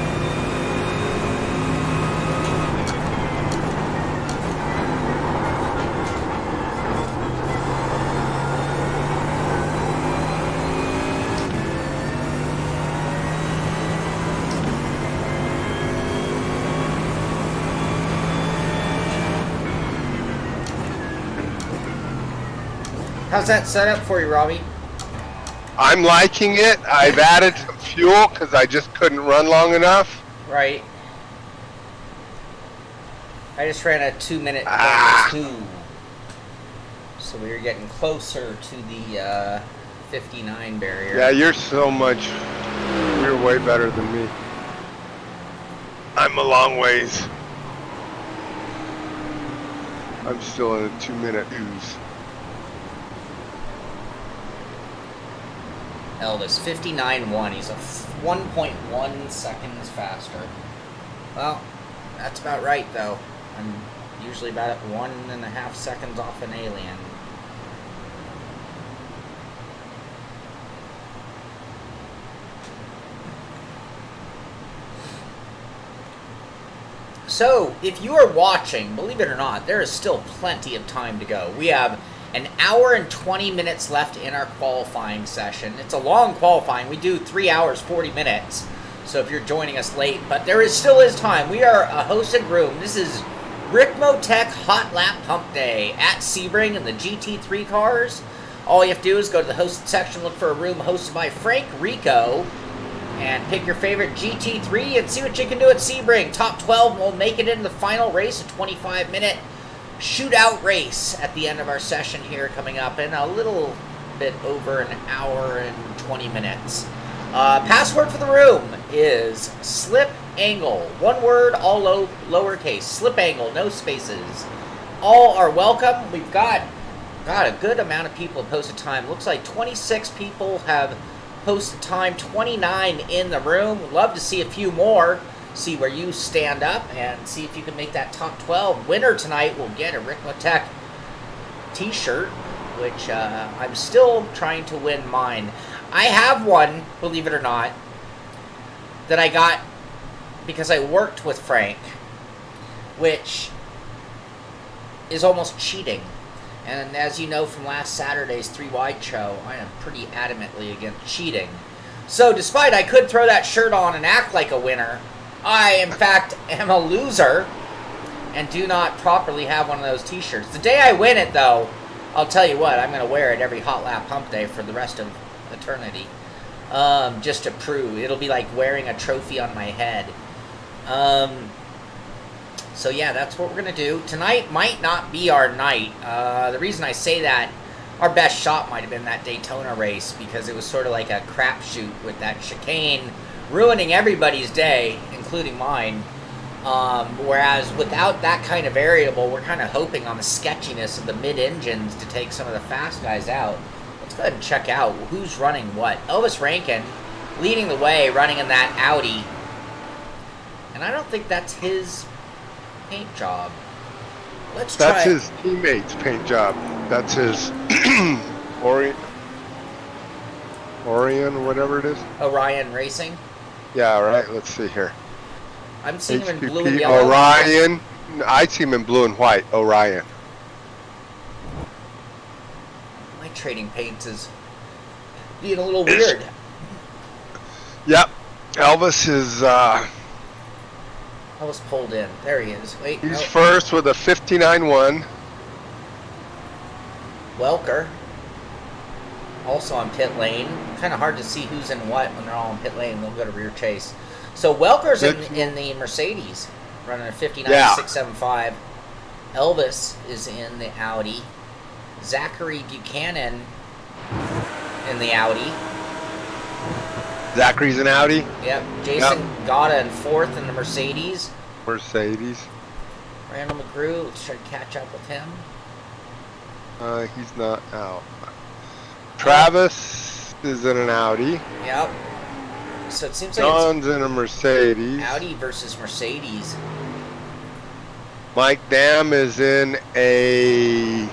How's that set up for you, Robby? I'm liking it. I've added some fuel because I just couldn't run long enough. Right. I just ran a 2-minute 2. So we were getting closer to the 59 barrier. Yeah, you're way better than me. I'm a long ways. I'm still in a 2-minute ooze. Elvis, 59.1. He's a 1.1 seconds faster. Well, that's about right, though. I'm usually about 1.5 seconds off an alien. So, if you are watching, believe it or not, there is still plenty of time to go. We have an hour and 20 minutes left in our qualifying session. It's a long qualifying. We do 3 hours, 40 minutes. So if you're joining us late, but still is time. We are a hosted room. This is Ricmotech Hotlap Humpday at Sebring in the GT3 cars. All you have to do is go to the hosted section, look for a room hosted by Frank Rico, and pick your favorite GT3 and see what you can do at Sebring. Top 12 will make it into the final race, a 25-minute shootout race at the end of our session here coming up in a little bit over an hour and 20 minutes. Password for the room is slip angle. One word, all lowercase. Slip angle, no spaces. All are welcome. We've got a good amount of people have posted time. Looks like 26 people have posted time, 29 in the room. Love to see a few more. See where you stand up and see if you can make that top 12. Winner tonight will get a Ricmotech t-shirt, which I'm still trying to win mine. I have one, believe it or not, that I got because I worked with Frank, which is almost cheating. And as you know from last Saturday's 3 Wide show, I am pretty adamantly against cheating. So despite I could throw that shirt on and act like a winner, I, in fact, am a loser and do not properly have one of those t-shirts. The day I win it, though, I'll tell you what, I'm going to wear it every Hotlap Humpday for the rest of eternity. Just to prove. It'll be like wearing a trophy on my head. So yeah, that's what we're going to do. Tonight might not be our night. The reason I say that, our best shot might have been that Daytona race because it was sort of like a crapshoot with that chicane ruining everybody's day, including mine. Whereas without that kind of variable, we're kind of hoping on the sketchiness of the mid-engines to take some of the fast guys out. Let's go ahead and check out who's running what. Elvis Rankin leading the way, running in that Audi. And I don't think that's his paint job. Let's try. That's his teammate's paint job. That's his Orion, whatever it is. Orion Racing. Yeah, right. Let's see here. I'm seeing him in blue HPP and yellow. Orion. I see him in blue and white. Orion. My trading paints is being a little weird. Yep. Elvis is. I was pulled in. There he is. Wait. He's no. first with a 59.1. Welker. Also on pit lane. Kind of hard to see who's in what when they're all in pit lane. They'll go to rear chase. So Welker's in the Mercedes, running a 59.675. Elvis is in the Audi. Zachary Buchanan in the Audi. Zachary's an Audi. Yep. Jason Gata in fourth in the Mercedes. Mercedes. Randall McGrew, let's try to catch up with him. He's not out. Travis is in an Audi. Yep. So it seems like John's in a Mercedes. it's Audi versus Mercedes. Mike Dam is in a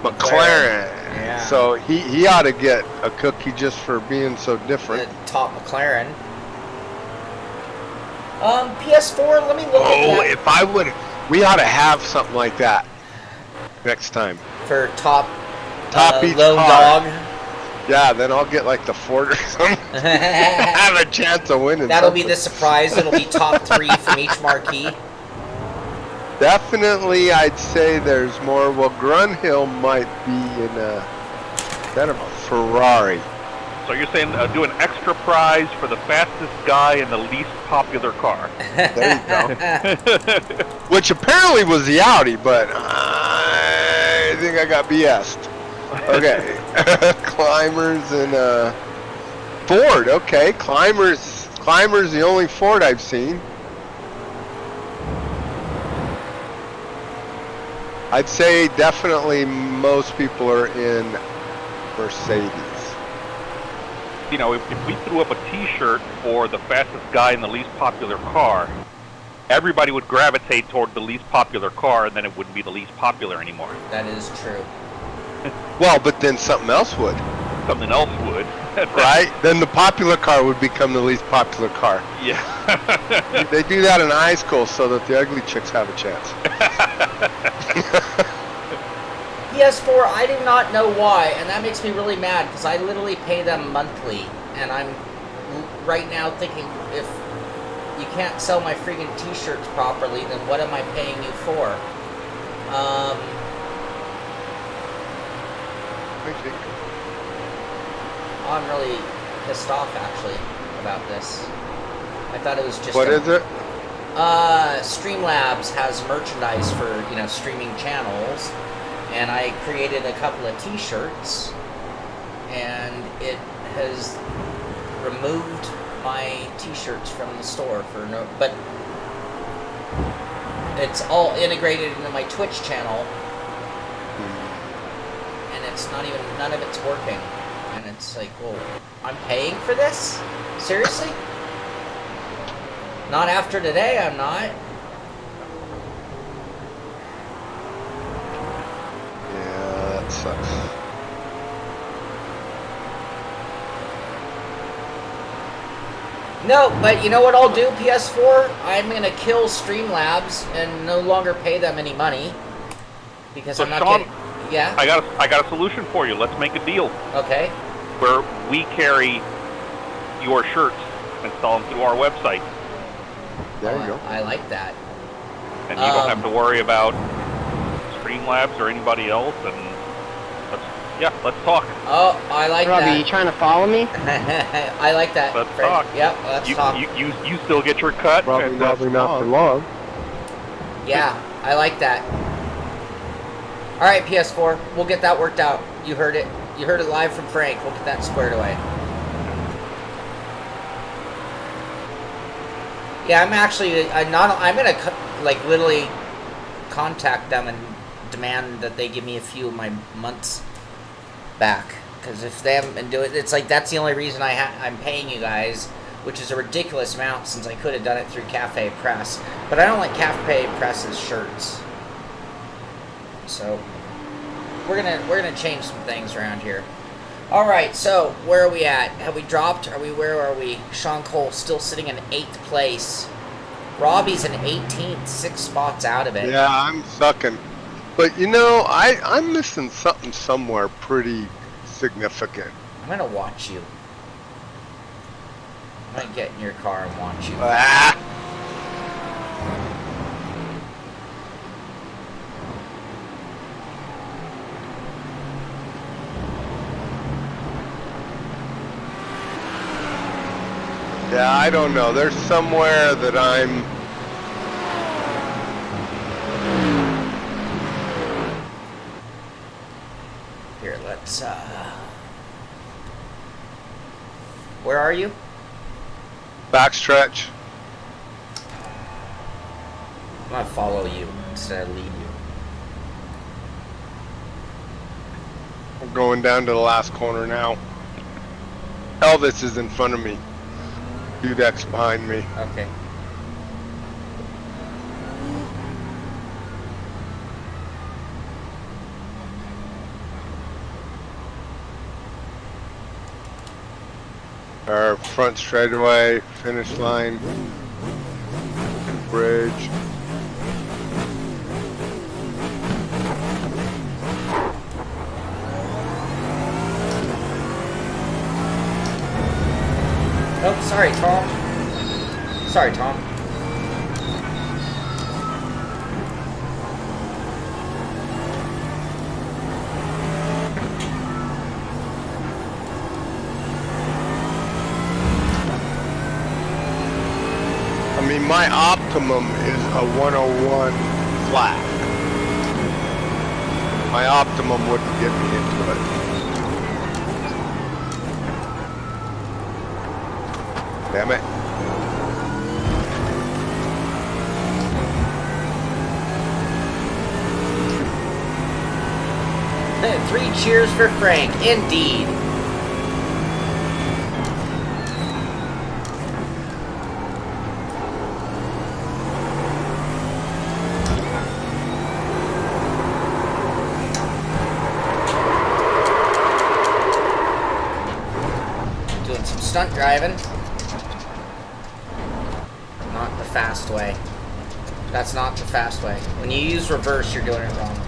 McLaren. Yeah. So he ought to get a cookie just for being so different. The top McLaren. PS4, let me look at that. If I would, we ought to have something like that next time. For top Each lone car. dog. Yeah, then I'll get like the Ford or something. Have a chance of winning. That'll be something. the surprise. It'll be top 3 from each marquee. Definitely, I'd say there's more. Well, Grunhill might be in a Ferrari. So you're saying do an extra prize for the fastest guy in the least popular car. There you go. Which apparently was the Audi, but I think I got BS'd. Okay. Climbers and Ford. Okay, Climbers the only Ford I've seen. I'd say definitely most people are in Mercedes. You know, if we threw up a T-shirt for the fastest guy in the least popular car, everybody would gravitate toward the least popular car, and then it wouldn't be the least popular anymore. That is true. Well, but then something else would. Something else would. Right? Then the popular car would become the least popular car. Yeah. They do that in high school so that the ugly chicks have a chance. PS4, I do not know why, and that makes me really mad because I literally pay them monthly, and I'm right now thinking if you can't sell my freaking t-shirts properly, then what am I paying you for? I'm really pissed off actually about this. I thought it was just What is it? Streamlabs has merchandise for, streaming channels, and I created a couple of t-shirts, and it has removed my t-shirts from the store but it's all integrated into my Twitch channel, and it's none of it's working, and it's like, well, I'm paying for this? Seriously? Not after today, I'm not. Yeah, that sucks. No, but you know what I'll do, PS4? I'm going to kill Streamlabs and no longer pay them any money. Because So I'm not Shaun, getting... Yeah? I got a solution for you. Let's make a deal Okay. where we carry your shirts and sell them through our website, There you go. I like that. and you don't have to worry about Streamlabs or anybody else. And let's talk. Oh, I like Robby, you that. trying to follow me? I like that. Let's Fred. talk. Yep, let's talk. You still get your cut. Probably and that's not for fine. long. Yeah, I like that. All right, PS4, we'll get that worked out. You heard it. You heard it live from Frank. We'll get that squared away. Yeah, I'm gonna like literally contact them and demand that they give me a few of my months back, because if they haven't been doing it, it's like that's the only reason I'm paying you guys, which is a ridiculous amount since I could have done it through Cafe Press, but I don't like Cafe Press's shirts. So we're gonna change some things around here. All right, so where are we at? Have we dropped? Where are we? Shaun Cole still sitting in 8th place. Robby's in 18th, 6 spots out of it. Yeah, I'm sucking. But I'm missing something somewhere pretty significant. I'm gonna watch you. I might get in your car and watch you. Ah! Yeah, I don't know. There's somewhere that I'm... Here, let's, where are you? Backstretch. I'm gonna follow you instead of lead you. I'm going down to the last corner now. Elvis is in front of me. Dudek's behind me. Okay. Our front straightaway, finish line, bridge. Oh, sorry, Tom. Sorry, Tom. I mean, my optimum is a 101 flat. My optimum wouldn't get me into it. Damn it. Three cheers for Frank, indeed. Doing some stunt driving. Not the fast way. That's not the fast way. When you use reverse, you're doing it wrong.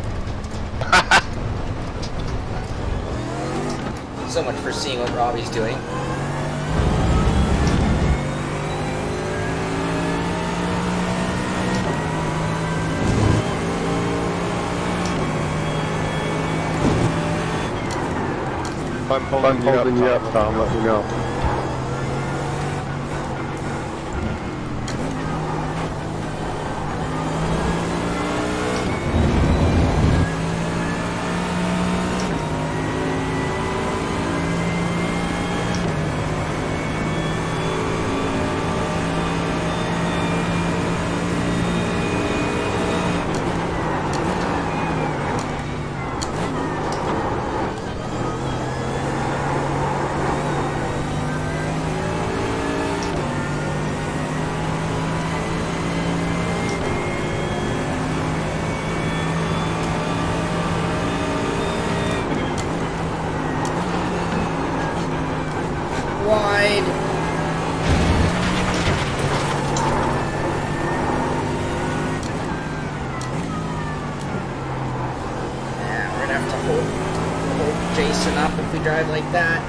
So much for seeing what Robby's doing. If I'm holding you up, Tom, let me know. loosen up if we drive like that.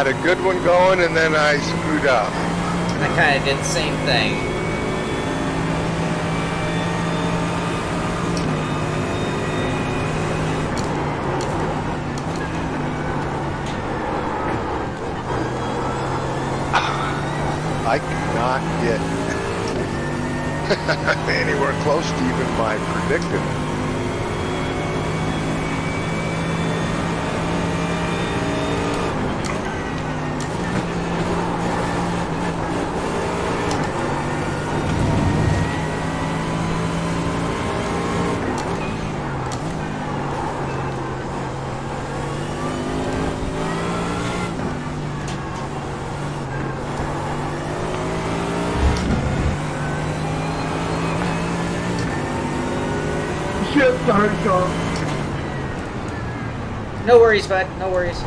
Had a good one going, and then I screwed up. I kind of did the same thing. I cannot get anywhere close to even my predicted. Sorry, Shaun. No worries, bud. No worries.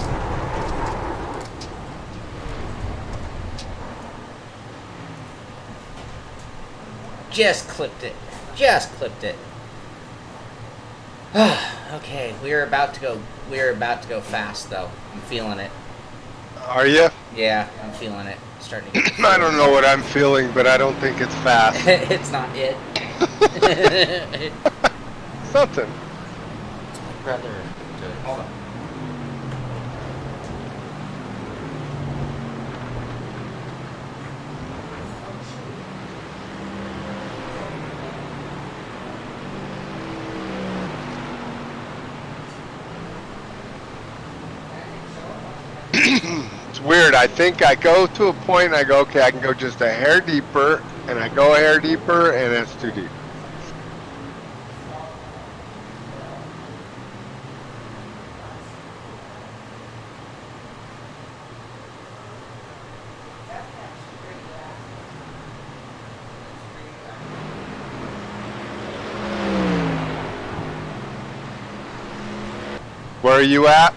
Just clipped it. Just clipped it. Okay, we're about to go fast though. I'm feeling it. Are you? Yeah, I'm feeling it. Starting to get I don't know what I'm feeling, but I don't think it's fast. It's not it. Something. Brother. Hold on. weird. I think I go to a point and I go, okay, I can go just a hair deeper, and I go a hair deeper, and it's too deep. Where are you at?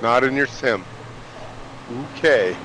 Not in your sim. Okay.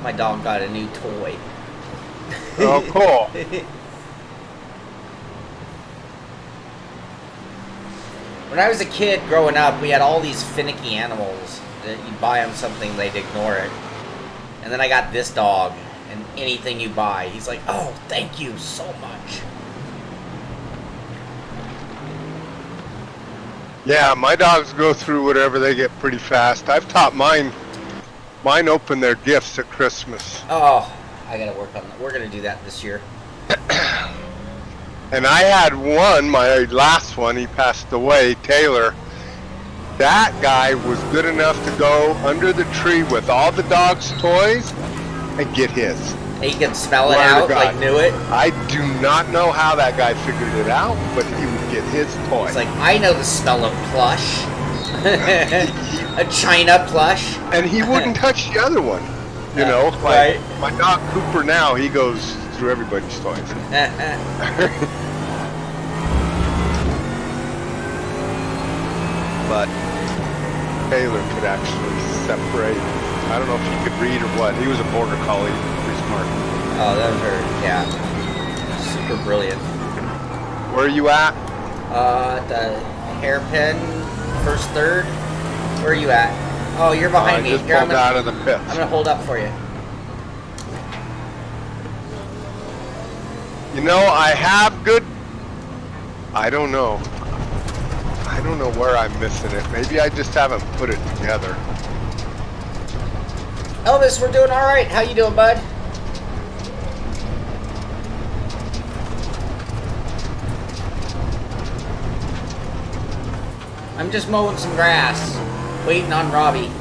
My dog got a new toy. Oh, cool. When I was a kid growing up, we had all these finicky animals that you buy them something, they'd ignore it. And then I got this dog, and anything you buy, he's like, oh, thank you so much. Yeah, my dogs go through whatever they get pretty fast. I've taught mine open their gifts at Christmas. Oh, I gotta work on that. We're gonna do that this year. And I had one, my last one, he passed away, Taylor. That guy was good enough to go under the tree with all the dog's toys and get his. He can smell it Swear to out, God. like knew it. I do not know how that guy figured it out, but he would get his toy. It's like, I know the smell of plush. A China plush. And he wouldn't touch the other one. You know, like right. my dog Cooper now, he goes through everybody's toys. But Taylor could actually separate. I don't know if he could read or what. He was a border collie, pretty smart. Oh, those are, yeah, super brilliant. Where are you at? The hairpin, first third. Where are you at? Oh, you're behind I me. just Here, pulled out of the pits. I'm gonna hold up for you. You know, I have good. I don't know. I don't know where I'm missing it. Maybe I just haven't put it together. Elvis, we're doing all right. How you doing, bud? I'm just mowing some grass, waiting on Robby.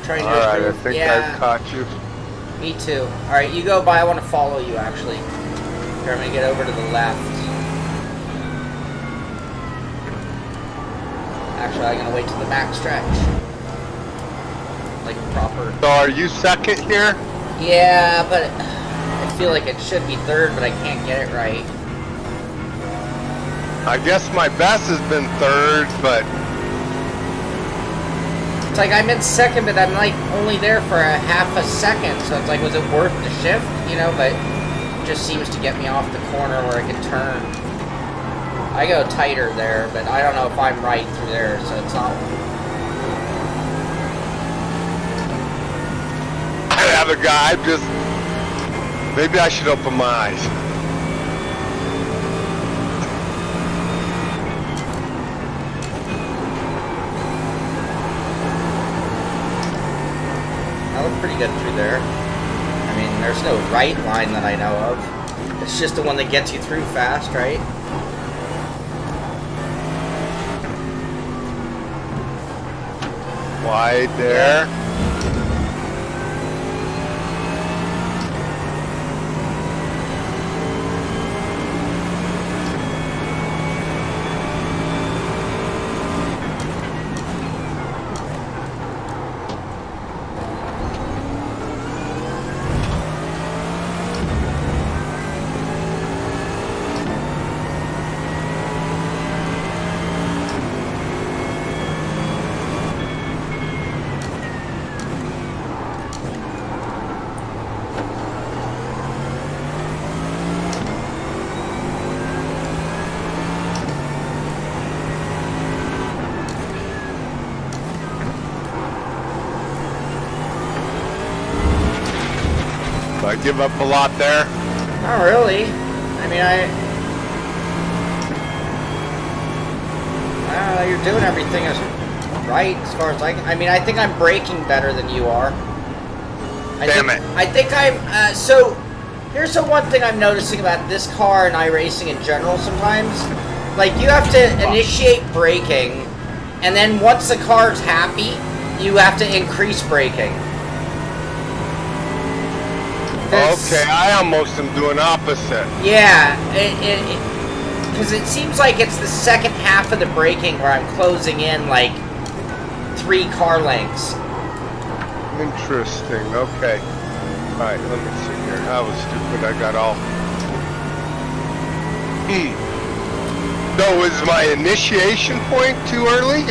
Trying to Alright, I improve. think Yeah, I've caught you. me too. Alright, you go by. I want to follow you, actually. Here, I'm going to get over to the left. Actually, I'm going to wait till the back stretch. Like proper. So are you second here? Yeah, but I feel like it should be third, but I can't get it right. I guess my best has been third, but It's like I'm in second, but I'm like only there for a half a second. So it's like, was it worth the shift? You know, but it just seems to get me off the corner where I can turn. I go tighter there, but I don't know if I'm right through there, so it's not. I have a guy. Just maybe I should open my eyes. I look pretty good through there. I mean, there's no right line that I know of. It's just the one that gets you through fast, right? Wide there. So I give up a lot there. Not really. I mean, I don't know, you're doing everything as right as far as I mean, I think I'm braking better than you are. Damn it. I think I'm, so, here's the one thing I'm noticing about this car and iRacing in general sometimes. Like, you have to initiate braking, and then once the car's happy, you have to increase braking. Okay, I almost am doing opposite. Yeah, because it seems like it's the second half of the braking where I'm closing in like 3 car lengths. Interesting. Okay. All right. Let me see here. That was stupid. I got all. So is my initiation point too early?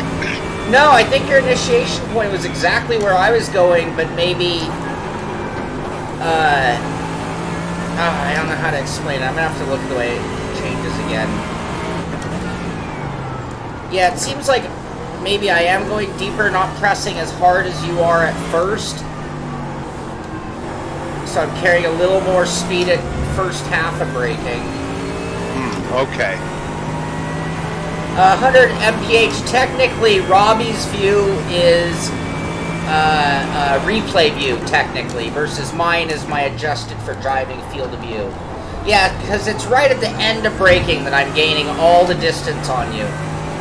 No, I think your initiation point was exactly where I was going, but maybe. I don't know how to explain it. I'm gonna have to look at the way it changes again. Yeah, it seems like maybe I am going deeper, not pressing as hard as you are at first. So I'm carrying a little more speed at first half of braking. Okay. 100 mph. Technically, Robby's view is replay view, technically, versus mine is my adjusted for driving field of view. Yeah, because it's right at the end of braking that I'm gaining all the distance on you.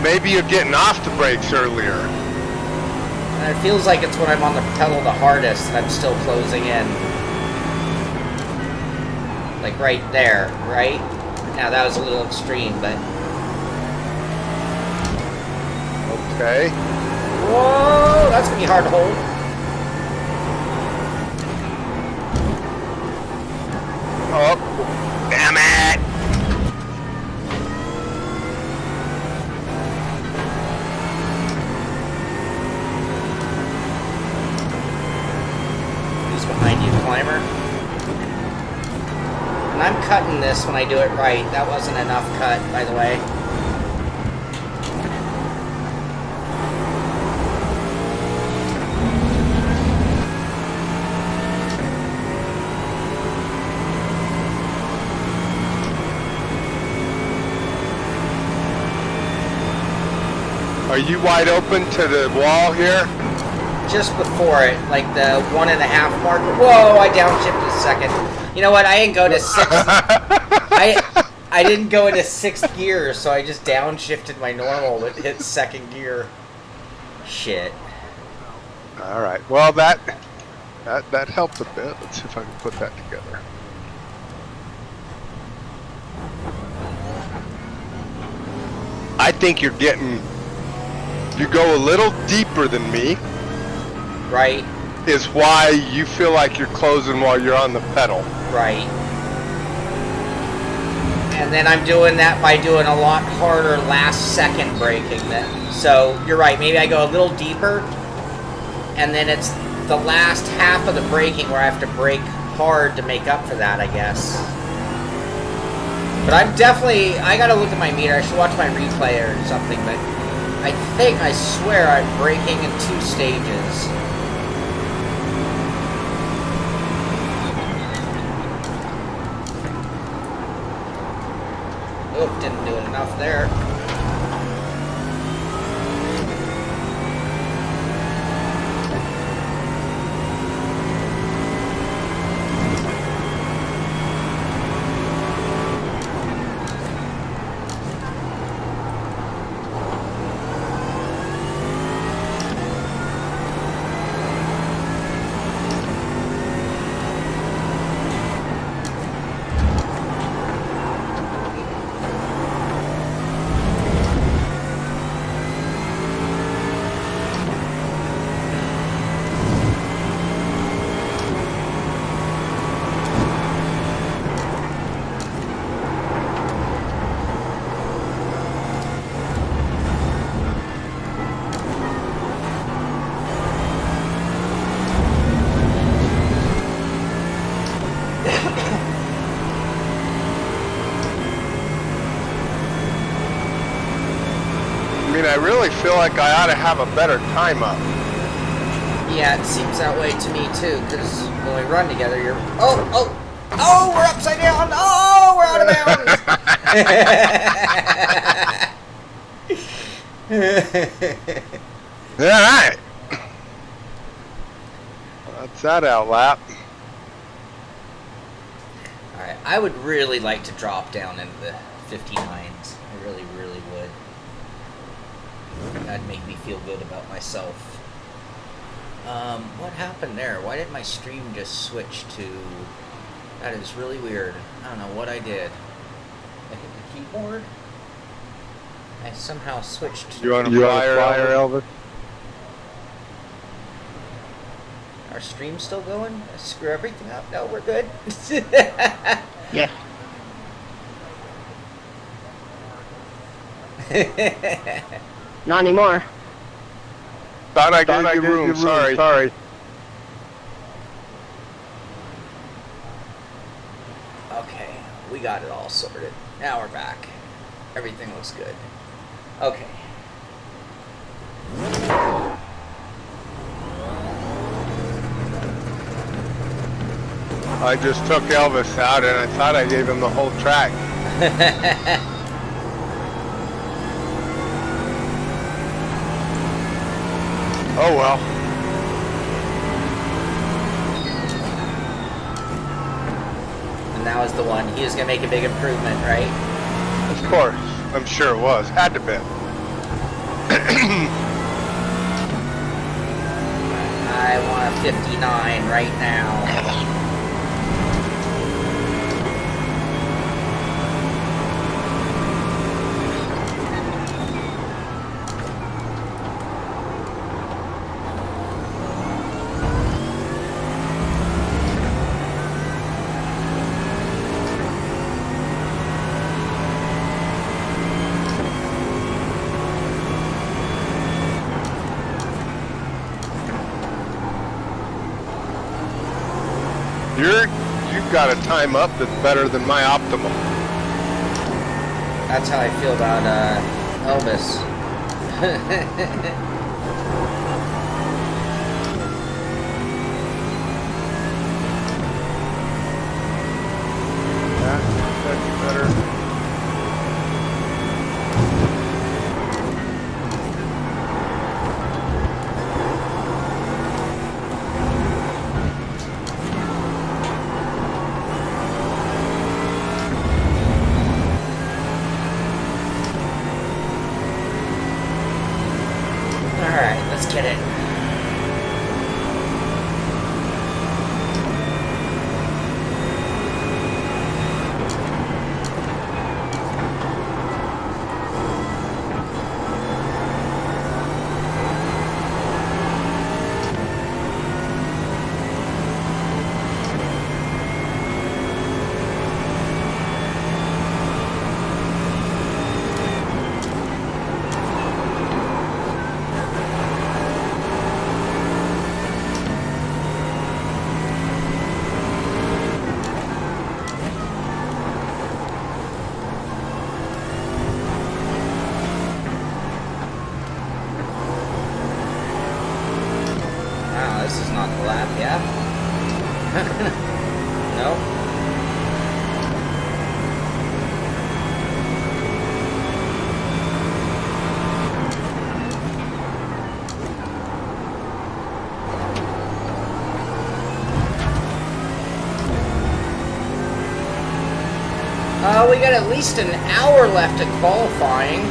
Maybe you're getting off the brakes earlier. And it feels like it's when I'm on the pedal the hardest that I'm still closing in. Like right there, right? Now that was a little extreme, but... Okay. Whoa, that's gonna be hard to hold. Oh, damn it! Who's behind you, climber? And I'm cutting this when I do it right. That wasn't enough cut, by the way. Are you wide open to the wall here? Just before it, like the 1.5 mark. Whoa, I downshifted a second. You know what? I didn't go to sixth. I didn't go into 6th gear, so I just downshifted my normal, but hit 2nd gear. Shit. All right. Well, that helped a bit. Let's see if I can put that together. I think you're getting. You go a little deeper than me. Right. Is why you feel like you're closing while you're on the pedal. Right. And then I'm doing that by doing a lot harder last second braking. So you're right, maybe I go a little deeper, and then it's the last half of the braking where I have to brake hard to make up for that, I guess. But I'm definitely, I gotta look at my meter. I should watch my replay or something, but I swear I'm braking in 2 stages. Oop, didn't do it enough there. I really feel like I ought to have a better time up. Yeah, it seems that way to me too, because when we run together, you're... Oh, we're upside down! Oh, we're out of bounds! Alright. That's that outlap. Alright, I would really like to drop down into the 59s. I really, really would. That'd make me feel good about myself. What happened there? Why did my stream just switch to... That is really weird. I don't know what I did. I hit the keyboard? I somehow switched... You want to fire, Elvis? Our stream's still going? I screw everything up? No, we're good. Yeah. Not anymore. Thought I gave you room. Sorry. Okay, we got it all sorted. Now we're back. Everything looks good. Okay. I just took Elvis out and I thought I gave him the whole track. Oh well. And that was the one. He was going to make a big improvement, right? Of course. I'm sure it was. Had to be. I want a 59 right now. You've got a time up that's better than my optimal. That's how I feel about Elvis. That's better. Alright, let's get it. This is not the lap, yeah? No? We got at least an hour left of qualifying.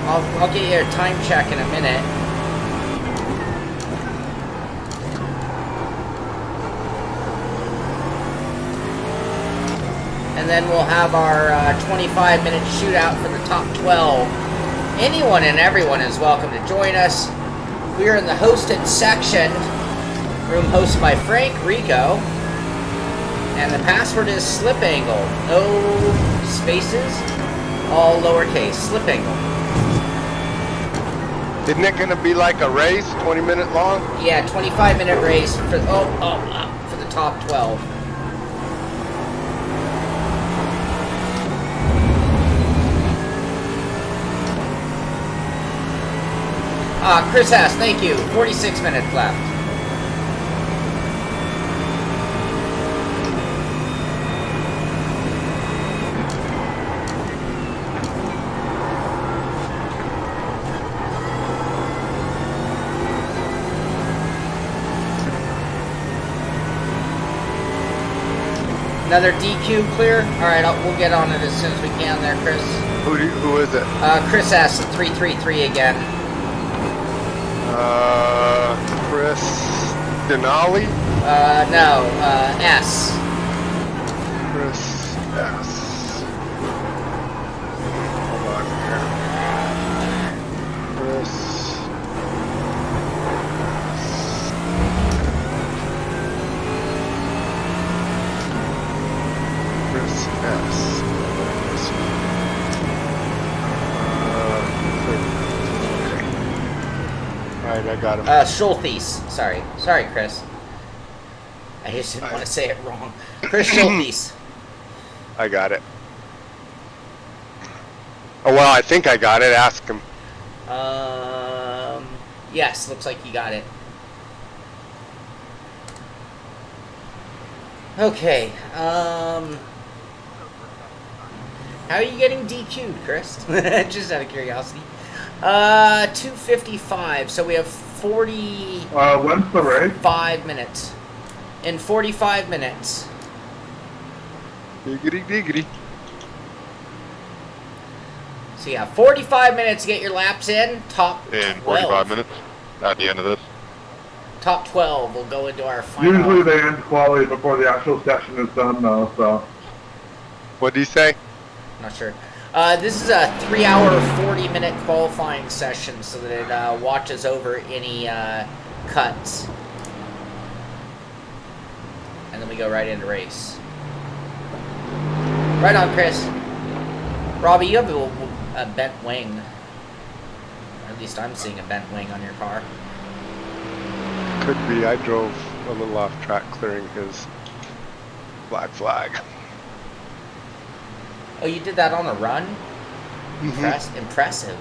I'll get you a time check in a minute. And then we'll have our 25-minute shootout for the top 12. Anyone and everyone is welcome to join us. We are in the hosted section, room hosted by Frank Rico. And the password is slip angle. No spaces, all lowercase, slip angle. Isn't it going to be like a race, 20-minute long? Yeah, 25-minute race for for the top 12. Chris S, thank you. 46 minutes left. Another DQ clear? Alright, we'll get on it as soon as we can there, Chris. Who is it? Chris S, 333 again. Chris Denali? No, S. Chris S. Hold on here. Chris. Chris S. Alright, I got him. Schultheis. Sorry, Chris. I just didn't want to say it wrong. Chris Schultheis. I got it. Oh, well, I think I got it. Ask him. Yes, looks like you got it. Okay, how are you getting DQ'd, Chris? Just out of curiosity. 2:55, so we have 40... when's the race? 5 minutes. In 45 minutes. Diggity diggity. So yeah, 45 minutes to get your laps in. Top 12. In 45 minutes? At the end of this? Top 12 will go into our final. Usually they end quality before the actual session is done, though, so. What did he say? Not sure. This is a 3-hour, 40-minute qualifying session so that it watches over any cuts. And then we go right into race. Right on, Chris. Robby, you have a bent wing. Or at least I'm seeing a bent wing on your car. Could be. I drove a little off track clearing his. Black flag. Oh, you did that on a run? Mhm. Impressive.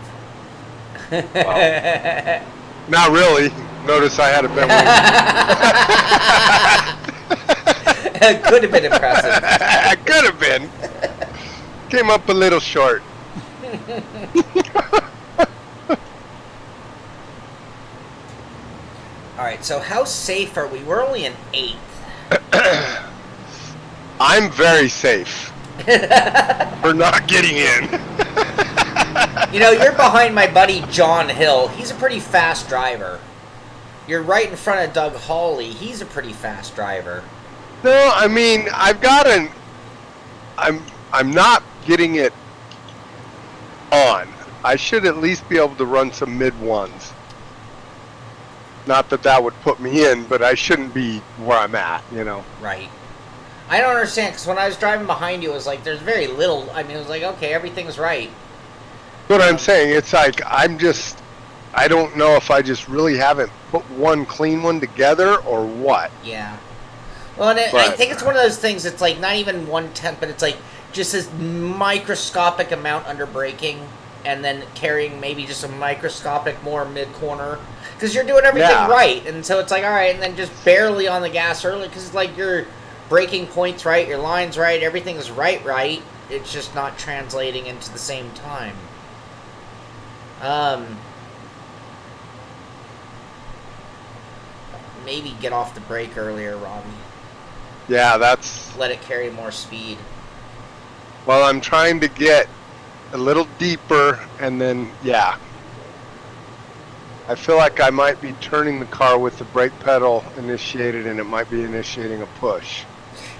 Not really. Notice I had a bit wing. Could have been impressive. Could have been. Came up a little short. All right, so how safe are we? We're only in 8th. I'm very safe for not getting in. You know, you're behind my buddy John Hill. He's a pretty fast driver. You're right in front of Doug Hawley. He's a pretty fast driver. No, I mean, I've got an... I'm not getting it on. I should at least be able to run some mid ones. Not that that would put me in, but I shouldn't be where I'm at, you know. Right. I don't understand, because when I was driving behind you, it was like, there's very little. I mean, it was like, okay, everything's right. What I'm saying, it's like, I don't know if I just really haven't put one clean one together or what. Yeah. Well, and I think it's one of those things, it's like not even 1/10, but it's like just this microscopic amount under braking, and then carrying maybe just a microscopic more mid-corner. Because you're doing everything right, and so it's like, all right, and then just barely on the gas early, because it's like your braking point's right, your line's right, everything's right. It's just not translating into the same time. Maybe get off the brake earlier, Robbie. Yeah, that's... Let it carry more speed. Well, I'm trying to get a little deeper, and then, yeah. I feel like I might be turning the car with the brake pedal initiated, and it might be initiating a push.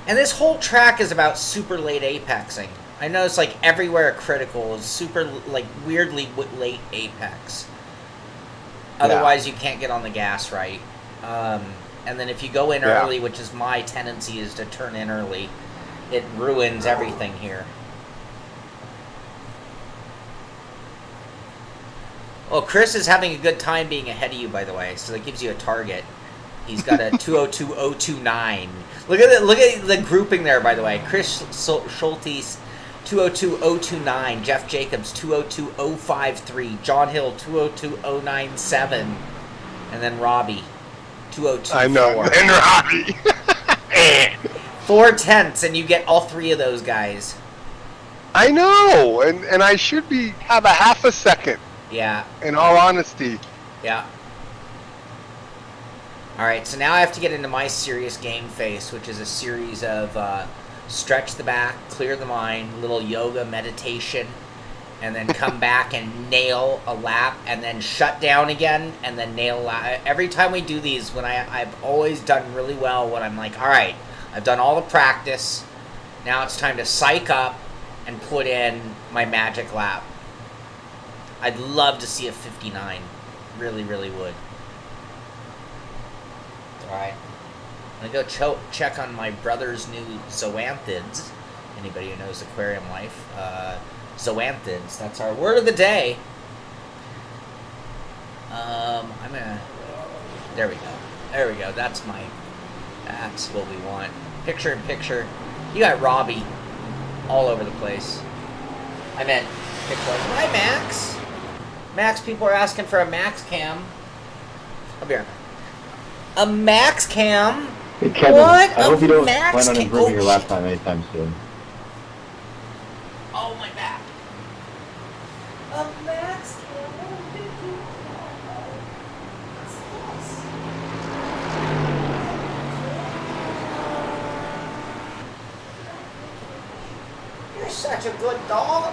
And this whole track is about super late apexing. I notice like everywhere at critical is super like weirdly late apex. Otherwise, you can't get on the gas right. And then if you go in early, which is my tendency is to turn in early, it ruins everything here. Well, Chris is having a good time being ahead of you, by the way, so that gives you a target. He's got a 202.029. Look at the grouping there, by the way. Chris Schultes, 202.029. Jeff Jacobs, 202.053. John Hill, 202.097. And then Robbie, 202.4. I know, and Robbie. 4 tenths, and you get all 3 of those guys. I know, and I should have a half a second. Yeah. In all honesty. Yeah. Alright, so now I have to get into my serious game face, which is a series of stretch the back, clear the mind, little yoga meditation, and then come back and nail a lap, and then shut down again, and then nail a lap. Every time we do these, when I've always done really well when I'm like, alright, I've done all the practice, now it's time to psych up and put in my magic lap. I'd love to see a 59. Really, really would. Alright. I'm going to go check on my brother's new zoanthids. Anybody who knows aquarium life. Zoanthids. That's our word of the day. I'm going to... There we go. There we go. That's what we want. Picture in picture. You got Robbie all over the place. I meant picture. Hi, Max. Max, people are asking for a Max cam. I'll be right back. A Max cam? Hey, Kevin, what? I hope you don't Max plan on cam? improving your lap time anytime soon. Oh, my back. A Max cam? You're such a good dog.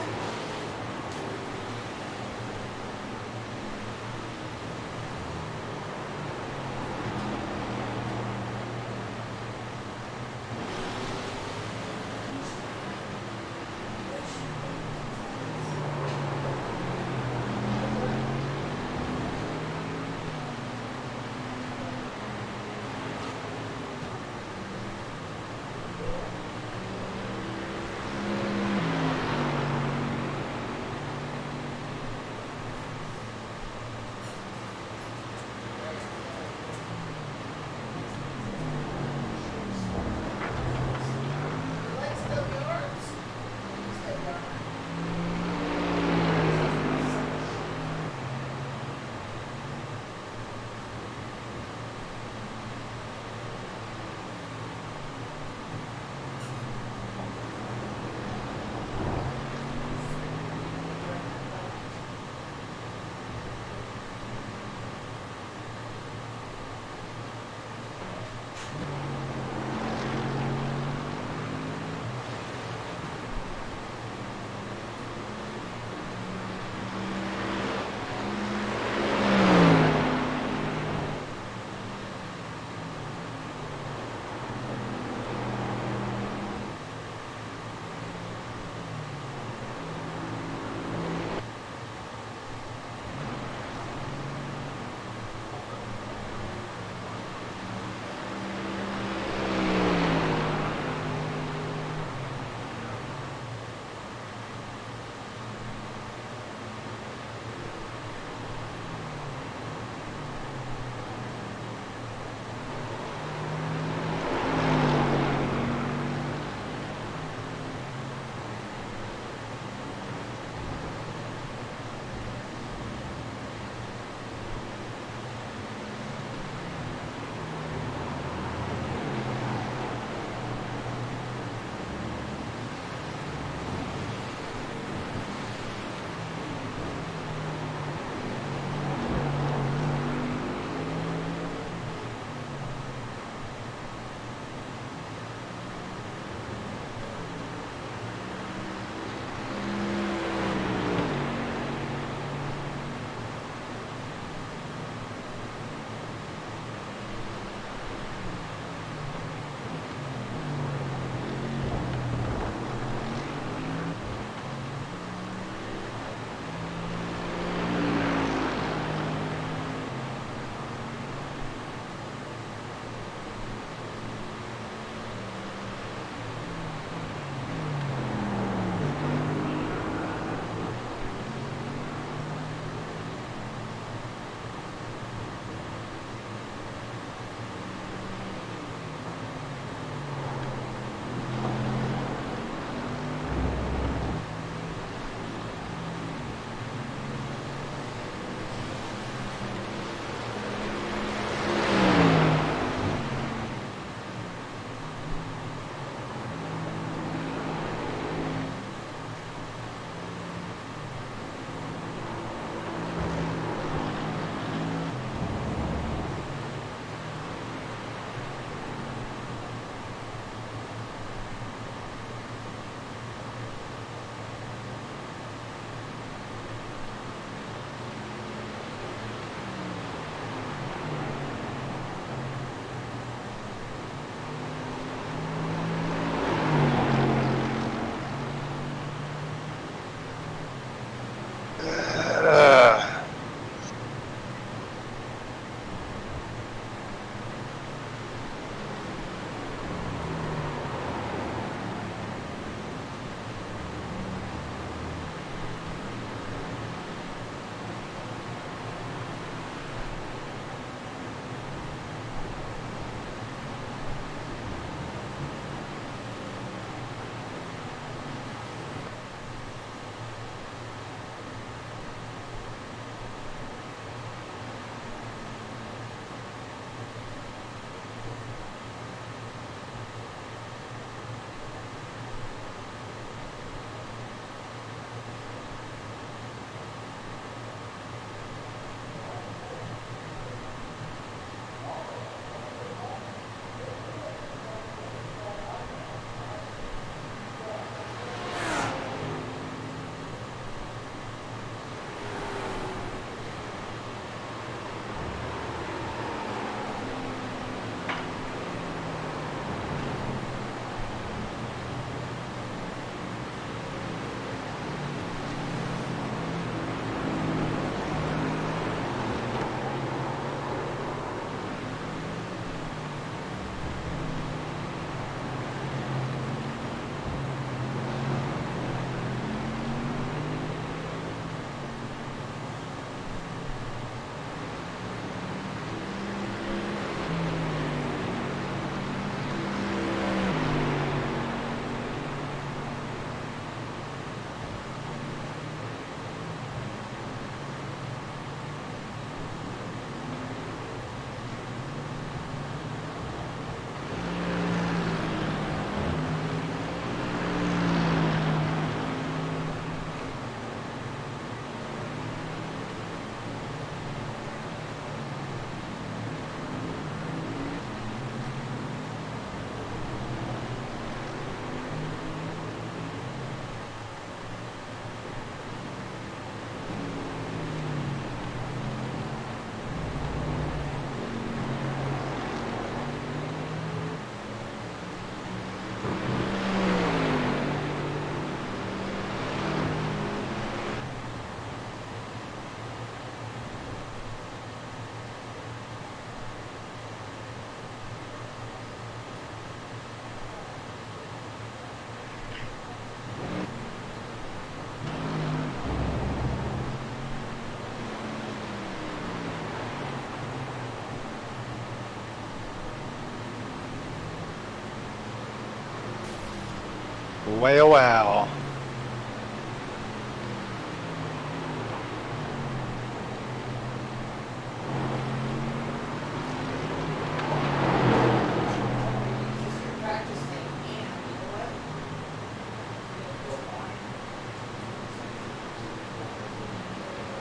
Well, well.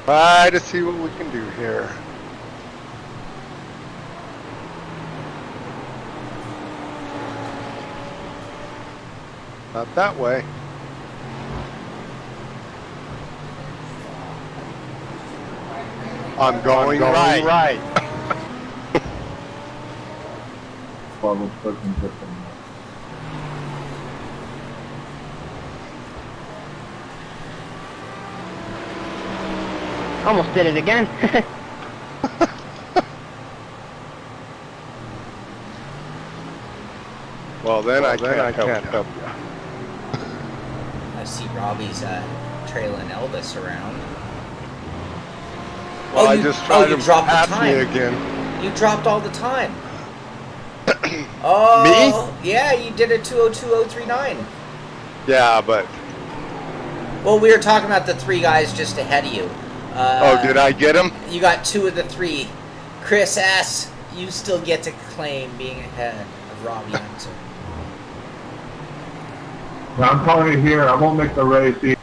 Try to see what we can do here. Not that way. I'm going right. Well, we'll put some different. Almost did it again. Well, then I can't help you. I see Robby's trailing Elvis around. Well, I just tried you to dropped the pass me time. again. You dropped all the time. Oh, Me? yeah, you did a 2:02:039. Yeah, but Well, we were talking about the three guys just ahead of you. did I get him? You got 2 of the 3. Chris S., you still get to claim being ahead of Robby Unser. Now, I'm calling it here. I won't make the race.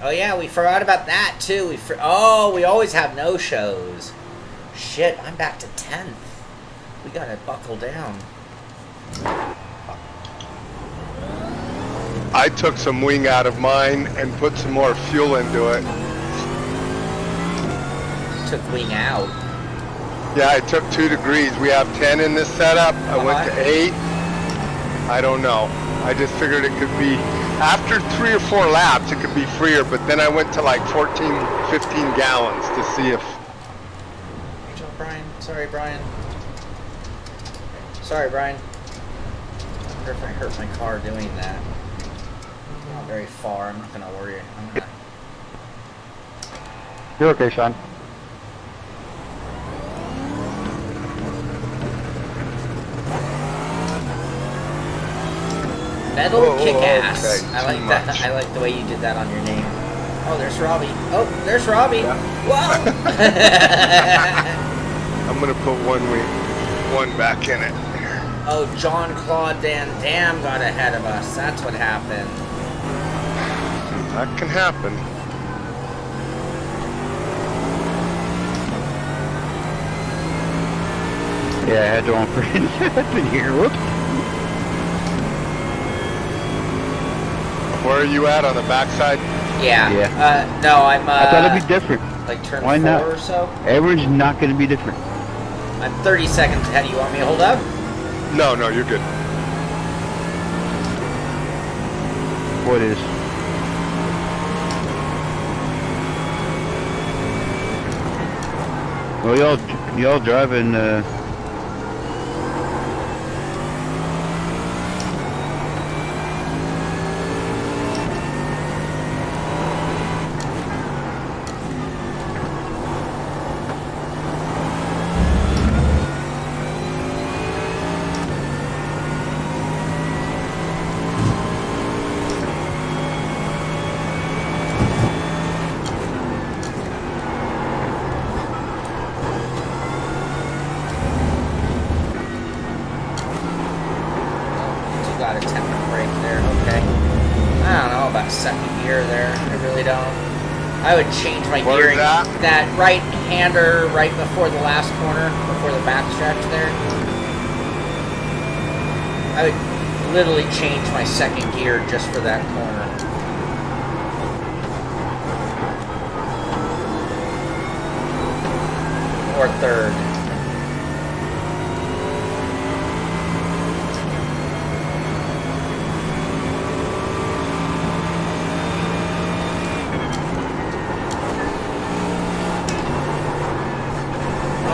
Oh yeah, we forgot about that too. We always have no-shows. Shit, I'm back to 10th. We gotta buckle down. I took some wing out of mine and put some more fuel into it. Took wing out. Yeah, I took 2 degrees. We have 10 in this setup. I went to 8. I don't know. I just figured it could be, after 3 or 4 laps, it could be freer, but then I went to like 14, 15 gallons to see if... Good job, Brian. Sorry, Brian. Sorry, Brian. I wonder if I hurt my car doing that. Not very far. I'm not gonna worry. I'm gonna... You're okay, Shaun. Metal Whoa, kick-ass. okay, I like too that. much. I like the way you did that on your name. Oh, there's Robby. Oh, there's Robby. Whoa! I'm gonna put one back in it. Oh, John Claude Van Damme got ahead of us. That's what happened. That can happen. Yeah, I had to on friends happen here. Whoops. Where are you at, on the backside? Yeah. Yeah. No, I'm I thought it'd be different. like turn Why 4 not? or so. Everyone's not going to be different. I'm 30 seconds ahead. You want me to hold up? No, you're good. What is? Well, y'all driving. You got a temper brake there. Okay. I don't know about second gear there. I really don't. I would change my Where's gearing. that? That right-hander right before the last corner, before the backstretch there. I would literally change my second gear just for that corner. Or third.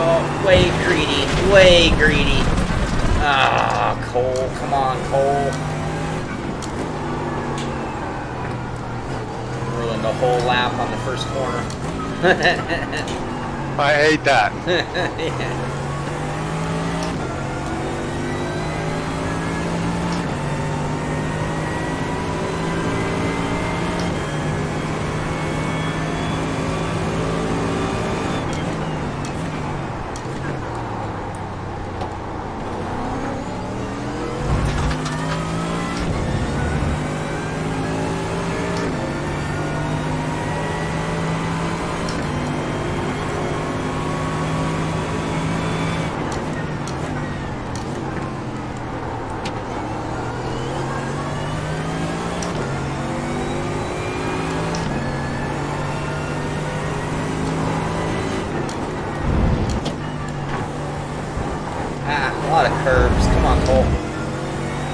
Oh, way greedy, way greedy. Ah, Cole, come on, Cole. Ruined the whole lap on the first corner. I hate that. Yeah.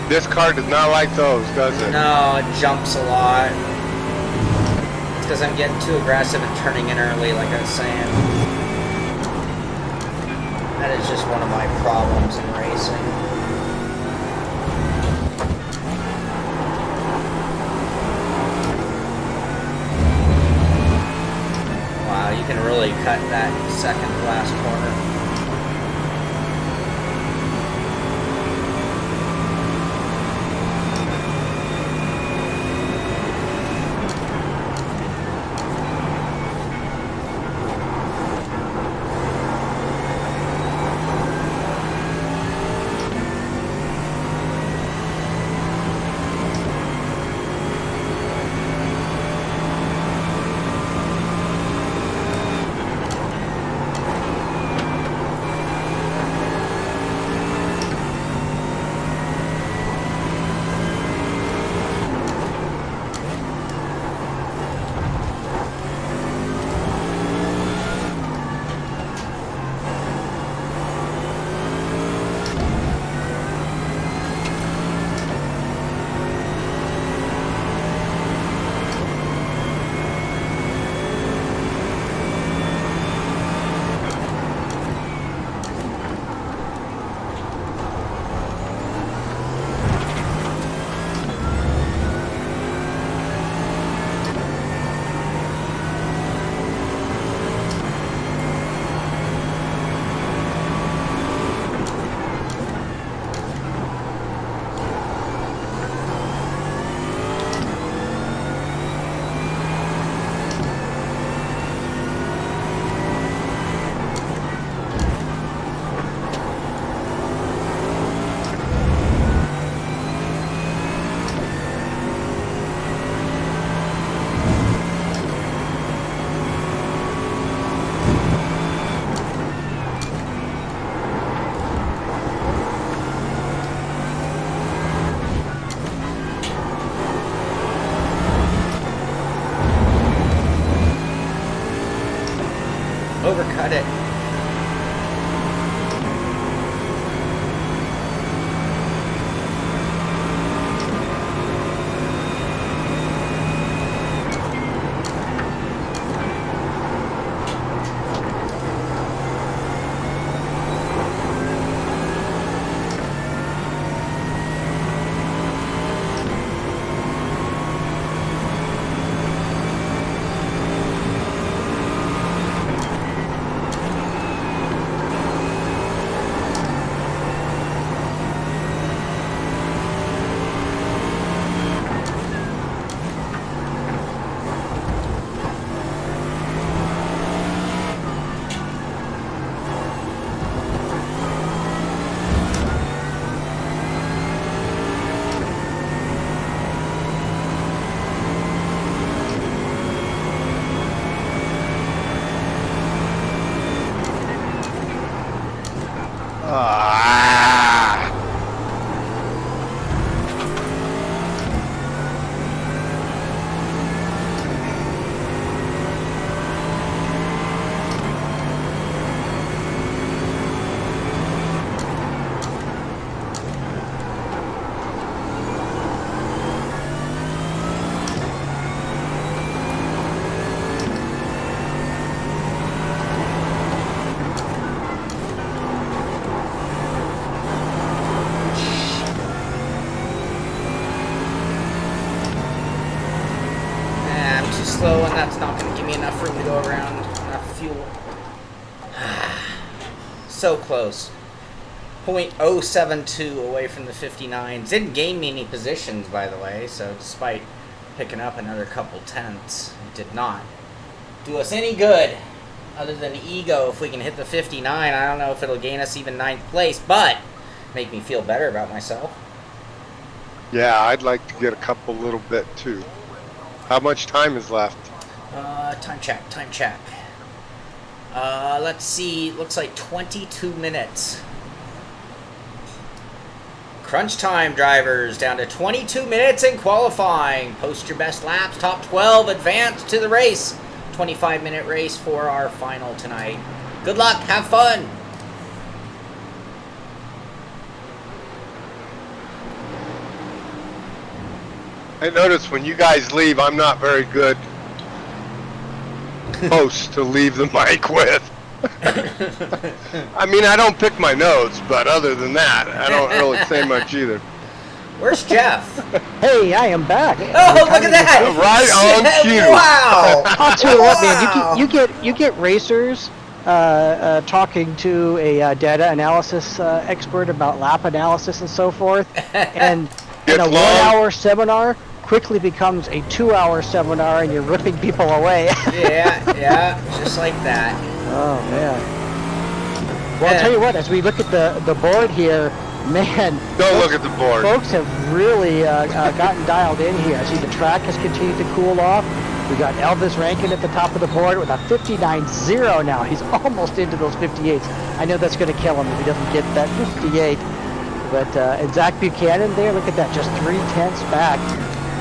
This car does not like those, does it? No, it jumps a lot. It's because I'm getting too aggressive and turning in early, like I was saying. That is just one of my problems in racing. Wow, you can really cut that second to last corner. Overcut it. Slow, and that's not going to give me enough room to go around, enough fuel. So close. 0.072 away from the 59s. Didn't gain me any positions, by the way, so despite picking up another couple tenths, it did not do us any good, other than ego. If we can hit the 59, I don't know if it'll gain us even 9th place, but make me feel better about myself. Yeah, I'd like to get a couple little bit too. How much time is left? Time check. Let's see, looks like 22 minutes. Crunch time, drivers, down to 22 minutes in qualifying. Post your best laps, top 12 advance to the race. 25-minute race for our final tonight. Good luck, have fun. I notice when you guys leave, I'm not very good host to leave the mic with. I mean, I don't pick my notes, but other than that, I don't really say much either. Where's Jeff? Hey, I am back. Oh, look at that! Right on cue. Wow! I'll tell you what, man. You get racers talking to a data analysis expert about lap analysis and so forth, and a 1 hour seminar quickly becomes a 2 hour seminar, and you're ripping people away. yeah, just like that. Oh man. Well, I'll tell you what. As we look at the board here, man. Don't look at the board. Folks have really gotten dialed in here. I see the track has continued to cool off. We got Elvis Rankin at the top of the board with a 59.0 now. He's almost into those 58s. I know that's going to kill him if he doesn't get that 58. But and Zach Buchanan there, look at that, just 3/10 back.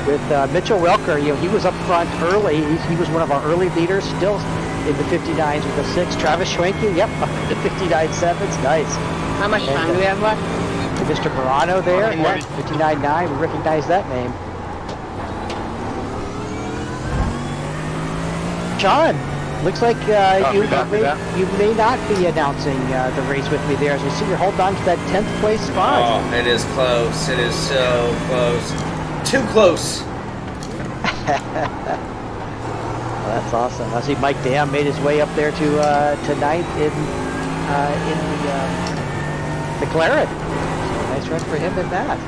With Mitchell Welker, he was up front early. He was one of our early leaders, still in the 59s with a 6. Travis Schwenke, yep, the 59.7s, nice. How much time do we have left? Mr. Morano there, 59.9, we recognize that name. Shaun, looks like you may not be announcing the race with me there, as we see you're holding on to that 10th place spot. Oh, it is close. It is so close. Too close. Well, that's awesome. I see Mike Dam made his way up there to ninth in the McLaren. So nice run for him in that.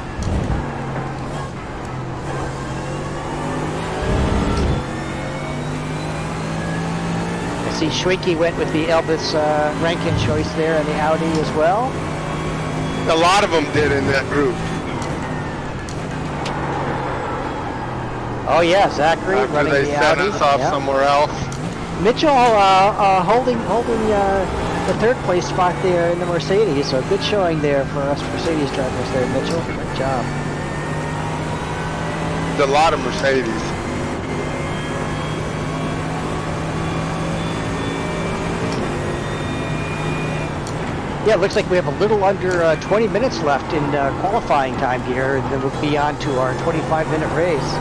I see Schwenke went with the Elvis Rankin choice there in the Audi as well. A lot of them did in that group. Oh yeah, Zachary After running they the sent Audi. us off somewhere else. Mitchell holding the third place spot there in the Mercedes. So good showing there for us Mercedes drivers there, Mitchell. Great job. A lot of Mercedes. Yeah, it looks like we have a little under 20 minutes left in qualifying time here, and then we'll be on to our 25-minute race.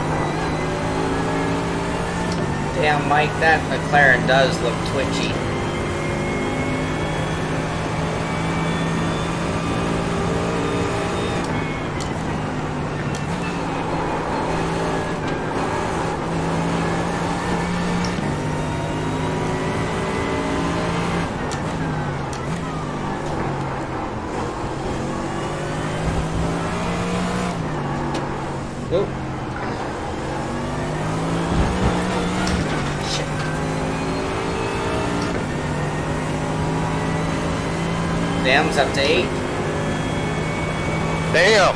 Damn, Mike, that McLaren does look twitchy. Nope. Dam's up to 8. Damn.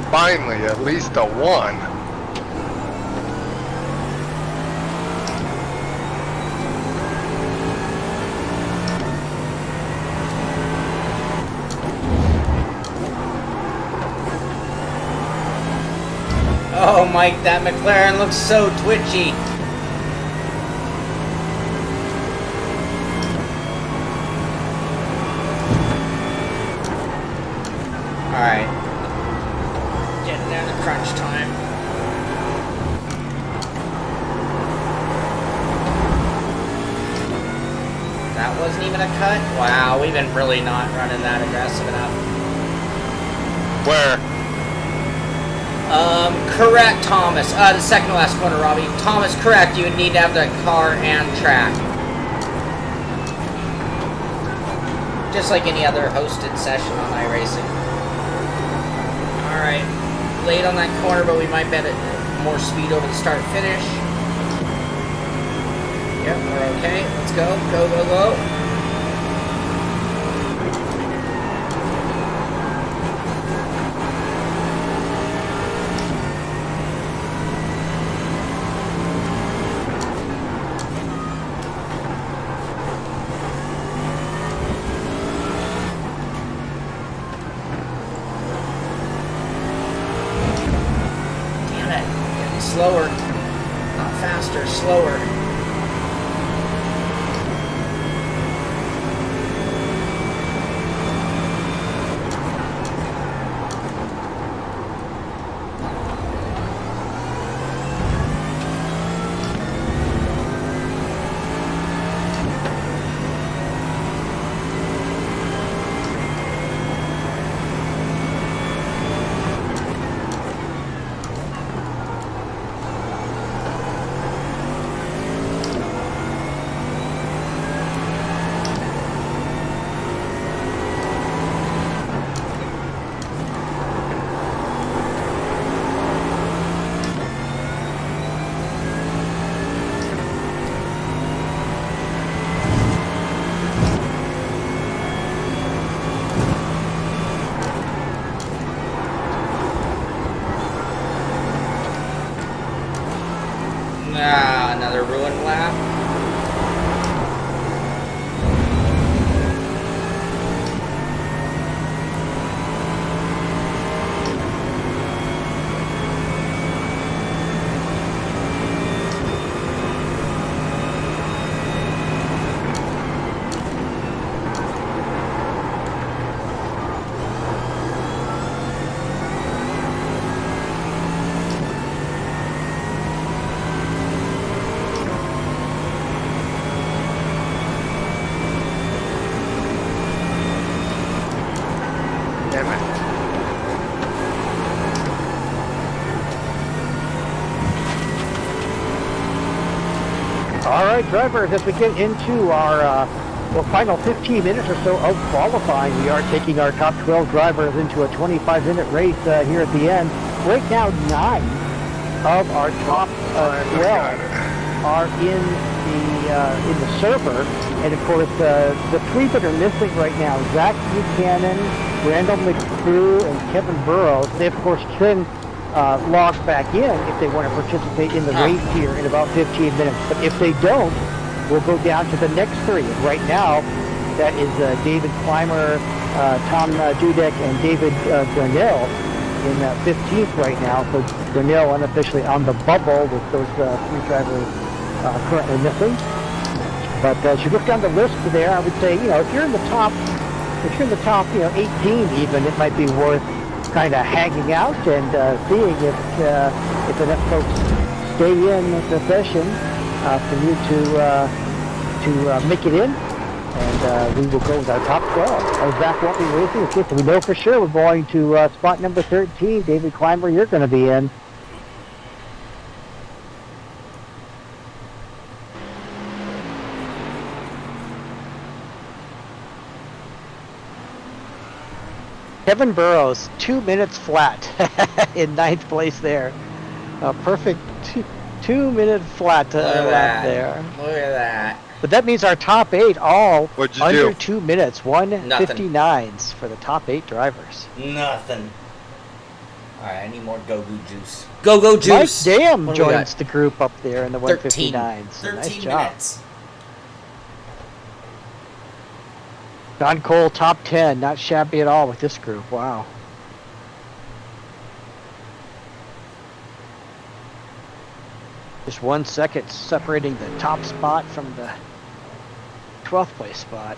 Finally, at least a 1. Oh, Mike, that McLaren looks so twitchy. Alright. Getting down to crunch time. That wasn't even a cut? Wow, we've been really not running that aggressive enough. Where? Correct, Thomas. The second to last corner, Robbie. Thomas, correct. You would need to have the car and track. Just like any other hosted session on iRacing. Alright. Late on that corner, but we might bet it more speed over the start-finish. Yep, we're okay. Let's go. Go, go, go. slower. Not faster, slower. Ah, another ruined lap. Damn it. All right, drivers, as we get into our final 15 minutes or so of qualifying, we are taking our top 12 drivers into a 25-minute race here at the end. Right now, 9 of our top 12 are in the server, and of course, the 3 that are missing right now, Zach Buchanan, Randall McCrew, and Kevin Burrows, they of course can log back in if they want to participate in the race here in about 15 minutes. But if they don't, we'll go down to the next 3. And right now, that is David Clymer, Tom Dudek, and David Grinnell in 15th right now. So Grinnell unofficially on the bubble with those 3 drivers currently missing. But as you look down the list there, I would say, if you're in the top, 18 even, it might be worth kind of hanging out and seeing if enough folks stay in the session for you to make it in. And we will go with our top 12. As Zach won't be racing, of course, we know for sure we're going to spot number 13. David Clymer, you're going to be in. Kevin Burrows, 2 minutes flat in 9th place there. A perfect 2-minute flat lap there. Look at that. But that means our top 8 all What'd you under do? 2 minutes. 1:59s for the top 8 drivers. Nothing. Alright, I need more go-go juice. Go-go juice! Mike Dam What do we joins got? the group up there in the 13. 1:59s. So 13 nice job. minutes. John Cole, top 10. Not shabby at all with this group. Wow. Just 1 second separating the top spot from the 12th place spot.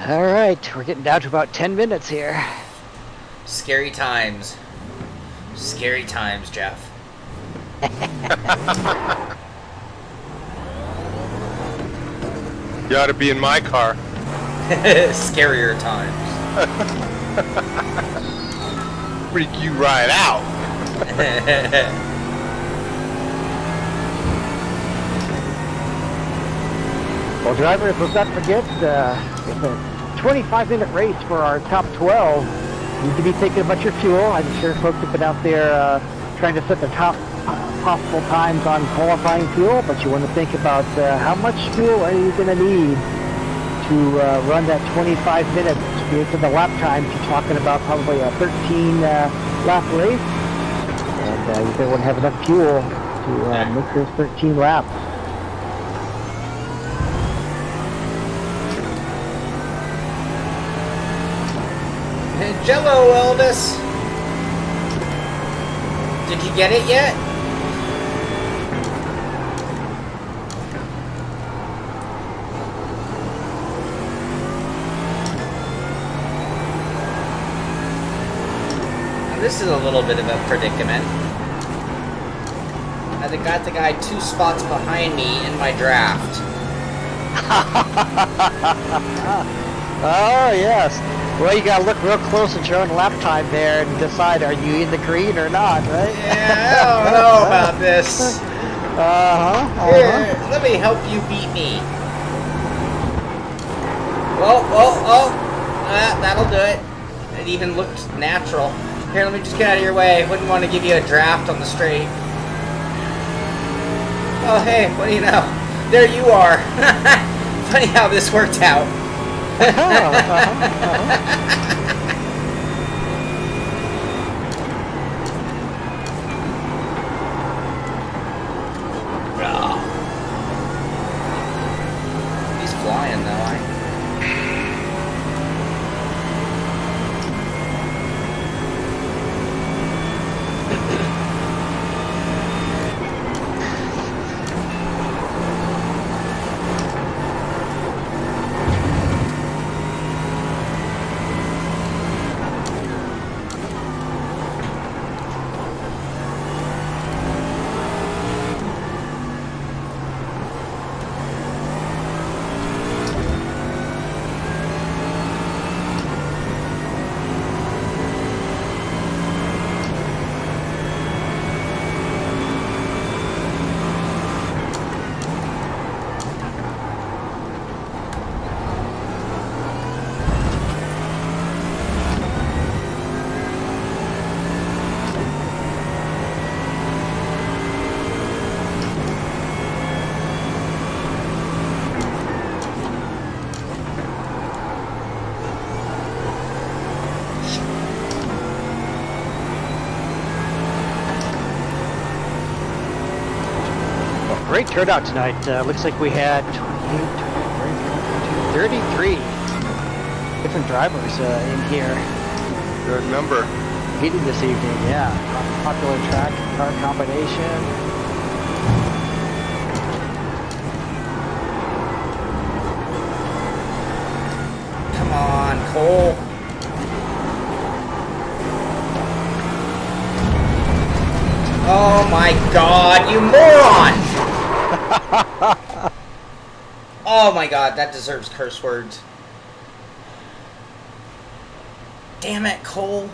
All right, we're getting down to about 10 minutes here. Scary times. Scary times, Jeff. You ought to be in my car. Scarier times. Freak you right out. Well, drivers, let's not forget, it's a 25-minute race for our top 12. You need to be taking a bunch of fuel. I'm sure folks have been out there trying to set the top possible times on qualifying fuel, but you want to think about how much fuel are you going to need to run that 25 minutes. For the lap times, you're talking about probably a 13-lap race, and you're going to want to have enough fuel to make those 13 laps. Jello, Elvis. Did you get it yet? This is a little bit of a predicament. I got the guy 2 spots behind me in my draft. Oh, yes. Well, you gotta look real close at your own lap time there and decide, are you in the green or not, right? Yeah, I don't know about this. Here, let me help you beat me. That'll do it. It even looked natural. Here, let me just get out of your way. Wouldn't want to give you a draft on the straight. Oh, hey, what do you know? There you are. Funny how this worked out. He's flying though, Great turnout tonight. Looks like we had 33 different drivers in here. Good number. Competing this evening, yeah. Popular track, car combination. Come on, Cole. Oh my God, you moron! Oh my God, that deserves curse words. Damn it, Cole.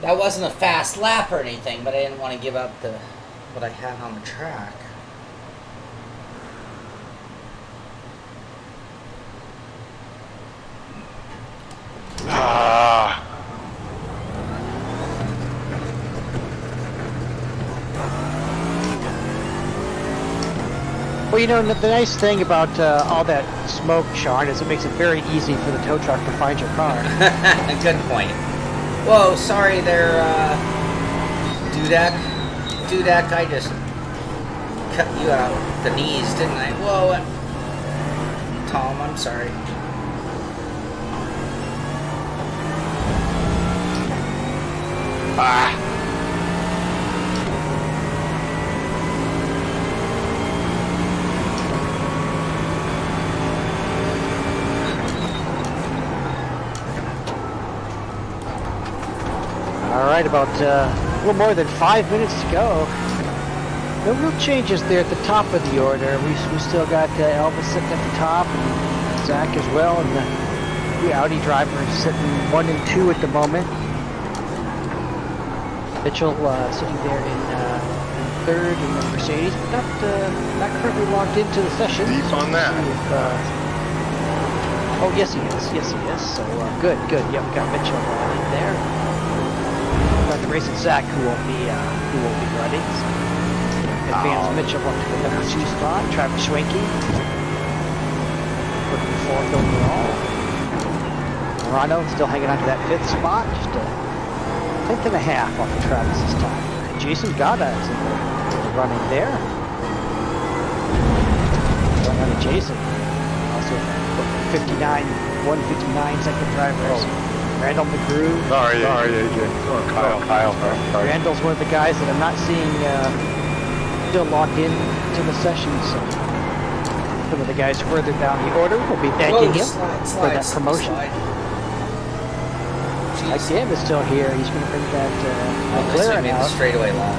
That wasn't a fast lap or anything, but I didn't want to give up what I had on the track. Well, you know, the nice thing about all that smoke, Shaun, is it makes it very easy for the tow truck to find your car. Good point. Whoa, sorry there, Dudak. Dudak, I just cut you out the knees, didn't I? Whoa. Tom, I'm sorry. right, about a little more than 5 minutes to go. No real changes there at the top of the order. We still got Elvis sitting at the top, and Zach as well, and the Audi driver is sitting 1 and 2 at the moment. Mitchell sitting there in third in the Mercedes, but not currently logged into the session. Deep on that. Oh, yes he is. Yes he is. So good. Yep, we got Mitchell in there. Got the race at Zach, who won't be running. So advance Mitchell up to the number 2 spot. Travis Schwenke, looking 4th overall. Morano still hanging on to that 5th spot, just a 10th and a half off of Travis's time. Jason Gada is in the running there. Going on to Jason. Also 159 second drivers. Randall McGrew. Sorry, AJ. Oh, Kyle. Sorry. Randall's one of the guys that I'm not seeing still logged in to the session, so some of the guys further down the order will be thanking him for that promotion. Mike Dam is still here. He's going to bring that McLaren out. The straightaway long.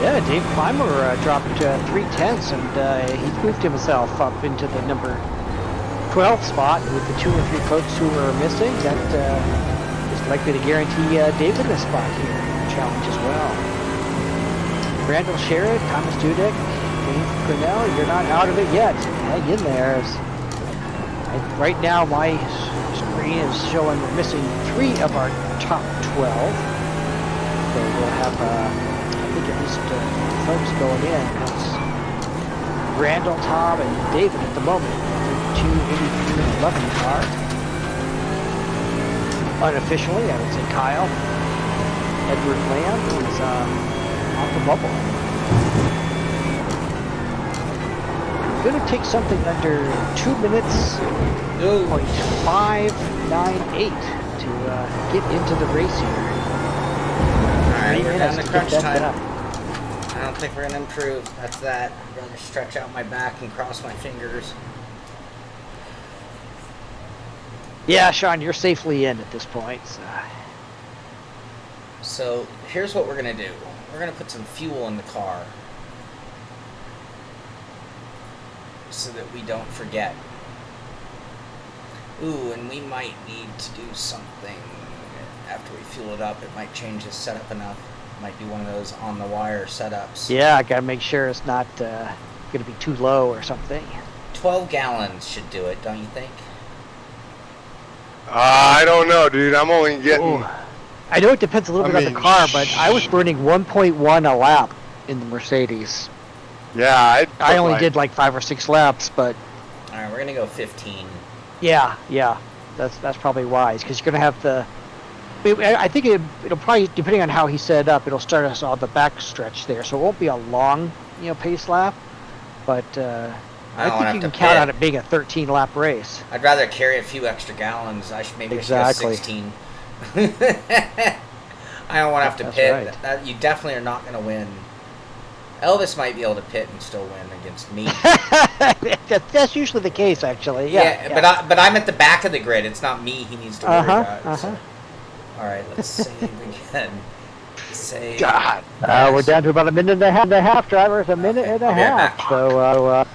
Yeah, Dave Clymer dropped 3/10, and he moved himself up into the number 12 spot with the 2 or 3 folks who were missing. That is likely to guarantee David a spot here in the challenge as well. Randall Sherrod, Thomas Dudek, Dave Grinnell, you're not out of it yet. Hang in there. Right now, my screen is showing we're missing 3 of our top 12. So we'll have I think at least folks going in. That's Randall, Tom, and David at the moment. 2, 83, and 11 car. Unofficially, I would say Kyle. Edward Lamb is off the bubble. Going to take something under 2 minutes, 0.598 to get into the race here. Alright, we're down to crunch time. I don't think we're going to improve. That's that. I'd rather stretch out my back and cross my fingers. Yeah, Shaun, you're safely in at this point. So here's what we're going to do. We're going to put some fuel in the car so that we don't forget. Ooh, and we might need to do something after we fuel it up. It might change the setup enough. It might be one of those on-the-wire setups. Yeah, I got to make sure it's not going to be too low or something. 12 gallons should do it, don't you think? I don't know, dude. I'm only getting... Ooh. I know it depends a little bit on the car, but I was burning 1.1 a lap in the Mercedes. Yeah, I only did like 5 or 6 laps, but... Alright, we're going to go 15. Yeah. That's probably wise, because you're going to have the... I think it'll probably, depending on how he set it up, it'll start us on the back stretch there, so it won't be a long, pace lap, but I think you can count on it being a 13-lap race. I'd rather carry a few extra gallons. I should go 16. I don't want to have to pit. Right. You definitely are not going to win. Elvis might be able to pit and still win against me. That's usually the case, actually. Yeah. But I'm at the back of the grid. It's not me he needs to worry about. So. All right, let's save again. Save. God. We're down to about a minute and a half, drivers. A minute and a half. So, gotta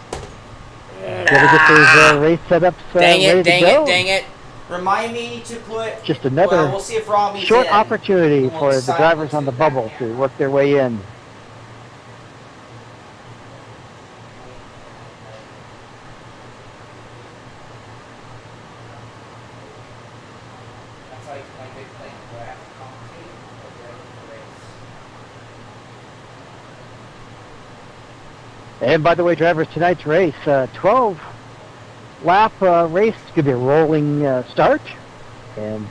get those race setups ready to go. Dang it. Remind me to put... Just another we'll see if Robbie's short opportunity for the drivers on the bubble to work their way in. And by the way, drivers, tonight's race, 12 lap race. It's going to be a rolling start. And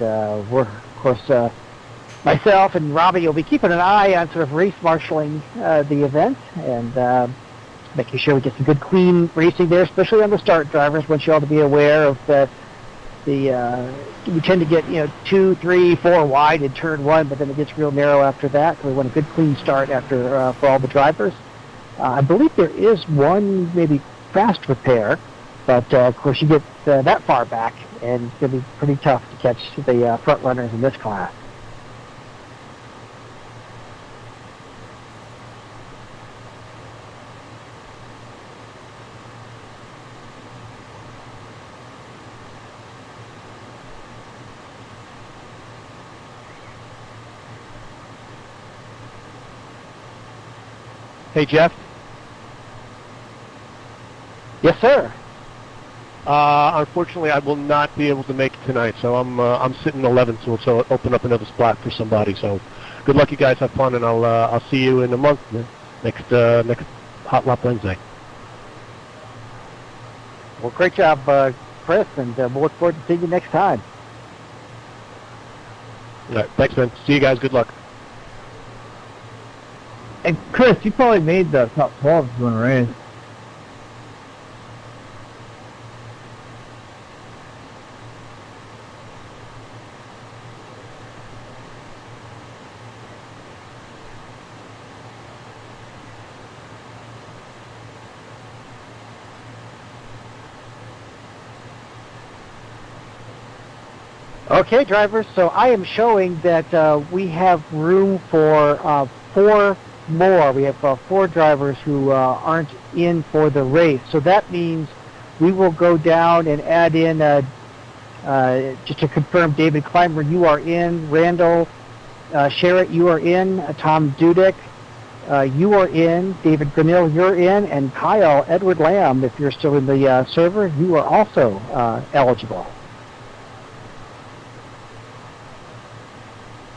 we're, of course, myself and Robby will be keeping an eye on sort of race marshaling the event and making sure we get some good, clean racing there, especially on the start drivers. Want you all to be aware of we tend to get 2, 3, 4 wide in turn 1, but then it gets real narrow after that. So we want a good, clean start after for all the drivers. I believe there is one maybe fast repair, but of course you get that far back, and it's going to be pretty tough to catch the front runners in this class. Hey, Jeff. Yes, sir. Unfortunately, I will not be able to make it tonight, so I'm sitting 11th, so I'll open up another spot for somebody. So, good luck, you guys. Have fun, and I'll see you in a month next Hot Lap Wednesday. Well, great job, Chris, and we'll look forward to seeing you next time. All right, thanks, man. See you guys. Good luck. And Chris, you probably made the top 12 if you want to race. Okay, drivers, so I am showing that we have room for 4 more. We have 4 drivers who aren't in for the race. So that means we will go down and add in, just to confirm, David Clymer, you are in. Randall Sherritt, you are in. Tom Dudek, you are in. David Grinnell, you're in. And Kyle Edward Lamb, if you're still in the server, you are also eligible.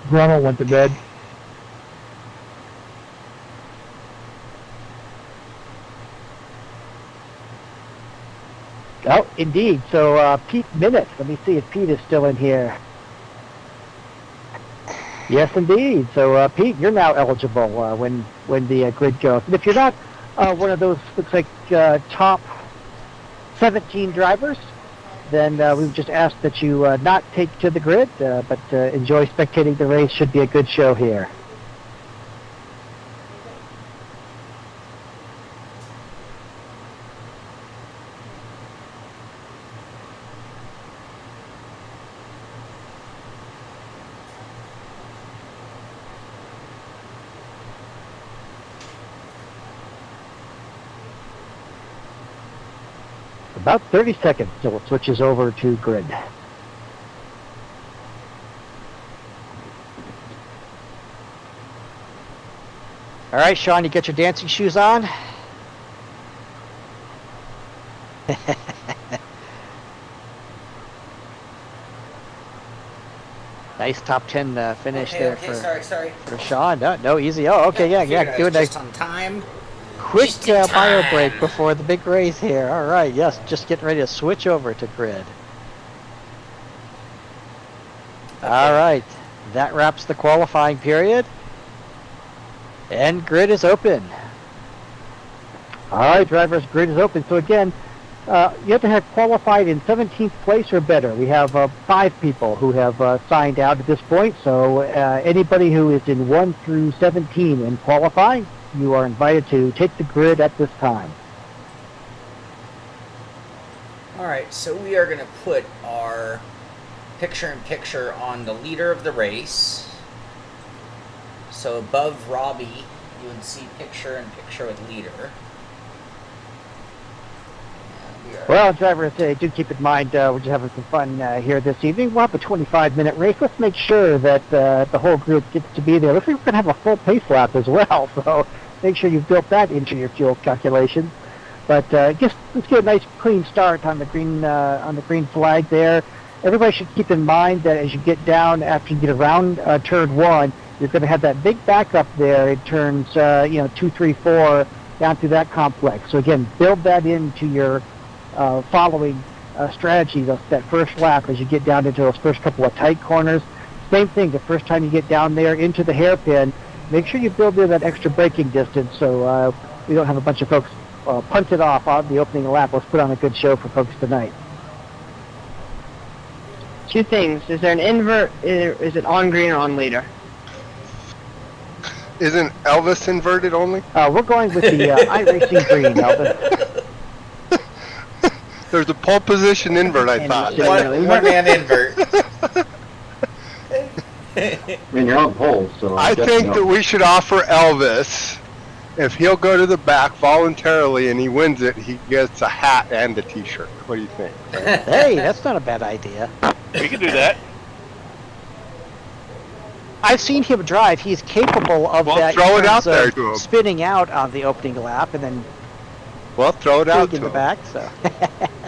Ronald went to bed. Oh, indeed. So Pete Minute, let me see if Pete is still in here. Yes, indeed. So Pete, you're now eligible when the grid goes. And if you're not one of those, looks like top 17 drivers, then we've just asked that you not take to the grid, but enjoy spectating the race. Should be a good show here. About 30 seconds till it switches over to grid. All right, Shaun, you get your dancing shoes on? Nice top 10 finish there for Shaun. No, easy. Oh, okay, yeah, doing just on time. Quick bio break before the big race here. All right, yes, just getting ready to switch over to grid. Okay. All right, that wraps the qualifying period. And grid is open. All right, drivers, grid is open. So again, you have to have qualified in 17th place or better. We have 5 people who have signed out at this point. So anybody who is in 1 through 17 and qualifying, you are invited to take the grid at this time. Alright, so we are going to put our picture-in-picture on the leader of the race. So above Robby, you would see picture-in-picture with leader. Well, drivers, do keep in mind we're just having some fun here this evening. We'll have a 25-minute race. Let's make sure that the whole group gets to be there. Looks like we're going to have a full pace lap as well, so make sure you've built that into your fuel calculations. But let's get a nice clean start on the green flag there. Everybody should keep in mind that as you get down after you get around turn 1, you're going to have that big backup there in turns 2, 3, 4 down through that complex. So again, build that into your following strategy that first lap as you get down into those first couple of tight corners. Same thing, the first time you get down there into the hairpin, make sure you build in that extra braking distance so we don't have a bunch of folks punt it off on the opening lap. Let's put on a good show for folks tonight. Two things. Is there an invert? Is it on green or on leader? Isn't Elvis inverted only? We're going with the iRacing green, Elvis. There's a pole position invert, I thought. One man invert. I mean, you're on pole, so I think that we should offer Elvis, if he'll go to the back voluntarily and he wins it, he gets a hat and a t-shirt. What do you think? Hey, that's not a bad idea. We can do that. I've seen him drive. He's capable of Well, that. throw in it out terms there of to him. spinning out on the opening lap and then Well, throw it out big in to the him. back. So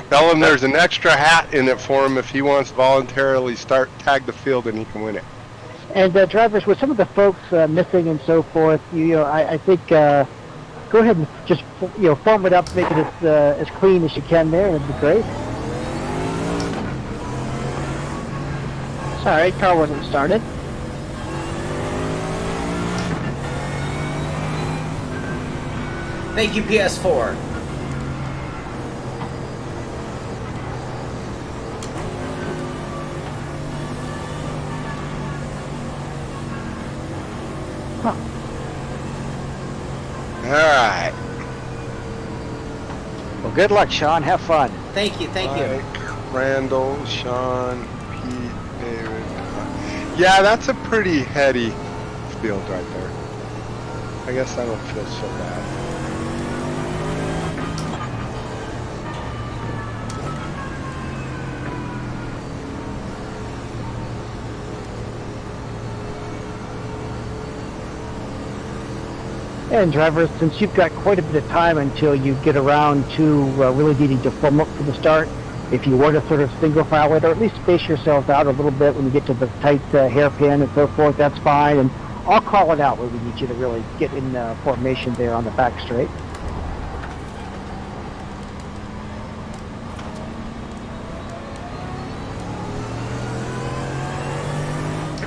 Tell him there's an extra hat in it for him if he wants to voluntarily tag the field and he can win it. And drivers, with some of the folks missing and so forth, I think go ahead and just foam it up, make it as clean as you can there, and it'd be great. Sorry, car wasn't started. Thank you, PS4. All right. well, good luck, Shaun. Have fun. Thank you, thank you. Mike, Randall, Shaun, Pete, David. Yeah, that's a pretty heady field right there. I guess I don't feel so bad. And drivers, since you've got quite a bit of time until you get around to really needing to foam up for the start, if you were to sort of single file it, or at least space yourselves out a little bit when you get to the tight hairpin and so forth, that's fine. And I'll call it out when we need you to really get in formation there on the back straight.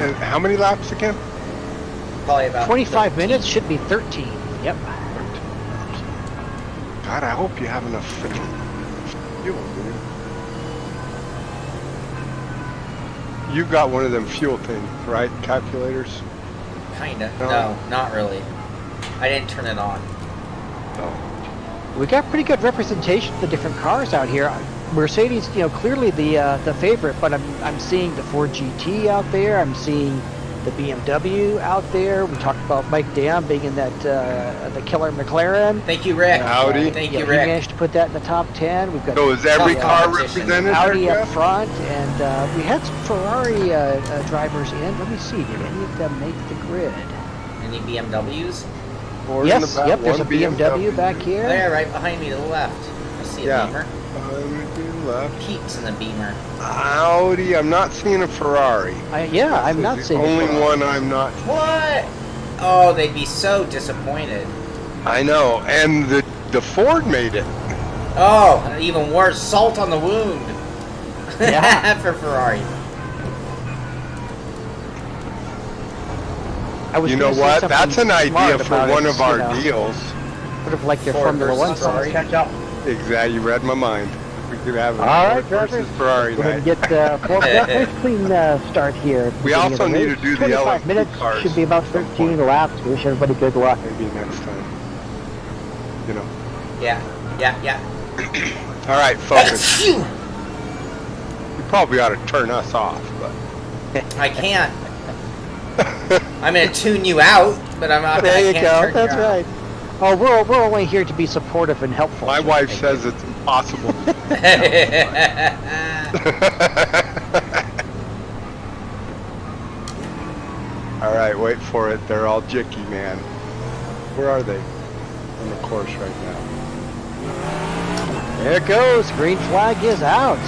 And how many laps again? Probably about 25 minutes should be 13. Yep. God, I hope you have enough freaking fuel, dude. You've got one of them fuel things, right? Calculators? Kinda. No. No, not really. I didn't turn it on. Oh. We got pretty good representation of the different cars out here. Mercedes, clearly the favorite, but I'm seeing the Ford GT out there. I'm seeing the BMW out there. We talked about Mike Dam being in that the killer McLaren. Thank you, Rick. Audi. Thank Yeah, you, he Rick. managed to put that in the top 10. We've got So is every Tough car competition. represented? Audi there, up Jeff? front, and we had some Ferrari drivers in. Let me see, did any of them make the grid? Any BMWs? Four in Yes, the back, yep, there's a one BMW back here. There, right behind me to the left. I see a Yeah. Beamer. Left. Pete's in the Beamer. Audi. I'm not seeing a Ferrari. I'm not the seeing only Ferrari. one I'm not. What? Oh, they'd be so disappointed. I know, and the Ford made it. Oh, even worse, salt on the wound. Yeah. For Ferrari. I was You gonna know say what? something That's an idea smart for about one it, of our you know, deals. Sort of like their Ford Formula versus One side. Ferrari. Catch up. Exactly, you read my mind. We could have a All Ford right, drivers. versus Ferrari We're going night. to get formed up. Nice clean start here. at the We beginning also of the need race. to do the 25 LMP minutes, cars should be about at some 13 point. laps. We wish everybody good luck. Maybe next time. You know. Yeah. All right, focus. Phew! You probably ought to turn us off, but I can't. I'm gonna tune you out, but I'm not. There I you can't go. turn That's you out. right. Oh, we're only here to be supportive and helpful. my wife says it's impossible. All right, wait for it. They're all jicky, man. Where are they? On the course right now. There it goes. Green flag is out.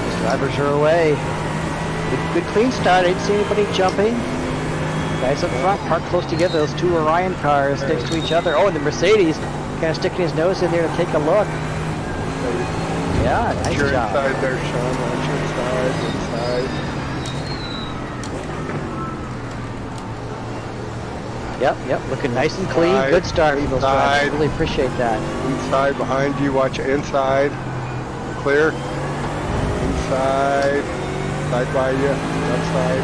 Those drivers are away. Good clean start. I didn't see anybody jumping. Guys up front parked close together. Those two Orion cars next to each other. Oh, and the Mercedes kind of sticking his nose in there to take a look. Yeah, nice Your job. inside there, Shaun. Watch your inside. Yep, looking nice and clean. Inside, Good start for those drivers. inside. Really appreciate that. Inside behind you. Watch it inside. Clear. Inside. Side by you. Left side.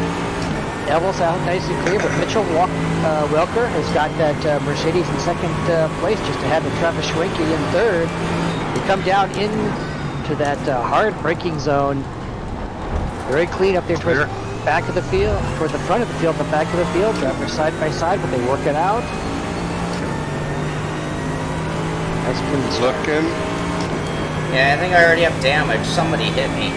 Elbows out nice and clear, but Mitchell Welker has got that Mercedes in second place, just ahead of Travis Schwenke in third. We come down into that hard braking zone. Very clean up there towards the back of the field, toward the front of the field, the back of the field. Drivers side by side, but they work it out. Nice clean start. Looking. Yeah, I think I already have damage. Somebody hit me.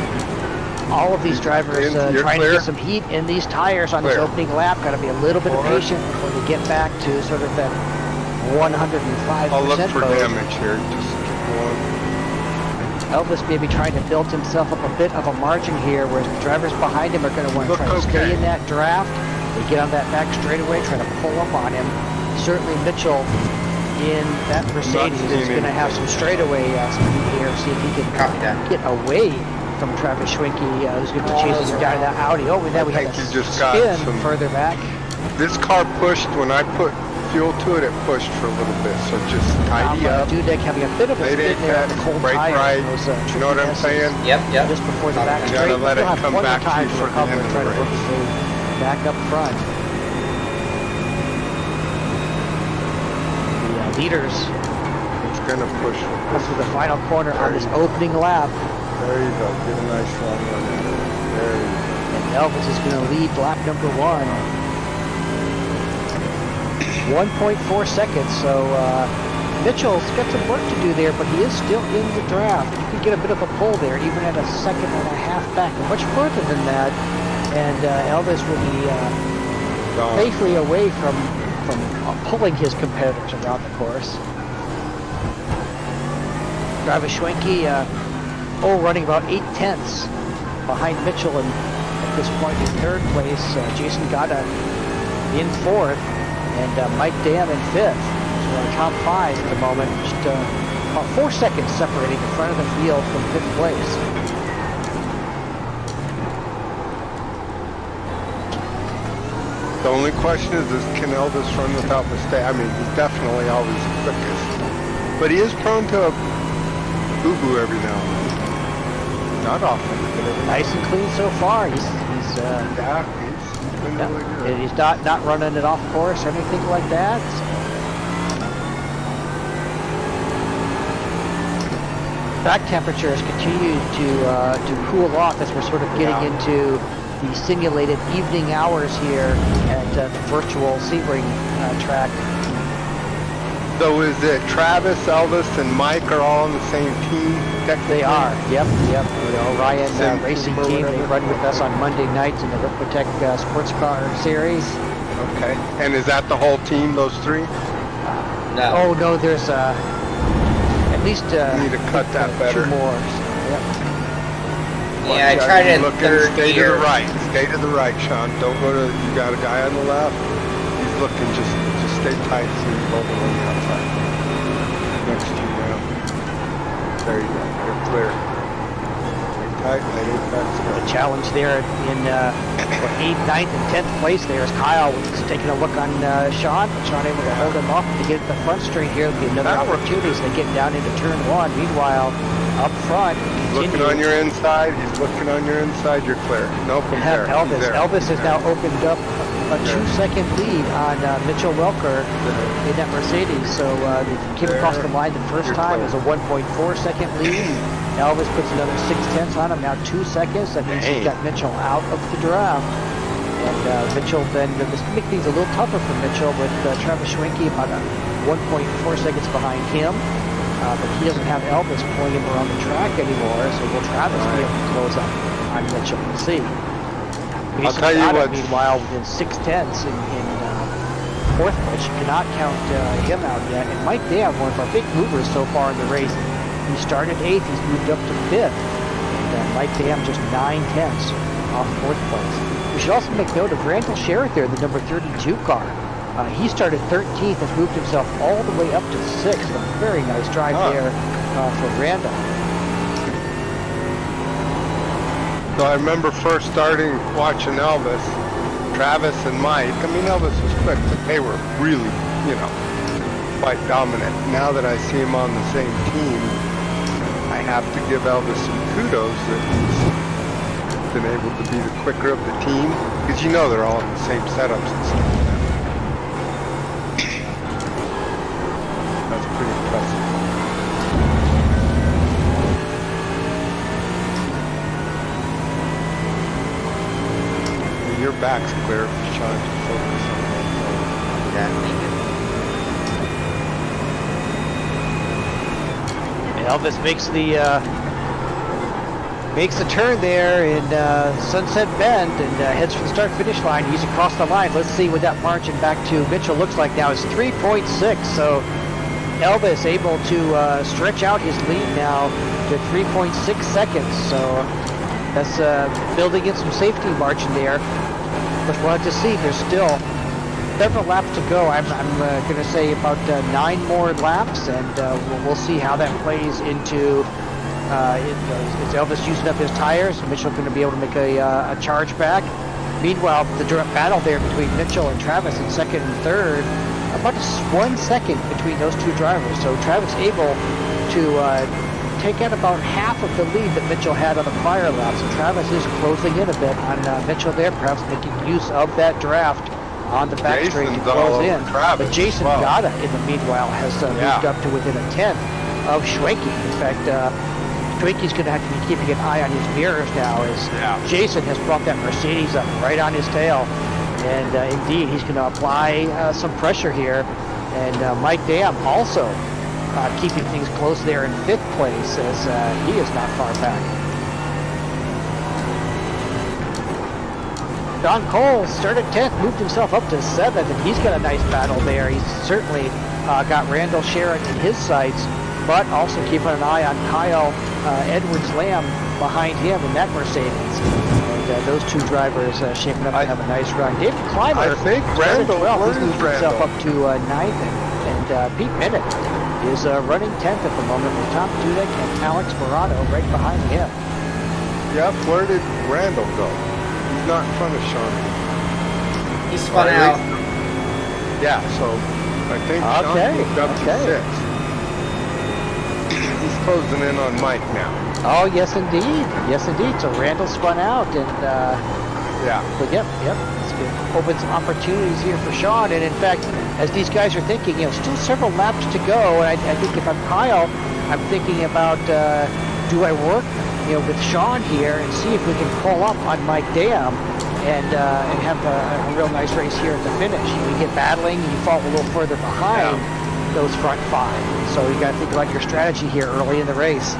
All of these drivers You're trying clear. to get some heat in these tires on this Clear. opening lap. Got to be a little bit Forward. patient before they get back to sort of that 105% I'll look for mode. damage here. Just keep going. Elvis may be trying to build himself up a bit of a margin here, whereas the drivers behind him are going to want to Look try to stay okay. in that draft. They get on that back straightaway, try to pull up on him. Certainly Mitchell in that Mercedes is going to have some straightaway speed here, see if he Copy can that. get away from Travis Schwenke, who's going to be chasing him down in that Audi. Oh, and then we had a think you just got spin some- further back. This car pushed, when I put fuel to it, it pushed for a little bit. So just tidy up. Dudek having a bit of a Late spin there on the apex, cold brake tire. right. Those, You know what I'm saying? Yep. Just before the back You straight. gotta let it He'll have come plenty back of time to you to for the recover end and of try the to work race. his way back up front. The leaders It's gonna push. come through the final corner on this opening lap. There you go. Get a nice long one at it. There you go. And Elvis is going to lead lap number 1. 1.4 seconds, so Mitchell's got some work to do there, but he is still in the draft. He could get a bit of a pull there, even at a second and a half back, and much further than that. And Elvis will be safely away from pulling his competitors around the course. Travis Schwenke, running about 8/10 behind Mitchell, and at this point in third place. Jason Gata in fourth, and Mike Dam in fifth. So our top 5 at the moment, just about 4 seconds separating the front of the field from fifth place. The only question is can Elvis run without mistake? I mean, he's definitely always the quickest. But he is prone to a boo-boo every now and then. Not often, but every now Nice and clean so far. He's been really good. he's not running it off course or anything like that. Back temperatures continue to cool off as we're sort of getting into the simulated evening hours here at the virtual Sebring track. So is it Travis, Elvis, and Mike are all on the same team? Technically? They are. Yep. The Orion Sim Racing or team. They whatever. run with us on Monday nights in the Ricmotech Sports Car Series. Okay. And is that the whole team, those 3? No. Oh no, there's at least You need to cut that 2 better. more. Yep. Yeah, I tried it in Looking, third stay gear. to the right. Stay to the right, Shaun. Don't go to. You got a guy on the left. He's looking. Just stay tight so you both are on the outside. Next to you now. There you go. You're clear. Stay tight. Late apex. The challenge there in 8th, 9th, and 10th place there is Kyle was taking a look on Shaun. Shaun able to hold him off to get at the front straight here. It'll be another opportunity as they get down into turn 1. Meanwhile, up front, Looking on your inside. He's looking on your inside. You're clear. Nope. He's there. Elvis. He's there. Elvis has now opened up a 2-second lead on Mitchell Welker in that Mercedes. So they came across the line the first time as a 1.4 second lead. Elvis puts another 6/10 on him, now 2 seconds. That means he's got Mitchell out of the draft. And Mitchell then, this can make things a little tougher for Mitchell with Travis Schwenke about 1.4 seconds behind him. But he doesn't have Elvis pulling him around the track anymore, so will Travis be able to close up on Mitchell? We'll see. I'll tell you what. Meanwhile, within 6/10 in fourth place, you cannot count him out yet. And Mike Dam, one of our big movers so far in the race, he started 8th, he's moved up to 5th. And Mike Dam just 9/10 off 4th place. We should also make note of Randall Sherritt there, the number 32 car. He started 13th and moved himself all the way up to 6th. A very nice drive there for Randall. So I remember first starting watching Elvis, Travis and Mike. I mean, Elvis was quick, but they were really, you know, quite dominant. Now that I see him on the same team, I have to give Elvis some kudos that he's been able to be the quicker of the team, because you know they're all in the same setups and stuff now. That's pretty impressive. Your back's clear, Shaun, to focus on that. Yeah, thank you. Elvis makes the turn there in Sunset Bend and heads for the start-finish line. He's across the line. Let's see what that margin back to Mitchell looks like now. It's 3.6, so Elvis able to stretch out his lead now to 3.6 seconds. So that's building in some safety margin there. But we'll have to see. There's still several laps to go. I'm going to say about 9 more laps, and we'll see how that plays into. Is Elvis using up his tires? Mitchell going to be able to make a charge back? Meanwhile, the direct battle there between Mitchell and Travis in second and third, about 1 second between those two drivers. So Travis able to take out about half of the lead that Mitchell had on the prior laps. And Travis is closing in a bit on Mitchell there, perhaps making use of that draft on the back straight to close in. But Jason Gata, in the meanwhile, has moved up to within a tenth of Schwenke. In fact, Schwenke's going to have to be keeping an eye on his mirrors now as Jason has brought that Mercedes up right on his tail. And indeed, he's going to apply some pressure here. And Mike Dam also keeping things close there in 5th place as he is not far back. Don Cole started 10th, moved himself up to 7th, and he's got a nice battle there. He's certainly got Randall Sherritt in his sights, but also keeping an eye on Kyle Edwards-Lamb behind him in that Mercedes. And those two drivers shaping up to have a nice run. David Clymer, I think Randall, he's moved himself up to 9th, and Pete Bennett is running 10th at the moment with Tom Dudek and Alex Morano right behind him. Yep, where did Randall go? He's not in front of Shaun. He spun out. Yeah, so I think Shaun moved up to 6th. He's closing in on Mike now. Oh, yes indeed. Yes indeed. So Randall spun out and but yep. It's going to open some opportunities here for Shaun. And in fact, as these guys are thinking, still several laps to go. And I think if I'm Kyle, I'm thinking about do I work, with Shaun here and see if we can pull up on Mike Dam and have a real nice race here at the finish. You get battling, you fall a little further behind those front 5. So you got to think about your strategy here early in the race.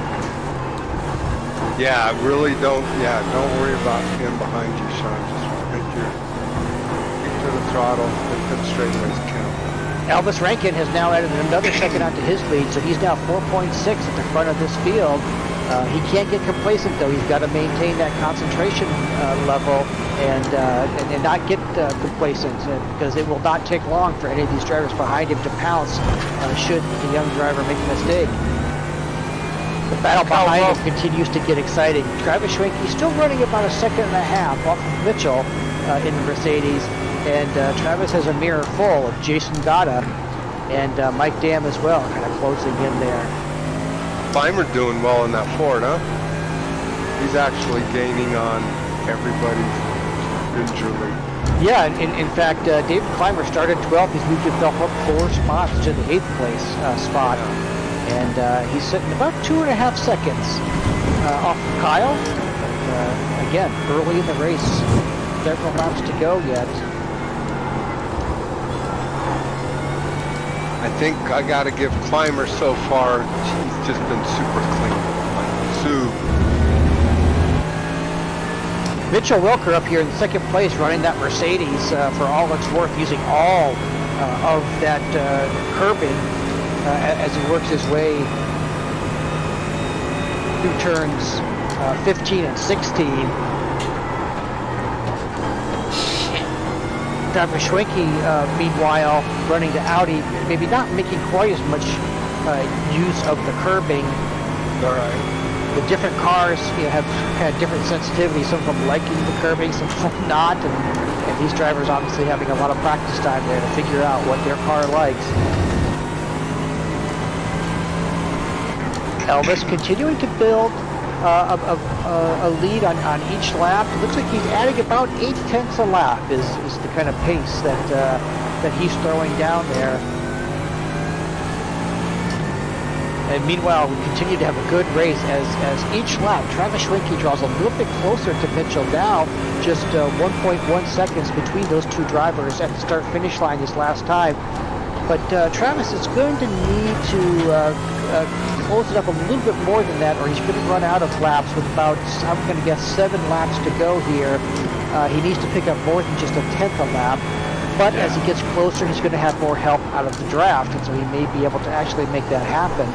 Yeah, really don't worry about him behind you, Shaun. Just make your feet to the throttle, make them straightaways count. Elvis Rankin has now added another second onto his lead, so he's now 4.6 at the front of this field. He can't get complacent, though. He's got to maintain that concentration level and not get complacent, because it will not take long for any of these drivers behind him to pounce should the young driver make a mistake. The battle behind him continues to get exciting. Travis Schwenke still running about 1.5 seconds off of Mitchell in the Mercedes, and Travis has a mirror full of Jason Gata and Mike Dam as well, kind of closing in there. Clymer doing well in that Ford, huh? He's actually gaining on everybody individually. Yeah, in fact, David Clymer started 12th. He's moved himself up 4 spots to the 8th place spot. And he's sitting about 2.5 seconds off of Kyle. But, again, early in the race, several laps to go yet. I think I got to give Clymer so far, he's just been super clean. Mitchell Wilker up here in 2nd place running that Mercedes for all it's worth, using all of that curbing as he works his way through turns 15 and 16. Driver Schwenke, meanwhile, running the Audi, maybe not making quite as much use of the curbing. All right. the different cars, have kind of different sensitivities. Some of them liking the curbing, some of them not, and these drivers obviously having a lot of practice time there to figure out what their car likes. Elvis continuing to build a lead on each lap. It looks like he's adding about 8/10 a lap is the kind of pace that he's throwing down there. And meanwhile, we continue to have a good race as each lap, Travis Schwenke draws a little bit closer to Mitchell now, just 1.1 seconds between those two drivers at the start-finish line this last time. But Travis is going to need to close it up a little bit more than that, or he's going to run out of laps with about, I'm going to guess, 7 laps to go here. He needs to pick up more than just a 10th a lap. But as he gets closer, he's going to have more help out of the draft, and so he may be able to actually make that happen.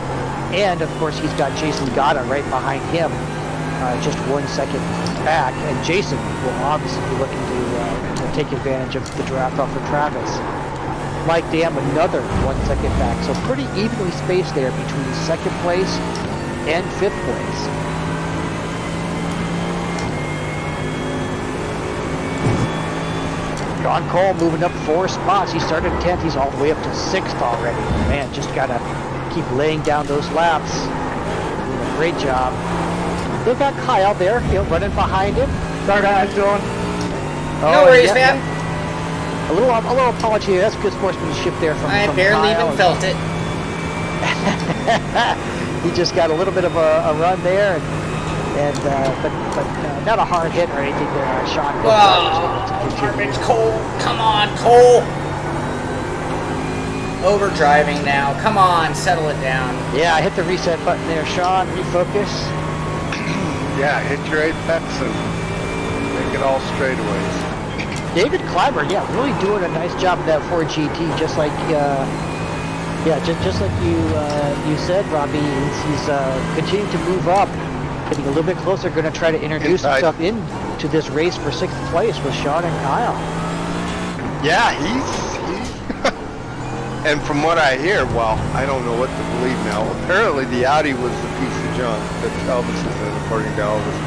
And, of course, he's got Jason Gada right behind him, just 1 second back. And Jason will obviously be looking to take advantage of the draft off of Travis. Mike Dam, another 1 second back. So pretty evenly spaced there between second place and fifth place. John Cole moving up 4 spots. He started 10th. He's all the way up to 6th already. Man, just got to keep laying down those laps. Doing a great job. Still got Kyle there, running behind him. Sorry guys, doing? No worries, man. A little apology. That's good sportsmanship there from I barely Kyle. even felt it. He just got a little bit of a run there, but not a hard hit or anything there. Shaun. Garbage, Cole. Come on, Cole. Overdriving now. Come on, settle it down. Yeah, I hit the reset button there, Shaun. Refocus. Yeah, hit your apex and make it all straightaways. David Kleiber, yeah, really doing a nice job of that Ford GT, just like just like you said, Robby. He's continuing to move up, getting a little bit closer. Going to try to introduce himself into this race for 6th place with Shaun and Kyle. Yeah, he's and from what I hear, well, I don't know what to believe now. Apparently, the Audi was the piece of junk that Elvis is in, according to Elvis,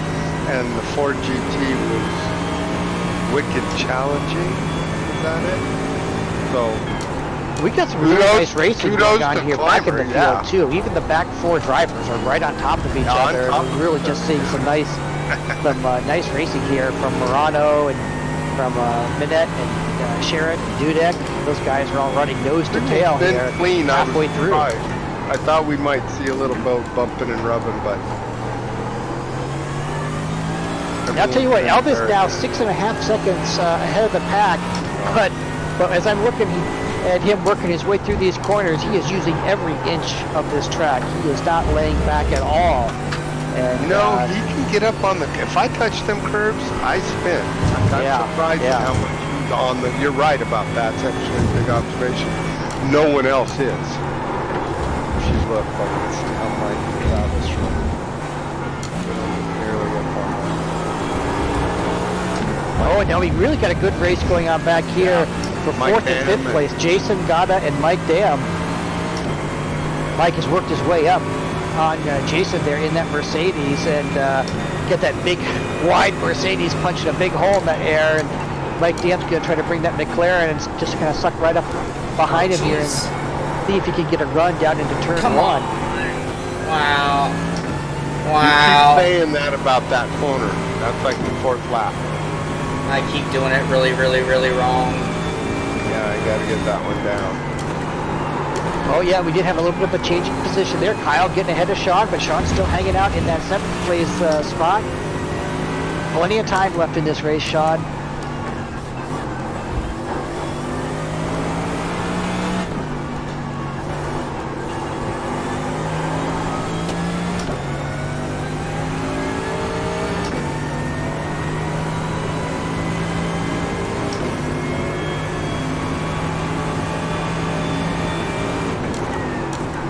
and the Ford GT was wicked challenging. Is that it? So we got some really nice racing going on here back in the field too. Even the back 4 drivers are right on top of each other. We're really just seeing some nice racing here from Morano and from Minette and Sherritt and Dudek. Those guys are all running nose to tail here clean, halfway through. I thought we might see a little boat bumping and rubbing, but I'll tell you what, Elvis now 6.5 seconds ahead of the pack, but as I'm looking at him working his way through these corners, he is using every inch of this track. He is not laying back at all. And, he can get up on the. If I touch them curbs, I spin. I'm surprised at how much he's on the. You're right about that. It's actually a big observation. No one else is. She's left. Let's see how Mike Travis from nearly up on that. Oh, now we really got a good race going on back here for 4th and 5th place. Jason Gada and Mike Dam. Mike has worked his way up on Jason there in that Mercedes and get that big wide Mercedes punching a big hole in the air, and Mike Dam's going to try to bring that McLaren and just kind of suck right up behind him here and see if he can get a run down into turn 1. Wow. You keep saying that about that corner. That's like the 4th lap. I keep doing it really, really, really wrong. Yeah, I got to get that one down. Oh yeah, we did have a little bit of a change in position there. Kyle getting ahead of Shaun, but Shaun's still hanging out in that 7th place spot. Plenty of time left in this race, Shaun.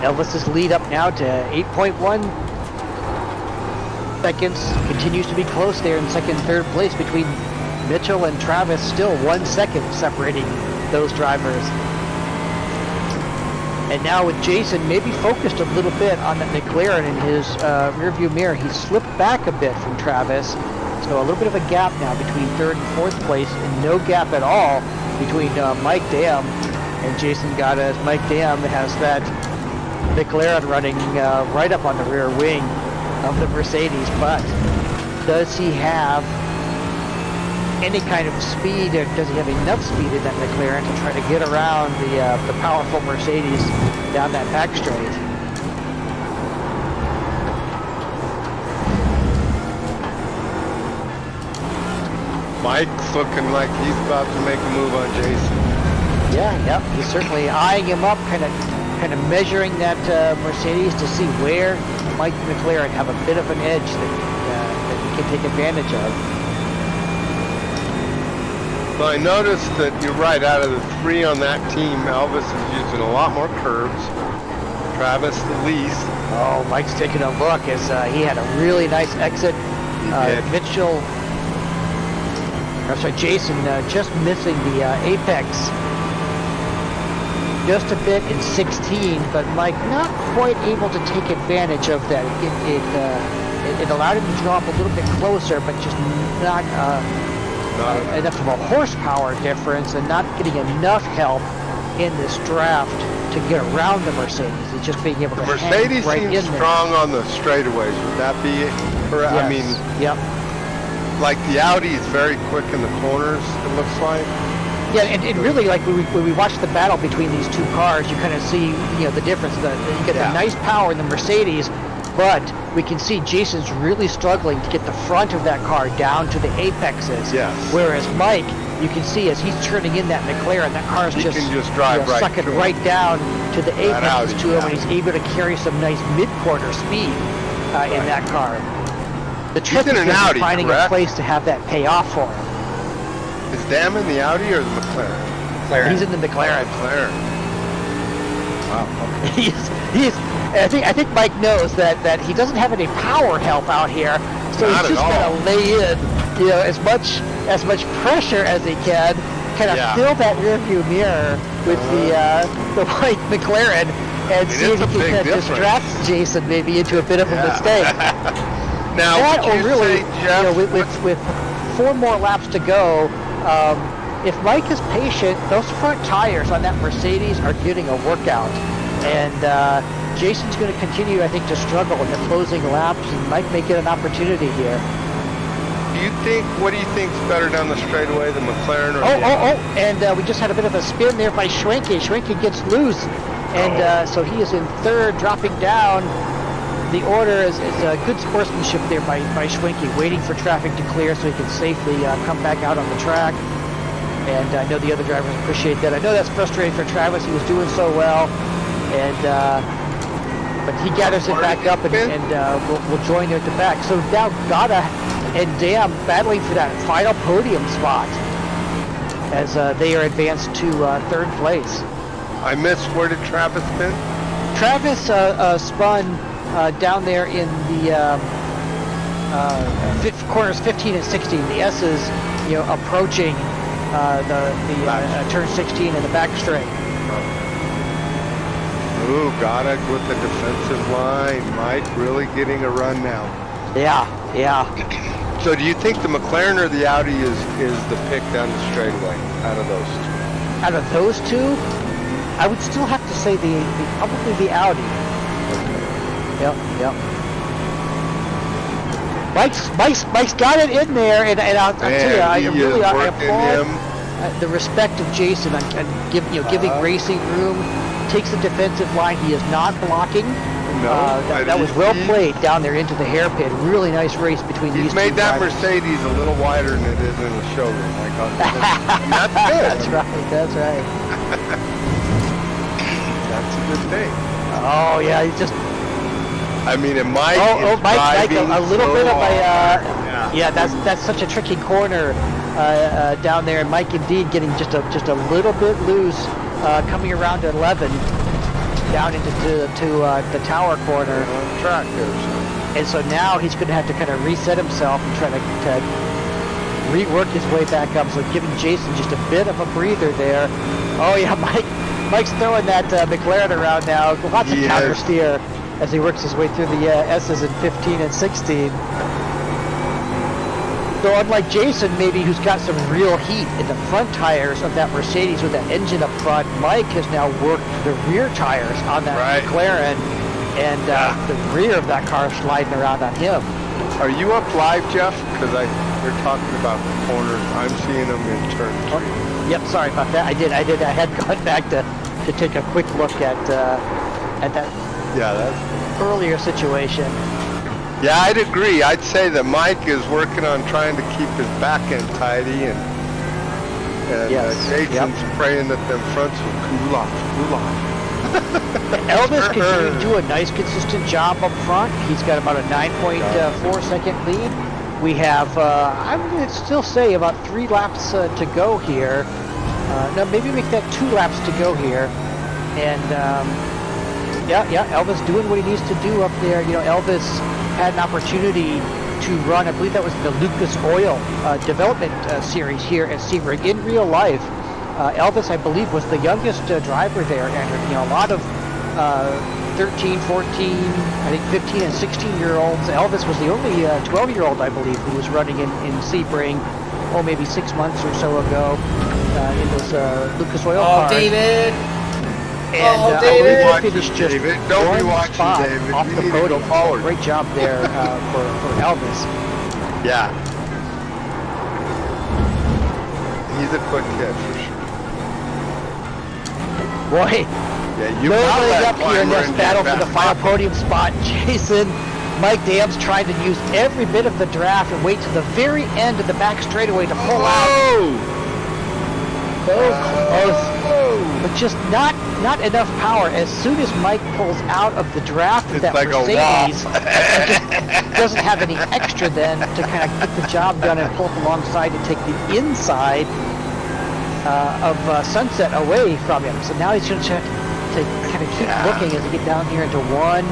Elvis's lead up now to 8.1 seconds. Continues to be close there in 2nd and 3rd place between Mitchell and Travis. Still 1 second separating those drivers. And now with Jason maybe focused a little bit on that McLaren in his rearview mirror, he slipped back a bit from Travis. So a little bit of a gap now between third and fourth place, and no gap at all between Mike Dam and Jason Gaddis. Mike Dam has that McLaren running right up on the rear wing of the Mercedes, but does he have any kind of speed, or does he have enough speed in that McLaren to try to get around the powerful Mercedes down that back straight? Mike's looking like he's about to make a move on Jason. Yeah, yep. He's certainly eyeing him up, kind of measuring that Mercedes to see where Mike McLaren have a bit of an edge that he can take advantage of. So I noticed that you're right, out of the three on that team, Elvis is using a lot more curves. Travis the least. Oh, Mike's taking a look as he had a really nice exit. Mitchell, I'm sorry, Jason just missing the apex just a bit in 16, but Mike not quite able to take advantage of that. It allowed him to drop a little bit closer, but just not enough of a horsepower difference, and not getting enough help in this draft to get around the Mercedes. It's just being able to Mercedes hang right seems in strong on the straightaways. Would that be correct? Yes. I mean, yep. Like the Audi is very quick in the corners, it looks like. Yeah, and really, like when we watch the battle between these two cars, you kind of see, the difference. You get the nice power in the Mercedes, but we can see Jason's really struggling to get the front of that car down to the apexes. Yes. Whereas Mike, you can see as he's turning in that McLaren, that car's He just, can just drive right sucking to him. right down to the apexes Audi, to him, and he's able to carry some nice mid-quarter speed in that car. The trick in is an gonna be Audi, finding a correct? place to have that pay off for him. Is Dam in the Audi or the McLaren? He's in the McLaren. Wow. Okay. He's. I think Mike knows that he doesn't have any power help out here, so Not he's just at all. gonna lay in, as much pressure as he can, kind of fill that rearview mirror with the white McLaren, and see if he can kind of distract Jason maybe into a bit of a mistake. Now, That, would or you really, say, Jeff, with 4 more laps to go, if Mike is patient, those front tires on that Mercedes are getting a workout, and Jason's going to continue, I think, to struggle in the closing laps, and Mike may get an opportunity here. what do you think's better down the straightaway, the McLaren or the Audi? And we just had a bit of a spin there by Schwenke. Schwenke gets loose, and so he is in third, dropping down. The order is good sportsmanship there by Schwenke, waiting for traffic to clear so he can safely come back out on the track. And I know the other drivers appreciate that. I know that's frustrating for Travis. He was doing so well, and but he gathers it back up and will join there at the back. So now Gada and Dam battling for that final podium spot as they are advanced to third place. I missed, where did Travis spin? Travis spun down there in the corners 15 and 16. The S's, approaching the turn 16 and the back straight. Ooh, got it with the defensive line. Mike really getting a run now. Yeah. So do you think the McLaren or the Audi is the pick down the straightaway out of those two? Out of those two, I would still have to say probably the Audi. Yep. Mike's got it in there, and I'll tell you, I applaud the respect of Jason and giving racing room. Takes the defensive line. He is not blocking. That was well played down there into the hairpin. Really nice race between these two. He's made that drivers. Mercedes a little wider than it is in the showroom. And that's good. That's right. That's a good thing. Oh yeah, he's just. I mean, and Mike Mike, a little so bit of a. Yeah, that's such a tricky corner down there, and Mike indeed getting just a little bit loose, coming around to 11, down into the tower corner. Track there, and so now he's going to have to kind of reset himself and try to rework his way back up. So giving Jason just a bit of a breather there. Oh yeah, Mike's throwing that McLaren around now. Lots of He counter is. steer as he works his way through the S's in 15 and 16. So unlike Jason, maybe, who's got some real heat in the front tires of that Mercedes with that engine up front, Mike has now worked the rear tires on that McLaren, and the rear of that car sliding around on him. Are you up live, Jeff? Because we're talking about the corners. I'm seeing them in turn 3. Yep, sorry about that. I had gone back to take a quick look at that earlier situation. Yeah, I'd agree. I'd say that Mike is working on trying to keep his back end tidy, and Jason's praying that them fronts will cool off. Elvis continues to do a nice, consistent job up front. He's got about a 9.4 second lead. We have, I would still say, about 3 laps to go here. No, maybe make that 2 laps to go here. And Elvis doing what he needs to do up there. You know, Elvis had an opportunity to run, I believe that was the Lucas Oil development series here at Sebring in real life. Elvis, I believe, was the youngest driver there, and you know, a lot of 13, 14, I think 15 and 16-year-olds. Elvis was the only 12-year-old, I believe, who was running in Sebring, maybe 6 months or so ago in those Lucas Oil cars. David! And David! I believe he finished just Don't be one watching, spot David. off You the need to go podium. forward. Great job there for Elvis. Yeah. He's a quick kid for sure. Boy, you loading up here in this battle for the final podium spot. Jason, Mike Dams trying to use every bit of the draft and wait to the very end of the back straightaway to pull out. So close, but just not enough power. As soon as Mike pulls out of the draft with that like Mercedes, just doesn't have any extra then to kind of get the job done and pull up alongside to take the inside of Sunset away from him. So now he's going to kind of keep looking as he get down here into one,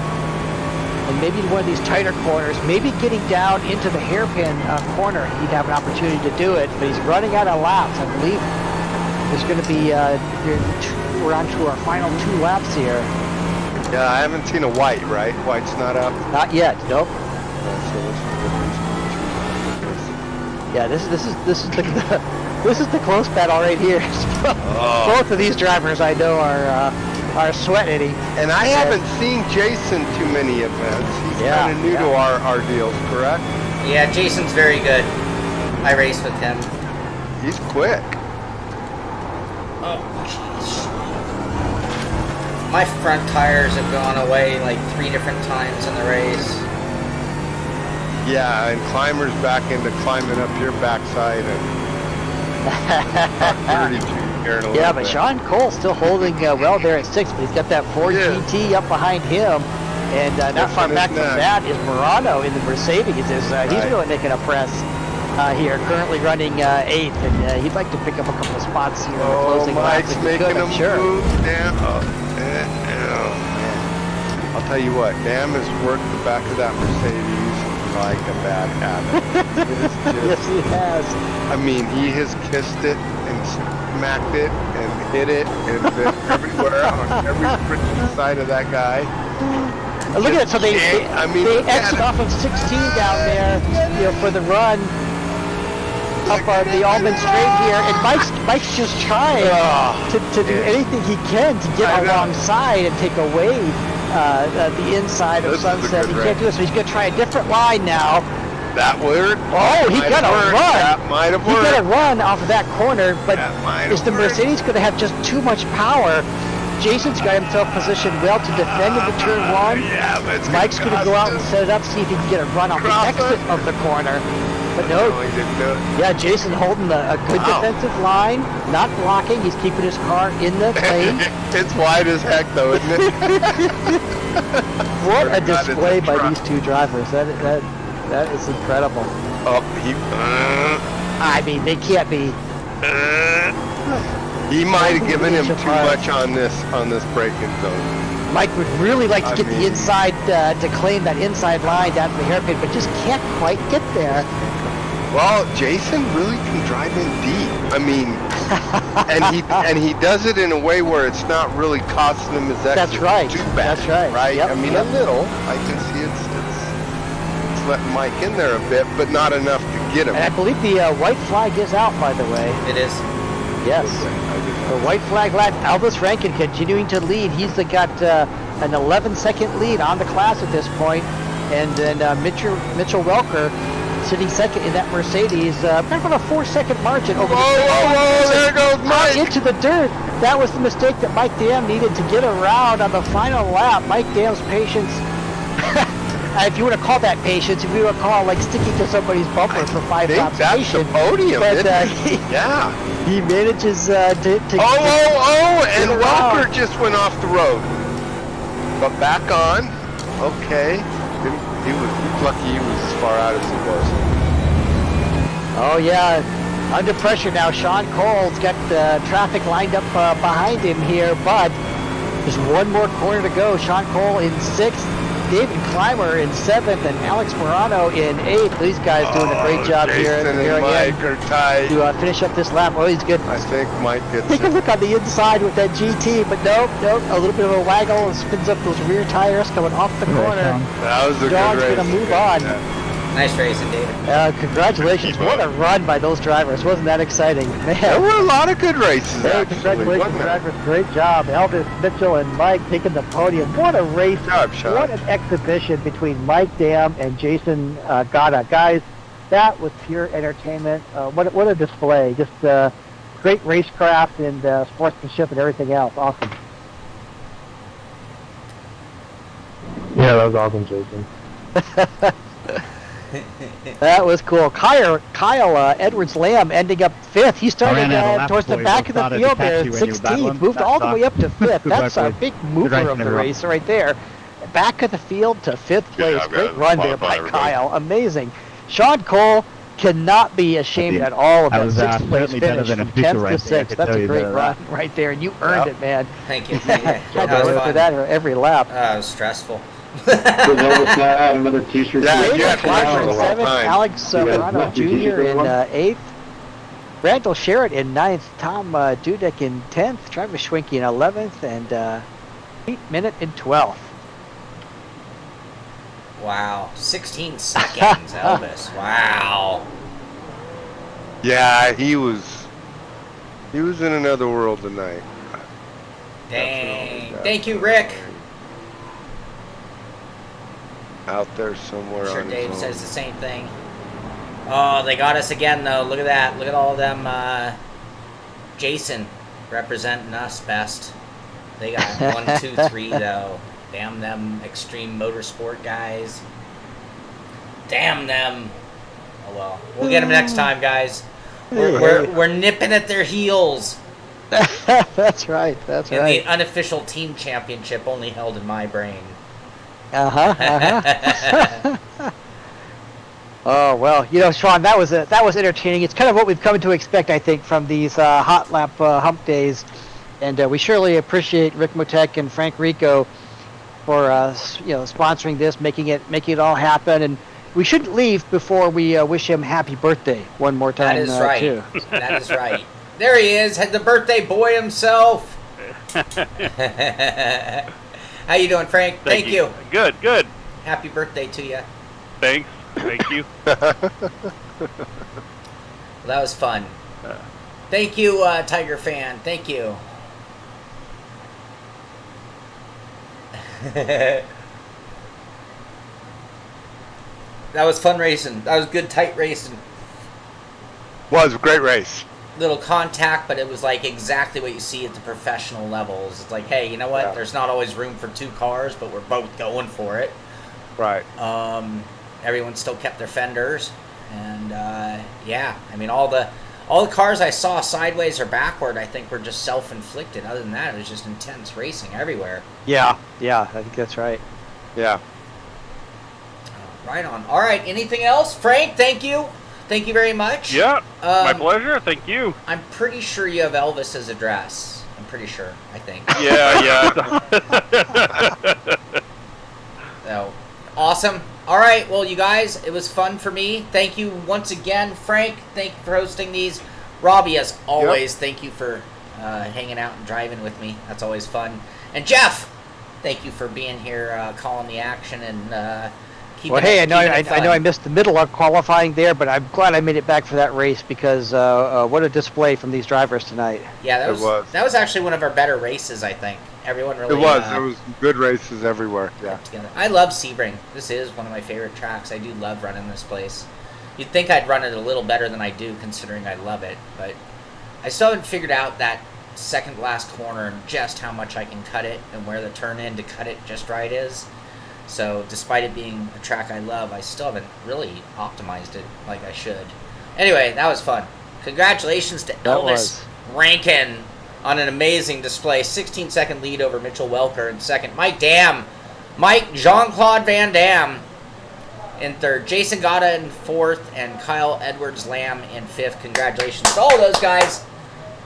and maybe one of these tighter corners, maybe getting down into the hairpin corner, he'd have an opportunity to do it, but he's running out of laps. I believe there's going to be, we're on to our final 2 laps here. Yeah, I haven't seen a white, right? White's not up? Not yet, nope. Yeah, this is the close battle right here. Both of these drivers I know are sweating. And I haven't seen Jason too many events. He's kind of new to our deals, correct? Yeah, Jason's very good. I race with him. He's quick. Oh, jeez. My front tires have gone away like 3 different times in the race. Yeah, and climbers back into climbing up your backside and 32 here in a little but bit. Shaun Cole still holding well there at 6th, but he's got that Ford GT up behind him. And not far back from that is Morano in the Mercedes. He's really making a press here, currently running 8th, and he'd like to pick up a couple of spots here in the closing laps. Mike's making him move down. I'll tell you what, Dam has worked the back of that Mercedes like a bad habit. Yes, he has. I mean, he has kissed it and smacked it and hit it and been everywhere on every freaking side of that guy. Look at it. So they exit off of 16 down there, for the run up the Almond Straight here, and Mike's just trying to do anything he can to get alongside and take away the inside of Sunset. He can't do it, so he's going to try a different line now. That worked. Oh, he got a run. That might have worked. He got a run off of that corner, but is the Mercedes going to have just too much power? Jason's got himself positioned well to defend into turn 1. Yeah, Mike's going to go out and set it up, see if he can get a run off the exit of the corner. But no, he didn't do it. Yeah, Jason holding a good defensive line, not blocking. He's keeping his car in the lane. It's wide as heck, though, isn't it? What a display by these 2 drivers. That is incredible. Oh, I mean, they can't be. He might have given him too much on this braking zone. Mike would really like to get the inside, to claim that inside line down to the hairpin, but just can't quite get there. Well, Jason really can drive in deep. I mean, and he does it in a way where it's not really costing him his exit. That's right. Too bad. That's right. Right. Yep, I mean, yep. a little. I can see it's letting Mike in there a bit, but not enough to get him. And I believe the white flag is out, by the way. It is. Yes. The white flag lap. Elvis Rankin continuing to lead. He's got an 11-second lead on the class at this point. And then Mitchell Welker sitting second in that Mercedes, about a 4-second margin over Whoa, there goes Mike! Into the dirt. That was the mistake that Mike Dam needed to get around on the final lap. Mike Dam's patience, if you want to call that patience, if you want to call like sticking to somebody's bumper for 5 laps. That's the podium, but, yeah. He manages to and Welker just went off the road. But back on. Okay. He was lucky he was as far out as he was. Oh yeah, under pressure now. Shaun Cole's got the traffic lined up behind him here, but there's one more corner to go. Shaun Cole in 6th, David Clymer in 7th, and Alex Morano in 8th. These guys doing a great job Jason here and again Mike are tied. to finish up this lap. Oh, he's good. I think Mike gets Take a it. look on the inside with that GT, but nope, a little bit of a waggle and spins up those rear tires coming off the corner. That was a John's good race. gonna move on. Yeah. Nice racing, David. Congratulations. What a run by those drivers. Wasn't that exciting? Man. There were a lot of good races, Hey, actually, congratulations, wasn't there? drivers. Great job. Elvis, Mitchell, and Mike taking the podium. What a race. Good job, Shaun. What an exhibition between Mike Dam and Jason Gada. Guys, that was pure entertainment. What a display. Just great racecraft and sportsmanship and everything else. Awesome. Yeah, that was awesome, Jason. That was cool. Kyle Edwards-Lamb ending up 5th. He started towards the back of the field there, 16th. Moved all the way up to 5th. That's a big mover of the race right there. Back of the field to 5th place. Great run there by Kyle. Amazing. Shaun Cole cannot be ashamed at all of that 6th place finish from 10th to 6th. That's a great run right there, and you earned it, man. Thank you. Had to work for that every lap. It was stressful. Another t-shirt. Yeah, you David have to Clymer in race all the 7th, time. Alex Morano Jr. in 8th, Randall Sherritt in 9th, Tom Dudek in 10th, Travis Schwenke in 11th, and Pete Minute in 12th. Wow. 16 seconds, Elvis. Wow. Yeah, he was in another world tonight. Dang. Thank you, Rick. Out there somewhere I'm sure on Dave his says own. the same thing. Oh, they got us again, though. Look at that. Look at all of them. Jason representing us best. They got 1, 2, 3, though. Damn them Extreme Motorsport guys. Damn them. Oh, well. We'll get them next time, guys. We're nipping at their heels. That's right. That's in right. the unofficial team championship only held in my brain. Oh well, Shaun, that was entertaining. It's kind of what we've come to expect, I think, from these hot lap hump days, and we surely appreciate Ricmotech and Frank Rico for sponsoring this, making it all happen. And we shouldn't leave before we wish him happy birthday one more time. That is right. Too. That is right. There he is, had the birthday boy himself. How you doing, Frank? Thank you. Good. Happy birthday to you. Thanks. Thank you. Well, that was fun. Thank you, Tiger fan. Thank you. That was fun racing. That was good, tight racing. Was a great race. Little contact, but it was like exactly what you see at the professional levels. It's like, hey, you know what? Yeah. There's not always room for 2 cars, but we're both going for it. Right. Everyone still kept their fenders, and yeah, I mean all the cars I saw sideways or backward, I think were just self-inflicted. Other than that, it was just intense racing everywhere. Yeah, I think that's right. Yeah. Right on. All right, anything else, Frank? Thank you very much. Yeah, my pleasure. Thank you. I'm pretty sure you have Elvis's address. I'm pretty sure. I think. Yeah. So, awesome. All right, well, you guys, it was fun for me. Thank you once again, Frank. Thank you for hosting these Robby, as always, thank you for hanging out and driving with me. That's always fun. And Jeff, thank you for being here, calling the action and keeping Well, hey, it I know I missed the middle of qualifying there, but I'm glad I made it back for that race because what a display from these drivers tonight. Yeah, that was actually one of our better races, I think. Everyone really. It was. There was good races everywhere. Yeah. I love Sebring. This is one of my favorite tracks. I do love running this place. You'd think I'd run it a little better than I do, considering I love it, but I still haven't figured out that second last corner and just how much I can cut it and where the turn in to cut it just right is. So despite it being a track I love, I still haven't really optimized it like I should. Anyway, that was fun. Congratulations to Elvis Rankin on an amazing display. 16-second lead over Mitchell Welker in second. Mike Jean-Claude Van Damme in third. Jason Gata in fourth. And Kyle Edwards-Lamb in fifth. Congratulations to all those guys.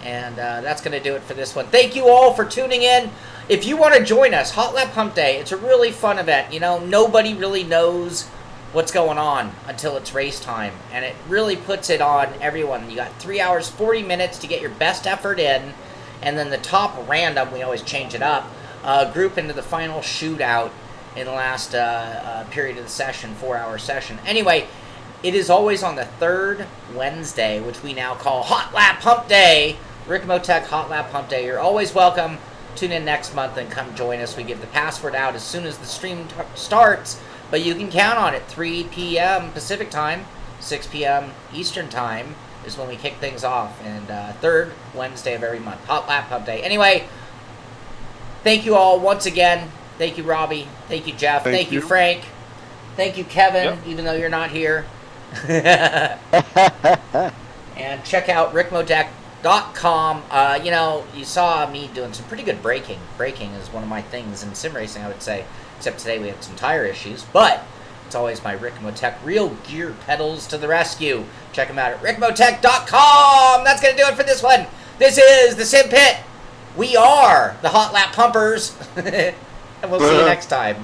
And that's going to do it for this one. Thank you all for tuning in. If you want to join us, Hotlap Humpday, it's a really fun event. You know, nobody really knows what's going on until it's race time. And it really puts it on everyone. You got 3 hours, 40 minutes to get your best effort in. And then the top random, we always change it up, group into the final shootout in the last period of the session, 4-hour session. Anyway, it is always on the third Wednesday, which we now call Hotlap Humpday. Ricmotech Hotlap Humpday. You're always welcome. Tune in next month and come join us. We give the password out as soon as the stream starts, but you can count on it. 3 p.m. Pacific time, 6 p.m. Eastern time is when we kick things off, and third Wednesday of every month. Hotlap Humpday. Anyway, thank you all once again. Thank you, Robby. Thank you, Jeff. Thank you, Frank. Thank you, Kevin, even though you're not here. And check out Ricmotech.com. You know, you saw me doing some pretty good braking. Braking is one of my things in sim racing, I would say. Except today we had some tire issues. But it's always my Ricmotech RealGear pedals to the rescue. Check them out at Ricmotech.com. That's going to do it for this one. This is the Simpit. We are the Hotlap Pumpers. And we'll see you next time.